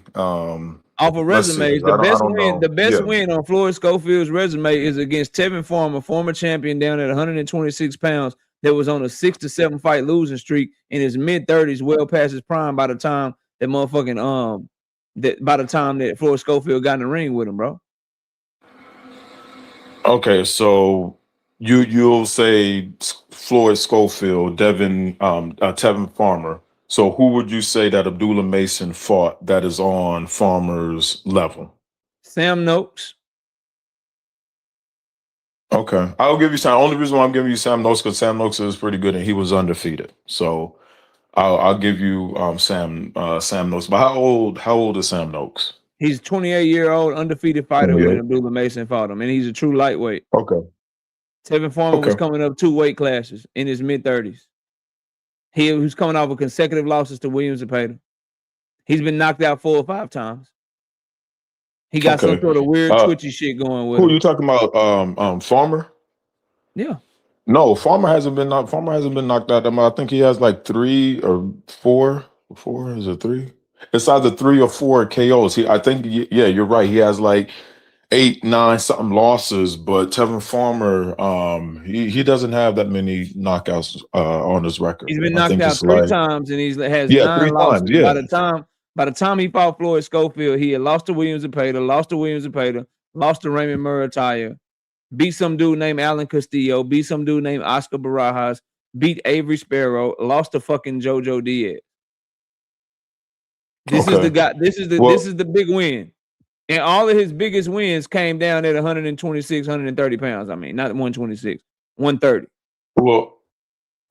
Off of resumes, the best win on Floyd Schofield's resume is against Tevin Farmer, former champion down at 126 pounds, that was on a 6 to 7 fight losing streak in his mid-30s, well past his prime by the time that motherfucking that Floyd Schofield got in the ring with him, bro. Okay, so you'll say Floyd Schofield, Tevin Farmer. So who would you say that Abdullah Mason fought that is on Farmer's level? Sam Noakes. Okay, I'll give you Sam. Only reason why I'm giving you Sam Noakes because Sam Noakes is pretty good and he was undefeated. So I'll give you Sam Noakes. But how old is Sam Noakes? He's a 28-year-old undefeated fighter when Abdullah Mason fought him, and he's a true lightweight. Okay. Tevin Farmer was coming up 2 weight classes in his mid-30s. He was coming off of consecutive losses to Williams Zepeda. He's been knocked out 4 or 5 times. He got some sort of weird twitchy shit going with him. Who are you talking about? Farmer? Yeah. No, Farmer hasn't been knocked out. I think he has like 3 or 4. 4 is it 3? It's either 3 or 4 KOs. I think you're right. He has like 8, 9 something losses, but Tevin Farmer, he doesn't have that many knockouts on his record. He's been knocked out 3 times, and he has 9 losses. Times, By the time he fought Floyd Schofield, he had lost to Williams Zepeda, lost to Raymond Murataya, beat some dude named Alan Castillo, beat some dude named Oscar Barajas, beat Avery Sparrow, lost to fucking JoJo Diaz. This is the guy. This is the big win. And all of his biggest wins came down at 126, 130 pounds. I mean, not 126, 130. Well,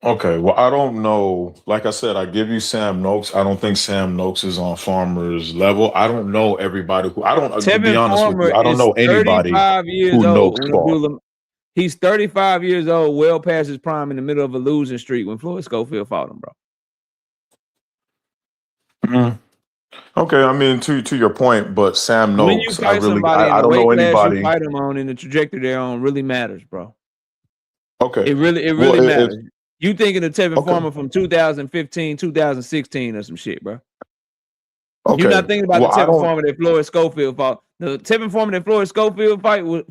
okay. Well, I don't know. Like I said, I give you Sam Noakes. I don't think Sam Noakes is on Farmer's level. I don't know everybody who. To be honest with you, I don't know anybody who Noakes fought. He's 35 years old, well past his prime, in the middle of a losing streak when Floyd Schofield fought him, bro. Mm. Okay, I mean to your point, but Sam When you Noakes, fight somebody in I the don't weight know class you anybody. fight them on and the trajectory they're on really matters, bro. Okay, It really well, matters. You thinking of Tevin okay, Farmer from 2015, 2016 or some shit, bro. You're okay. not thinking about Well, the I Tevin don't. Farmer that Floyd Schofield fought. The Tevin Farmer that Floyd Schofield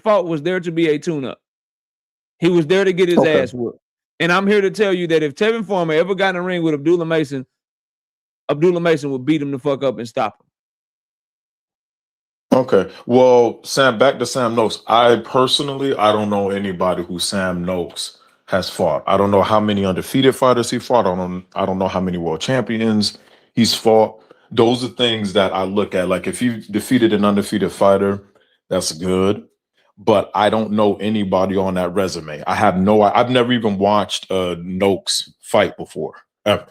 fought was there to be a tune-up. He was there to get his Okay. ass whooped. And I'm here to tell you that if Tevin Farmer ever got in the ring with Abdullah Mason would beat him the fuck up and stop him. Okay. Well, back to Sam Noakes. I don't know anybody who Sam Noakes has fought. I don't know how many undefeated fighters he fought. I don't know how many world champions he's fought. Those are things that I look at. Like if you defeated an undefeated fighter, that's good. But I don't know anybody on that resume. I've never even watched Noakes fight before, ever.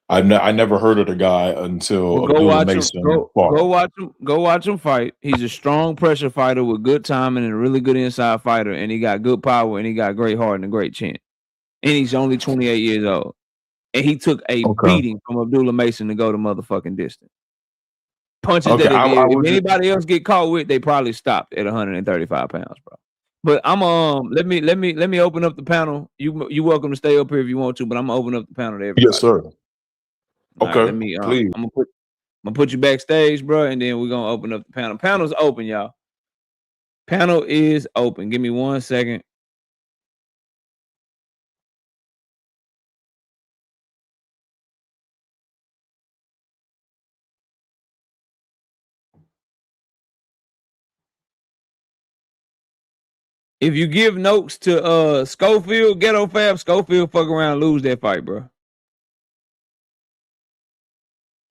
I never heard of the guy until Well, go Abdullah watch him. Mason Go fought. watch him. Go watch him fight. He's a strong pressure fighter with good timing and a really good inside fighter. And he got good power and he got great heart and a great chin. And he's only 28 years old. And he took a beating from Abdullah Mason to go the motherfucking distance. Punches that if anybody else get caught with, they probably stopped at 135 pounds, bro. But I'm let me open up the panel. You welcome to stay up here if you want to, but I'm gonna open up the panel to everybody. Yes, sir. Okay, right, please. I'm gonna put you backstage, bro, and then we're gonna open up the panel. Panel's open, y'all. Panel is open. Give me 1 second. If you give Noakes to Schofield, Ghetto Fab, Schofield fuck around and lose that fight, bro.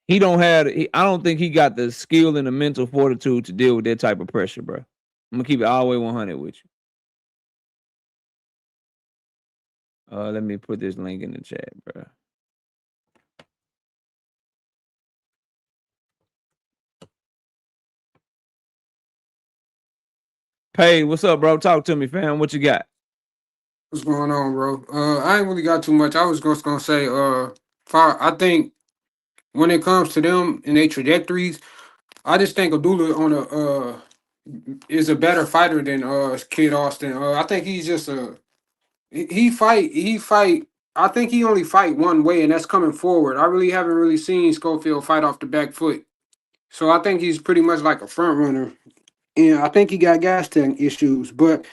I don't think he got the skill and the mental fortitude to deal with that type of pressure, bro. I'm gonna keep it all the way 100 with you. Let me put this link in the chat, bro. Pay, what's up, bro? Talk to me, fam. What you got? What's going on, bro? I ain't really got too much. I was just gonna say, I think when it comes to them and their trajectories, I just think Abdullah is a better fighter than Kid Austin. I think he's just he fight. I think he only fight one way, and that's coming forward. I really haven't really seen Schofield fight off the back foot, so I think he's pretty much like a front runner. And I think he got gas tank issues, but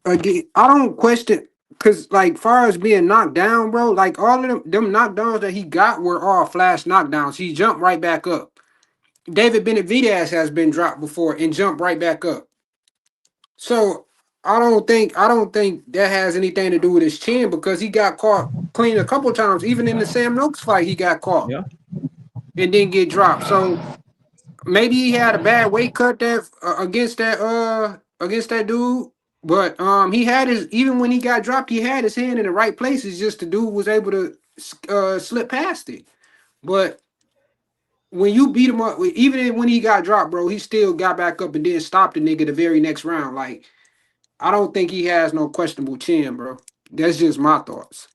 again, I don't question because like far as being knocked down, bro, like all of them knockdowns that he got were all flash knockdowns. He jumped right back up. David Benavidez has been dropped before and jumped right back up. So I don't think that has anything to do with his chin because he got caught clean a couple times. Even in the Sam Noakes fight, he got caught and didn't get dropped. So maybe he had a bad weight cut that against that dude. But he had even when he got dropped, he had his hand in the right places. Just the dude was able to slip past it. But when you beat him up, even when he got dropped, bro, he still got back up and didn't stop the nigga the very next round. Like, I don't think he has no questionable chin, bro. That's just my thoughts.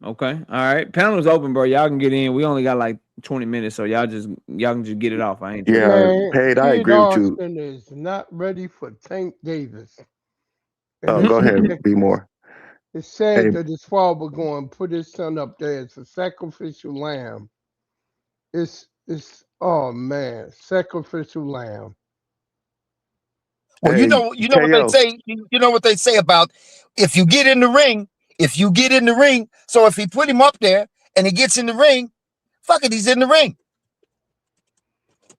Okay, all right. Panel's open, bro. Y'all can get in. We only got like 20 minutes, so y'all can just get it off. I ain't. Man, Paid, I Kid agree with you. Austin is not ready for Tank Davis. Oh, go ahead, be more. It's sad Hey, that his father going to put his son up there as a sacrificial lamb. It's oh man, sacrificial lamb. Well, hey, you know what they KO. say. You know what they say about if you get in the ring. So if he put him up there and he gets in the ring, fuck it, he's in the ring.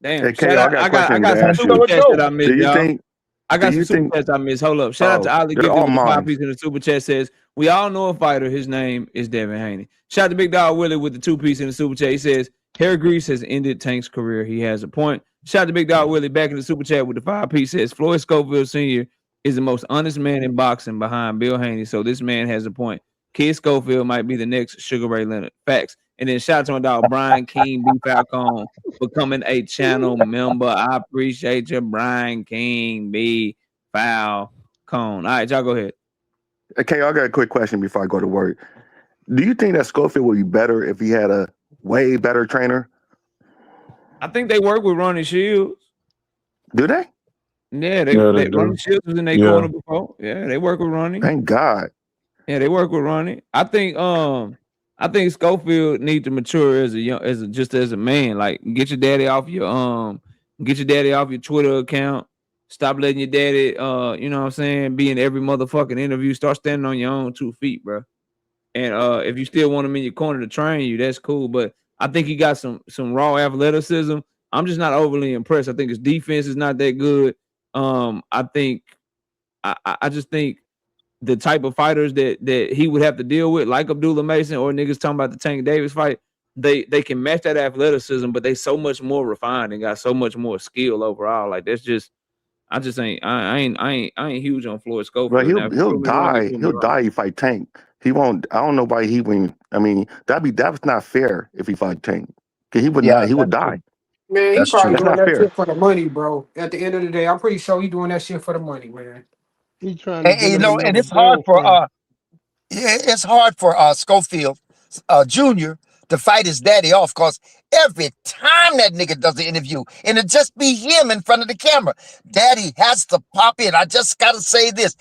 Damn. Hey, Shout KO, I out. got a I question got some to ask super you. chats that I missed, Do you y'all. think? I got Do some you super think? chats I missed. Hold up. Shout out to Ali They're Gifted all with the 5 mine. piece in the super chat says, we all know a fighter. His name is Devin Haney. Shout out to Big Dog Willie with the 2 piece in the super chat. He says, hair grease has ended Tank's career. He has a point. Shout out to Big Dog Willie back in the super chat with the 5 piece says, Floyd Schofield Sr. is the most honest man in boxing behind Bill Haney. So this man has a point. Kid Schofield might be the next Sugar Ray Leonard. Facts. And then shout out to my dog Brian King B. Falcone becoming a channel member. I appreciate you, Brian King B. Falcone. All right, y'all go ahead. Okay, I got a quick question before I go to work. Do you think that Schofield would be better if he had a way better trainer? I think they work with Ronnie Shields. Do they? Yeah, Yeah, they Ronnie do. Shields was in their Yeah. corner before. Yeah, they work with Ronnie. Thank God. Yeah, they work with Ronnie. I think Schofield need to mature as a man. Like get your daddy off your Twitter account. Stop letting your daddy you know what I'm saying, be in every motherfucking interview. Start standing on your own 2 feet, bro. And if you still want him in your corner to train you, that's cool. But I think he got some raw athleticism. I'm just not overly impressed. I think his defense is not that good. I just think the type of fighters that he would have to deal with, like Abdullah Mason or niggas talking about the Tank Davis fight, they can match that athleticism, but they so much more refined and got so much more skill overall. Like that's just, I ain't huge on Floyd Schofield. But Now, if you he'll prove me wrong, you die. prove me He'll wrong. die if he fight Tank. He won't. I don't know why he wouldn't. I mean, that's not fair if he fight Tank. 'Cause he would Yeah, not. He would that's die. true. Man, he That's probably true. That's doing not that fair. shit for the money, bro. At the end of the day, I'm pretty sure he doing that shit for the money, man. He trying to get You him know, and another it's hard for girlfriend. it's hard for Schofield Jr. to fight his daddy off because every time that nigga does the interview, and it just be him in front of the camera, daddy has to pop in. I just gotta say this.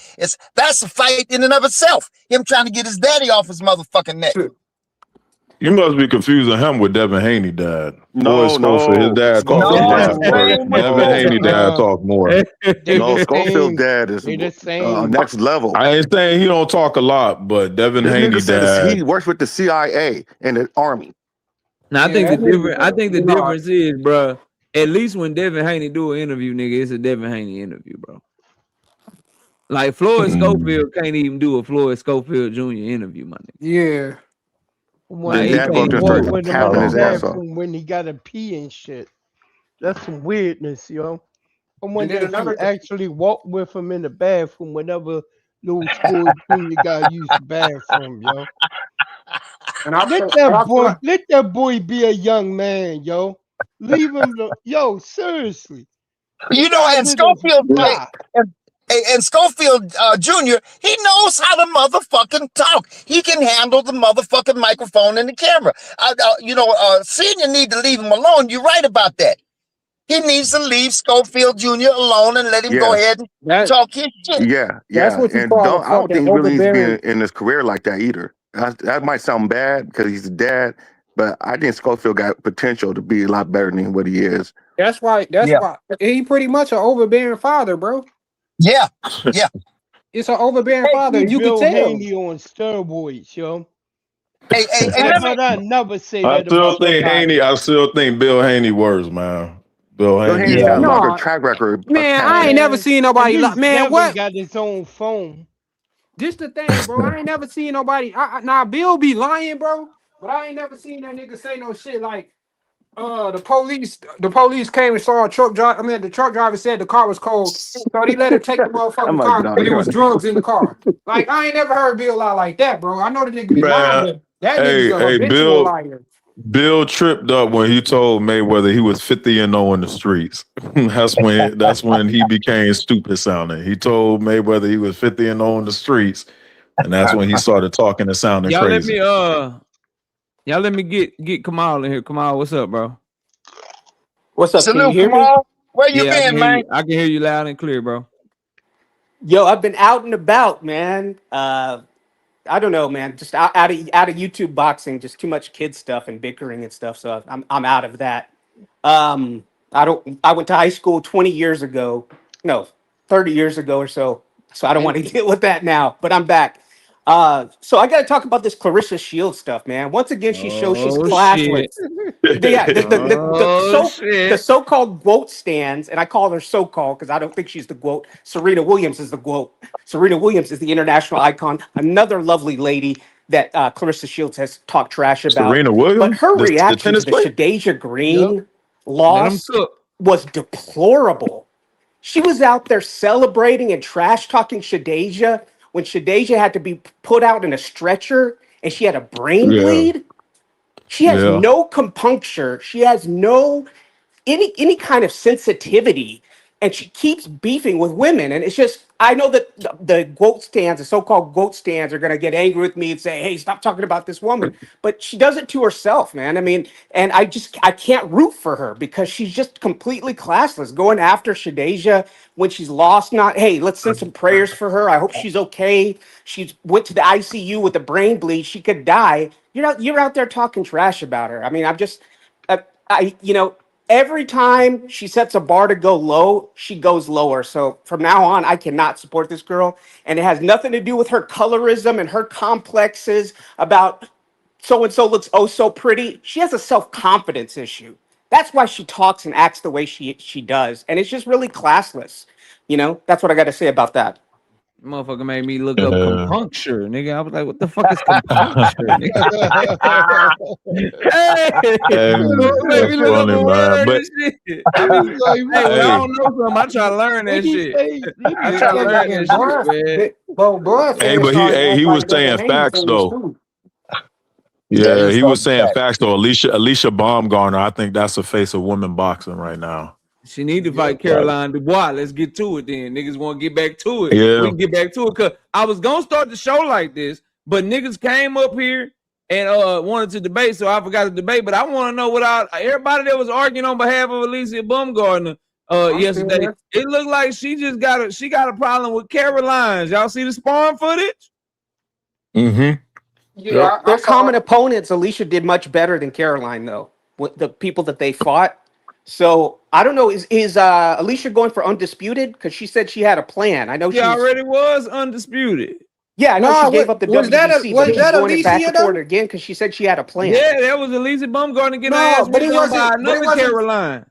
That's a fight in and of itself. Him trying to get his daddy off his motherfucking neck. You must be confusing him with Devin Haney dad. Floyd No, Schofield, his no. dad talk a Schofield No, lot, dad. but same with Devin both. Haney dad talk more. They No, the Schofield same. dad is They the same. next level. I ain't saying he don't talk a lot, but Devin This Haney nigga said dad. he works with the CIA and the army. Now I Yeah, think that nigga, the you know, difference is, bro. At least when Devin Haney do an interview, nigga, it's a Devin Haney interview, bro. Like Floyd Mm. Schofield can't even do a Floyd Schofield Jr. interview, my nigga. yeah. I Like Then wonder he if dad he go can't to even walk do start it. with him in capping the his ass off. bathroom when he gotta pee and shit. That's some weirdness, yo. I And wonder then if he another thing, actually walked with him in the bathroom whenever little school junior guy used the bathroom, yo. and I Let feel, and that I feel boy, like, let that boy be a young man, yo. Leave him, yo. Seriously, the You know, guy and did a Schofield, fly. and Schofield Jr., he knows how to motherfucking talk. He can handle the motherfucking microphone and the camera. Senior need to leave him alone. You're right about that. He needs to leave Schofield Jr. alone and let him go Yeah, ahead and that talk his shit. that's yeah. what you And call a I don't fucking think he really needs to be overbearing. in his career like that either. That might sound bad because he's a dad, but I think Schofield got potential to be a lot better than what he is. That's why. That's Yeah, why he pretty much an overbearing father, bro. yeah, yeah. It's an overbearing Hey, father, He and you can Bill tell. Haney on steroids, yo. hey, I let me. bet I never say I that still about think nobody. Haney. I still think Bill Haney worse, man. Bill Bill Haney Haney's is got a Yeah. the longer No, track record of man, I talent. ain't never Man, seen at nobody like. least Man, Devin what? got his own phone. This the thing, bro. I ain't never seen nobody. Now Bill be lying, bro. But I ain't never seen that nigga say no shit like. The police came and saw a truck driver. I mean, the truck driver said the car was cold, so they let him take the I motherfucking might car, get out but of it here. was drugs in the car. Like I ain't never heard Bill lie like that, bro. I know the nigga be lying, man. but that nigga's a Hey, habitual Bill. liar. Bill tripped up when he told Mayweather he was 50-0 in the streets. that's when he became stupid sounding. He told Mayweather he was 50-0 in the streets, and that's when he started talking and sounding Y'all let me crazy. get Kamal in here. Kamal, what's up, bro? What's up? Can you Salute, hear me? Kamal. Where you Yeah, I can been, hear man? you. I can hear you loud and clear, bro. Yo, I've been out and about, man. I don't know, man. Just out of YouTube boxing, just too much kid stuff and bickering and stuff. So I'm out of that. Um, I don't. I went to high school 20 years ago. No, 30 years ago or so. So I don't want to deal with that now. But I'm back. So I got to talk about this Clarissa Shields stuff, man. Once again, she shows she's Oh shit. classless. Yeah, Oh the shit. so-called quote stands, and I call her so-called because I don't think she's the quote. Serena Williams is the quote. Serena Williams is the international icon. Another lovely lady that Clarissa Shields has talked trash about. Serena But Williams, her the reaction to tennis the player. Shadeja Yup. Green Let him loss cook. was deplorable. She was out there celebrating and trash talking Shadeja when Shadeja had to be put out in a stretcher and she had a brain Yeah, bleed. She has yeah. no compunction. She has no any kind of sensitivity and she keeps beefing with women. And it's just, I know that the GOAT stands, the so-called GOAT stands, are gonna get angry with me and say, "Hey, stop talking about this woman." But she does it to herself, man. I mean, and I can't root for her because she's just completely classless, going after Shadeja when she's lost. Not, hey, let's send some prayers for her. I hope she's okay. She went to the ICU with a brain bleed. She could die. You're out there talking trash about her. I mean, every time she sets a bar to go low, she goes lower. So from now on, I cannot support this girl. And it has nothing to do with her colorism and her complexes about so-and-so looks oh so pretty. She has a self-confidence issue. That's why she talks and acts the way she does. And it's just really classless. That's what I got to say about that. Motherfucker made me look up compuncture, nigga. I was like, what the fuck is compuncture, nigga? Hey, made me look up a word and shit. I mean, hey, when I don't know something, I try to learn that shit. I try to learn that shit, man. Hey, but he was saying facts though. Yeah, he was saying facts though. Alicia Baumgartner, I think that's the face of women boxing right now. She need to fight Caroline Dubois. Let's get to it then. Niggas want to get back to it. Yeah. We can get back to it. Cause I was gonna start the show like this, but niggas came up here and wanted to debate, so I forgot to debate. But I want to know what everybody that was arguing on behalf of Alicia Baumgartner yesterday. It looked like she got a problem with Caroline's. Y'all see the sparring footage? Mm-hmm. Yeah, their common opponents, Alicia did much better than Caroline, though, with the people that they fought. So I don't know. Is Alicia going for undisputed? Because she said she had a plan. I know she already was undisputed. Yeah, I know she gave up the was WBC, that but she's going Alicia, back to though? court again because she said she had a plan. Yeah, that was Alicia Baumgartner getting her No, ass but it whipped on by wasn't. But it another wasn't. Caroline.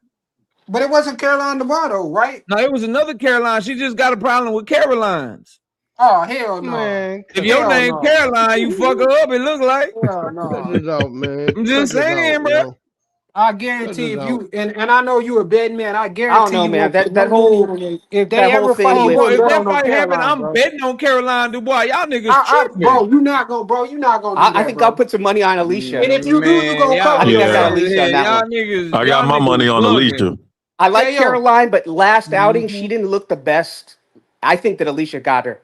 But it wasn't Caroline Dubois, though, right? No, it was another Caroline. She just got a problem with Carolines. Oh hell no! Man, If your name Caroline, you fuck her up. It look like. Hell no! Cut it out, man. I'm just saying, bro. I guarantee if you and I know you a betting man. I guarantee I don't know, you man. won't put That no whole money on it. If they that whole ever thing fight, you with- Bro, wouldn't if bet that on no fight happen, Caroline, I'm bro. betting on Caroline Dubois. Y'all niggas tripping. Bro, you're not gonna do I that. think bro. I'll put some money on Alicia. And if you do, you gonna y'all, cover. I think I got Yeah. Alicia on that y'all one. niggas. I got my money on Alicia. I like KO. Caroline, but last outing she didn't look the best. I think that Alicia got her.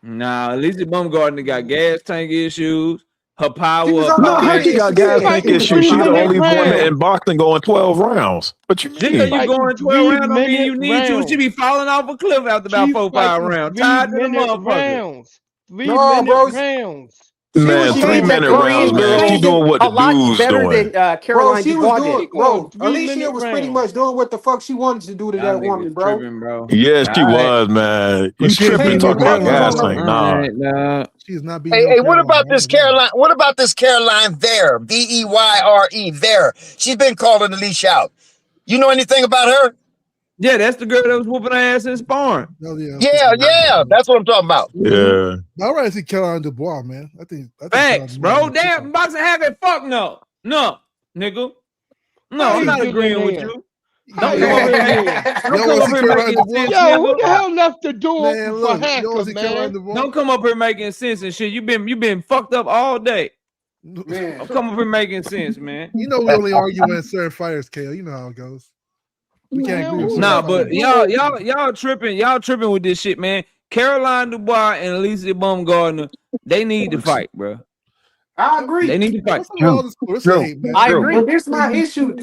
Nah, Alicia Baumgartner got gas tank issues. Her power. She was Her on No, the how power. she got gas tank fighting issues? She's the 3-minute only one rounds. in boxing going 12 rounds. What you Nigga, mean? you going 12 rounds don't mean you need to. She be falling off a cliff after about She 4-5 fighting rounds. Tired to the 3-minute motherfucker. rounds. No, 3-minute bro. rounds. Man, She 3 means that minute Korean rounds, man. She Korean doing did what a the lot dude's better doing. than Bro, Caroline she was Dubois doing, did. She going bro. Alicia 3-minute was pretty rounds. much doing what the fuck she wanted to do to Y'all that woman, niggas bro. tripping, bro. Yeah, she All right. was, man. But You she ain't tripping beating Hey, no talking about Caroline was gas on Caroline. her. tank. All Nah. right, nah. She's not beating Hey, no hey, what Caroline. about this Caroline? What about this Caroline Vare? Veyre. Vare. She's been calling Alicia out. You know anything about her? Yeah, that's the girl that was whooping her ass in sparring. Oh, yeah. Yeah. That's what I'm talking about. Yeah. But I'd rather see Caroline Dubois, man. I think Facts, Caroline bro. Dubois. Damn, boxing hacker. Fuck no. No, nigga. No, How I'm he not get in agreeing with there? you. How Don't he come up get here in making. there? You Don't don't come want up to see here Caroline making Dubois? sense, Yo, who the nigga. hell left the door Man, open for look, you don't Hacker, want to see Caroline man? Dubois? Don't come up here making sense and shit. You been fucked up all day. Man. Don't come up here making sense, man. You know we only argue when certain fighters, KO. You know how it goes. We can't agree with certain Nah, fighters. but y'all tripping with this shit, man. Caroline Dubois and Alicia Baumgartner, they need to fight, bro. I agree. They need to fight. What's up with all this Clarissa hate, man? I agree. But this my issue.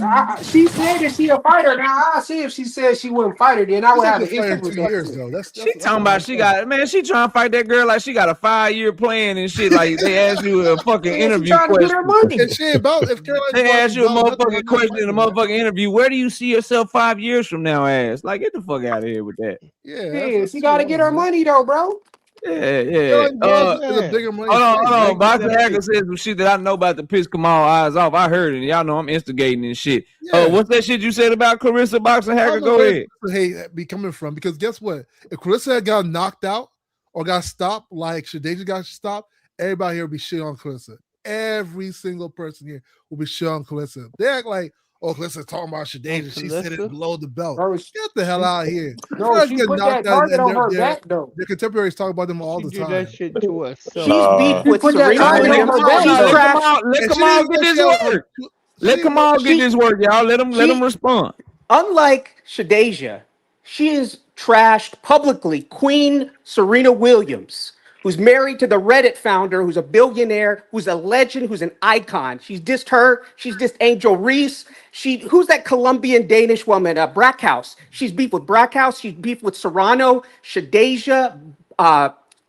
She said that she a fighter. Now I see if she said she wouldn't fight her, then I She's would not have gonna an fight her issue with 2 that. years shit. though. That's She talking about she trying to fight that girl like she got a 5-year plan and shit. Like they asked you a fucking Yeah, she interview trying to get her question. money. And she ain't about if Caroline They Dubois asked you a ain't about nothing, motherfucking ain't no question in a fighting, man. motherfucking interview. Where do you see yourself 5 years from now? Ass like get the fuck out of here with that. Yeah, Yeah, that's she too got to long, get her man. money though, bro. Yeah. Caroline Dubois is a bigger money Hold fight. on. Man. Boxer Hacker said some shit that I know about to piss Kamal eyes off. I heard it. Y'all know I'm instigating and shit. Yeah. What's that shit you said about Clarissa Boxer I Hacker? don't know Go where ahead. Clarissa hate be coming from because guess what? If Clarissa had got knocked out or got stopped like Shadeja got stopped, everybody here would be shit on Clarissa. Every single person here will be shit on Clarissa. They act like, oh, Clarissa's talking about Shadeja. She said it below the belt. Bro, Get the hell out of here. No, she put that target on her back though. Their contemporaries talk about them all the Did time. that shit to herself. She's beef She with put that Serena target on Williams. her back. She's though. trash. Let Kamal get this work. Let Kamal get this work, y'all. Let him respond. Unlike Shadeja, She is trashed publicly Queen Serena Williams, who's married to the Reddit founder, who's a billionaire, who's a legend, who's an icon. She's dissed her. She's dissed Angel Reese. Who's that Colombian Danish woman? Brackhouse. She's beef with Brackhouse. She's beef with Serrano, Shadeja,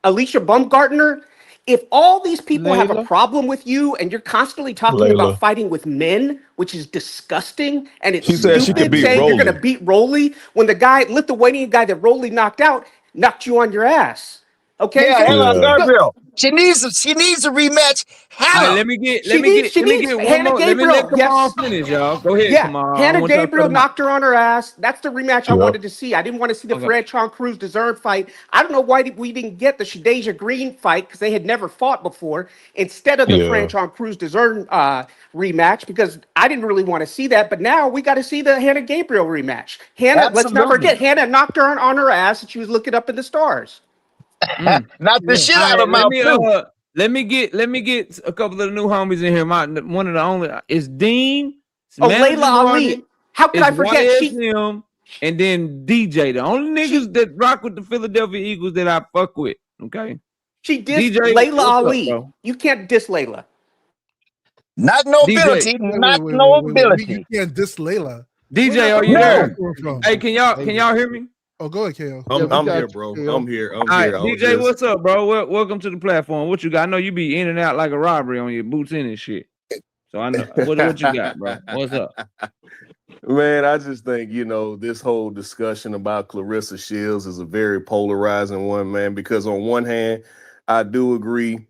Alicia Baumgartner. If all these people have a Layla. problem with you and you're constantly talking about fighting with men, which is disgusting and it's She said she could stupid, beat saying you're going to Rolly. beat Rolly when the Lithuanian guy that Rolly knocked out knocked you on your ass. Okay, Yeah, so Hannah Yeah. Gabriel. She needs a rematch. All right, Hannah. let me get she needs one Hannah more. Let me let Gabriel. Kamal Yes, finish, y'all. Go ahead, yeah, Kamal. I don't Hannah want y'all to cut Gabriel him off. knocked her on her ass. That's the rematch I Yep. wanted to see. I didn't want to see the Franchon Cruz DeZern fight. I don't know why we didn't get the Shadeja Green fight because they had never fought before instead of the Yeah. Franchon Cruz DeZern rematch because I didn't really want to see that. But now we got to see the Hannah Gabriel rematch. Hannah, let's not Absolutely. forget, Hannah knocked her on her ass and she was looking up in the stars. Knock the shit All out right, of mouth too. let me get a couple of the new homies in here. One of the only is Dean, it's Oh, Layla Manager Ali. Martin, How could it's I forget? YSM, and then DJ. The only niggas that rock with the Philadelphia Eagles that I fuck with. Okay, She dissed DJ, Layla what's up, Ali. bro? You can't diss Layla. Not DJ, nobility. Not nobility. You can't diss Layla. DJ, are you Where's there? that coming from? Hey, can y'all hear me? Oh, go ahead, KO. Yeah, we I'm got here, you, bro. KO. I'm here. All right, I was DJ, just what's up, bro? Welcome to the platform. What you got? I know you be in and out like a robbery on your boots in and shit. So I know what you got, bro. What's up? Man, I just think, this whole discussion about Clarissa Shields is a very polarizing one, man, because on one hand, I do agree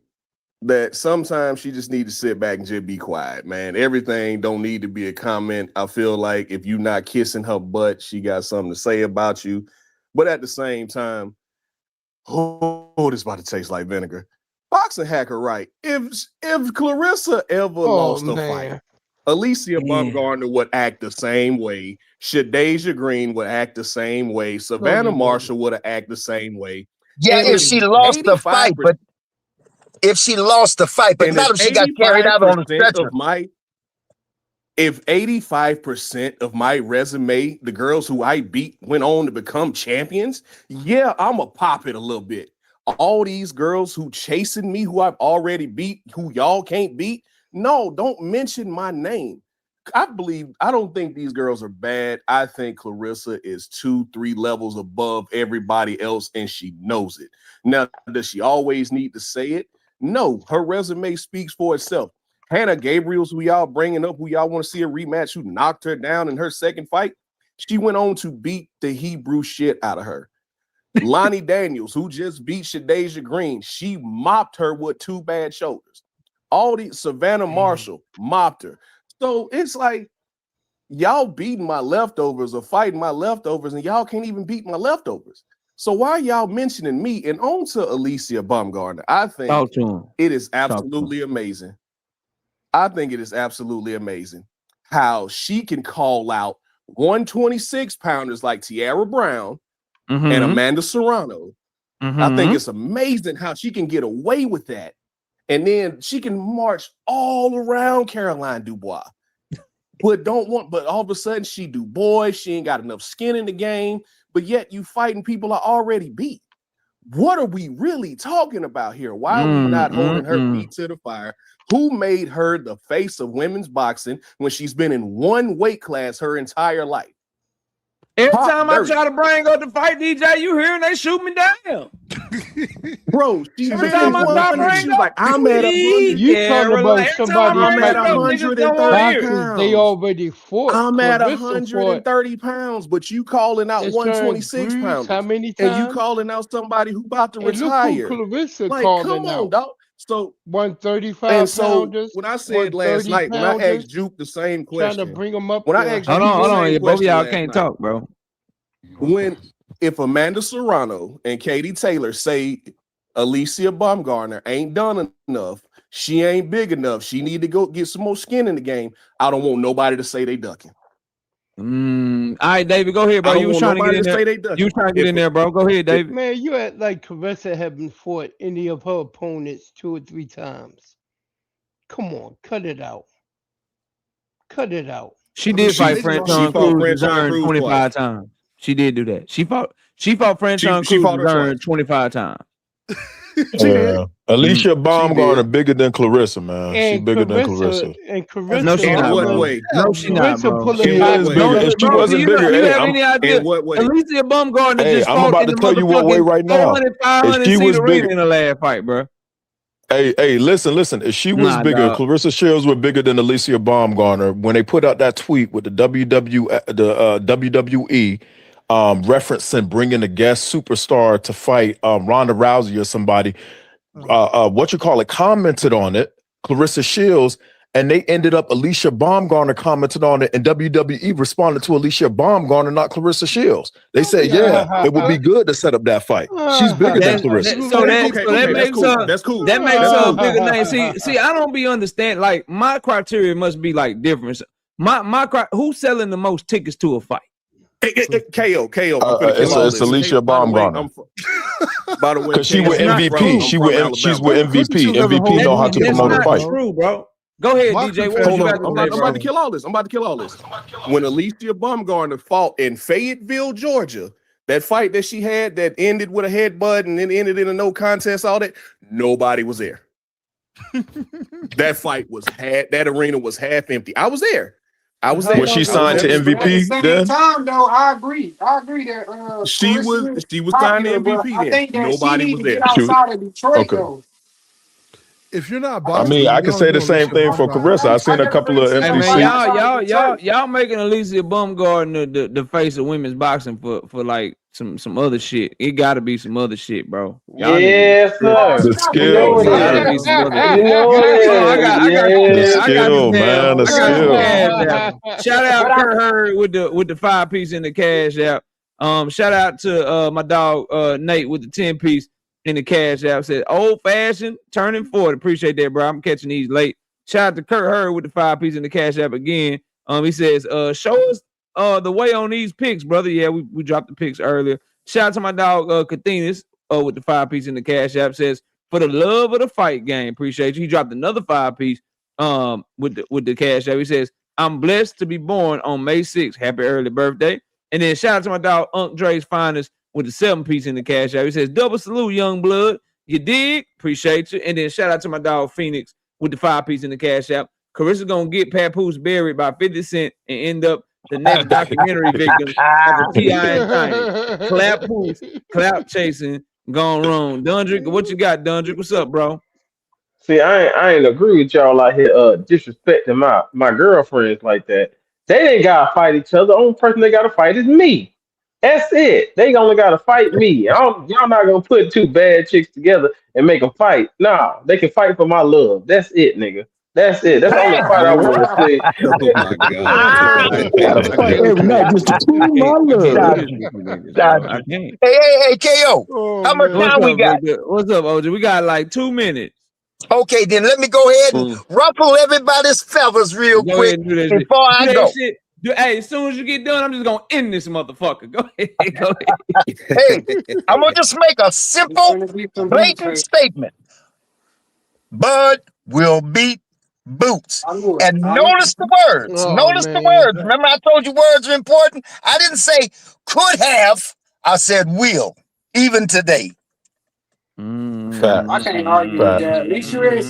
that sometimes she just need to sit back and just be quiet, man. Everything don't need to be a comment. I feel like if you're not kissing her butt, she got something to say about you. But at the same time, this is about to taste like vinegar. Boxing hacker, right? If Clarissa ever lost a fight, Alicia Baumgartner would act the same way. Shadeja Green would act the same way. Savannah Marshall would have acted the same way. Yeah, And if she lost the fight, but and not if if she got carried out on a 85% stretcher. of if 85% of my resume, the girls who I beat went on to become champions, yeah, I'ma pop it a little bit. All these girls who chasing me, who I've already beat, who y'all can't beat, no, don't mention my name. I don't think these girls are bad. I think Clarissa is 2-3 levels above everybody else, and she knows it. Now, does she always need to say it? No, her resume speaks for itself. Hannah Gabriel's, who y'all bringing up, who y'all want to see a rematch, who knocked her down in her second fight, she went on to beat the Hebrew shit out of her. Lonnie Daniels, who just beat Shadeja Green, she mopped her with 2 bad shoulders. All these Savannah Marshall mopped her. So it's like y'all beating my leftovers or fighting my leftovers, and y'all can't even beat my leftovers. So why are y'all mentioning me? And on to Alicia Baumgartner. I think it is absolutely amazing. I think it is absolutely amazing how she can call out 126 pounders like Tiara Brown and Amanda Serrano. I think it's amazing how she can get away with that. And then she can march all around Caroline Dubois. But all of a sudden she do boy, she ain't got enough skin in the game, but yet you fighting people I already beat. What are we really talking about here? Why are we not holding her feet to the fire? Who made her the face of women's boxing when she's been in one weight class her entire life? Every time I try to bring up the fight, DJ, you hearing they shoot me down. Bro, she's every time I try to bring she was like, I'm at 100. You talking about somebody I'm at fighting 130 boxers pounds. they already fought. I'm at Clarissa 130 pounds, but you calling out 126 pounds. How many times? And you calling out somebody who about to And look who retire. Clarissa Like, calling come on, out. dog. So 135 and so pounders. when I said last night, when I asked Juke the same question, trying to bring them up. when I asked Hold Juke the on, same both of question y'all last can't night, talk, bro. If Amanda Serrano and Katie Taylor say Alicia Baumgartner ain't done enough, she ain't big enough, she need to go get some more skin in the game, I don't want nobody to say they ducking. All right, David, go ahead, bro. You was trying to get in there. You was trying to get in there, bro. Go ahead, David. Man, you act like Clarissa haven't fought any of her opponents 2 or 3 times. Come on, cut it out. Cut it out. She did fight Franchon Cruz 25 times. She did do that. She fought Franchon she fought her Cruz twice. 25 times. Yeah. Alicia Baumgartner bigger than Clarissa, man. She And bigger than Clarissa. No, she In not, what bro. way? No, she not, Clarissa bro. pull She it back. is bigger. If she Bro, wasn't do bigger, you hey, have any idea? In what way? Alicia Baumgartner hey, just I'm fought about in to the tell you what way motherfucking right now. 400, If 500 she seat was arena bigger, in the last fight, bro. hey, listen. If she was Nah, bigger, dog. Clarissa Shields was bigger than Alicia Baumgartner. When they put out that tweet with the WWE referencing bringing a guest superstar to fight Ronda Rousey or somebody, commented on it, Clarissa Shields, and they ended up Alicia Baumgartner commented on it, and WWE responded to Alicia Baumgartner, not Clarissa Shields. They said, yeah, it would be good to set up that fight. She's bigger than Clarissa. So that makes her That's cool. That makes her a bigger name. See, I don't be understand. Like my criteria must be like different. Who's selling the most tickets to a fight? KO. I'm finna kill all It's this. Alicia Baumgartner. By the way, Because she with MVP. She's with MVP. Alabama. MVP know how to promote a fight. True, bro. Go ahead, DJ. What Hold you on. got to say, I'm bro? about to kill all this. When Alicia Baumgartner fought in Fayetteville, Georgia, that fight that she had that ended with a headbutt and then ended in a no contest, all that, nobody was there. That arena was half empty. I was there. Was she signed to MVP At the same then? time, though, I agree that She was signed to MVP I then. think that Nobody she was need to there. get outside of Detroit, Okay. though. If you're not I boxing, mean, you I can don't say the do same Alicia thing for Baumgartner. Clarissa. I've seen a couple of Hey man, NBC. y'all making Alicia Baumgartner the face of women's boxing for like some other shit. It gotta be some other shit, bro. Y'all Yes, sir. The skill, gotta be man. some other You shit. know it is. Oh, I got The some skill, man. The skill. cash app. Shout out Kurt Hurd with the 5-piece in the cash app. Shout out to my dog Nate with the 10-piece in the cash app. Said old fashioned turning 40. Appreciate that, bro. I'm catching these late. Shout out to Kurt Hurd with the 5-piece in the cash app again. He says, show us the way on these picks, brother. Yeah, we dropped the picks earlier. Shout out to my dog Kathenis with the 5-piece in the cash app. Says, for the love of the fight game, appreciate you. He dropped another 5-piece with the cash app. He says, I'm blessed to be born on May 6th. Happy early birthday. And then shout out to my dog Unc Dre's Finest with the 7-piece in the cash app. He says, double salute, young blood. You dig? Appreciate you. And then shout out to my dog Phoenix with the 5-piece in the cash app. Carissa's gonna get Papoose buried by 50 Cent and end up the next documentary victim of the T.I. and Tiny. Clout chasing, gone wrong. Dundrick, what you got, Dundrick? What's up, bro? See, I ain't agree with y'all out here disrespecting my girlfriends like that. They ain't gotta fight each other. The only person they gotta fight is me. That's it. They only gotta fight me. Y'all not gonna put two bad chicks together and make them fight. Nah, they can fight for my love. That's it, nigga. That's it. That's the only fight I want to see. Oh my God. Gotta fight every night just to prove my love. I can't. Hey, KO. Oh, How much man. time we got? What's up, OJ? We got like 2 minutes. Okay, then let me go ahead and ruffle everybody's feathers real Go quick ahead and do that shit. before I Do that go. shit. Hey, as soon as you get done, I'm just gonna end this motherfucker. Go ahead. Go ahead. Hey, I'm gonna just make a simple, blatant statement. Bud will beat Boots. And notice the words. Oh, Notice the man. words. Remember I told you words are important? I didn't say could have. I said will, even today. I can't argue with that. Lisa is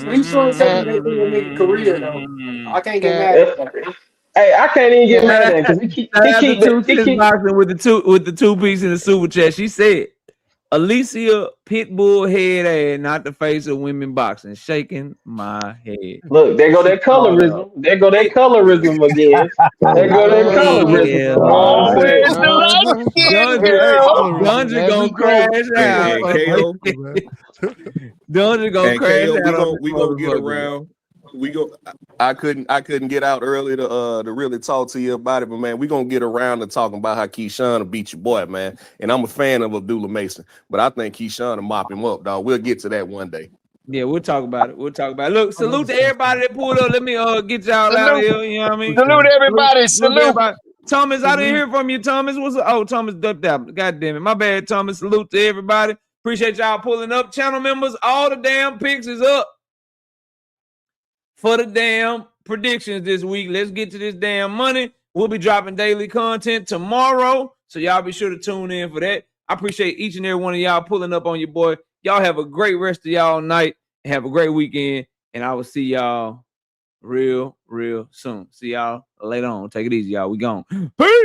taking it through a nigga career, though. I can't get mad at that. Hey, I can't even get mad at him because he keep boxing with the 2-piece in the super chat. She said, Alicia Pitbull head ass, not the face of women boxing. Shaking my head. Look, there go that colorism. There go that colorism again. There go that colorism. Always the light skin girl. Dungeon gonna crash out. KO. Dungeon gonna crash out. We gonna get around. I couldn't get out early to really talk to you about it, but man, we gonna get around to talking about how Keyshawn will beat your boy, man. And I'm a fan of Abdullah Mason, but I think Keyshawn will mop him up, dog. We'll get to that one day. Yeah, we'll talk about it. Look, salute to everybody that pulled up. Let me get y'all out of here. You know what I mean? Salute everybody. Salute. Everybody. Thomas, I didn't hear from you, Thomas. Thomas ducked out. God damn it. My bad, Thomas. Salute to everybody. Appreciate y'all pulling up. Channel members, all the damn picks is up for the damn predictions this week. Let's get to this damn money. We'll be dropping daily content tomorrow. So y'all be sure to tune in for that. I appreciate each and every one of y'all pulling up on your boy. Y'all have a great rest of y'all night and have a great weekend. And I will see y'all real soon. See y'all later on. Take it easy, y'all. We gone. Peace.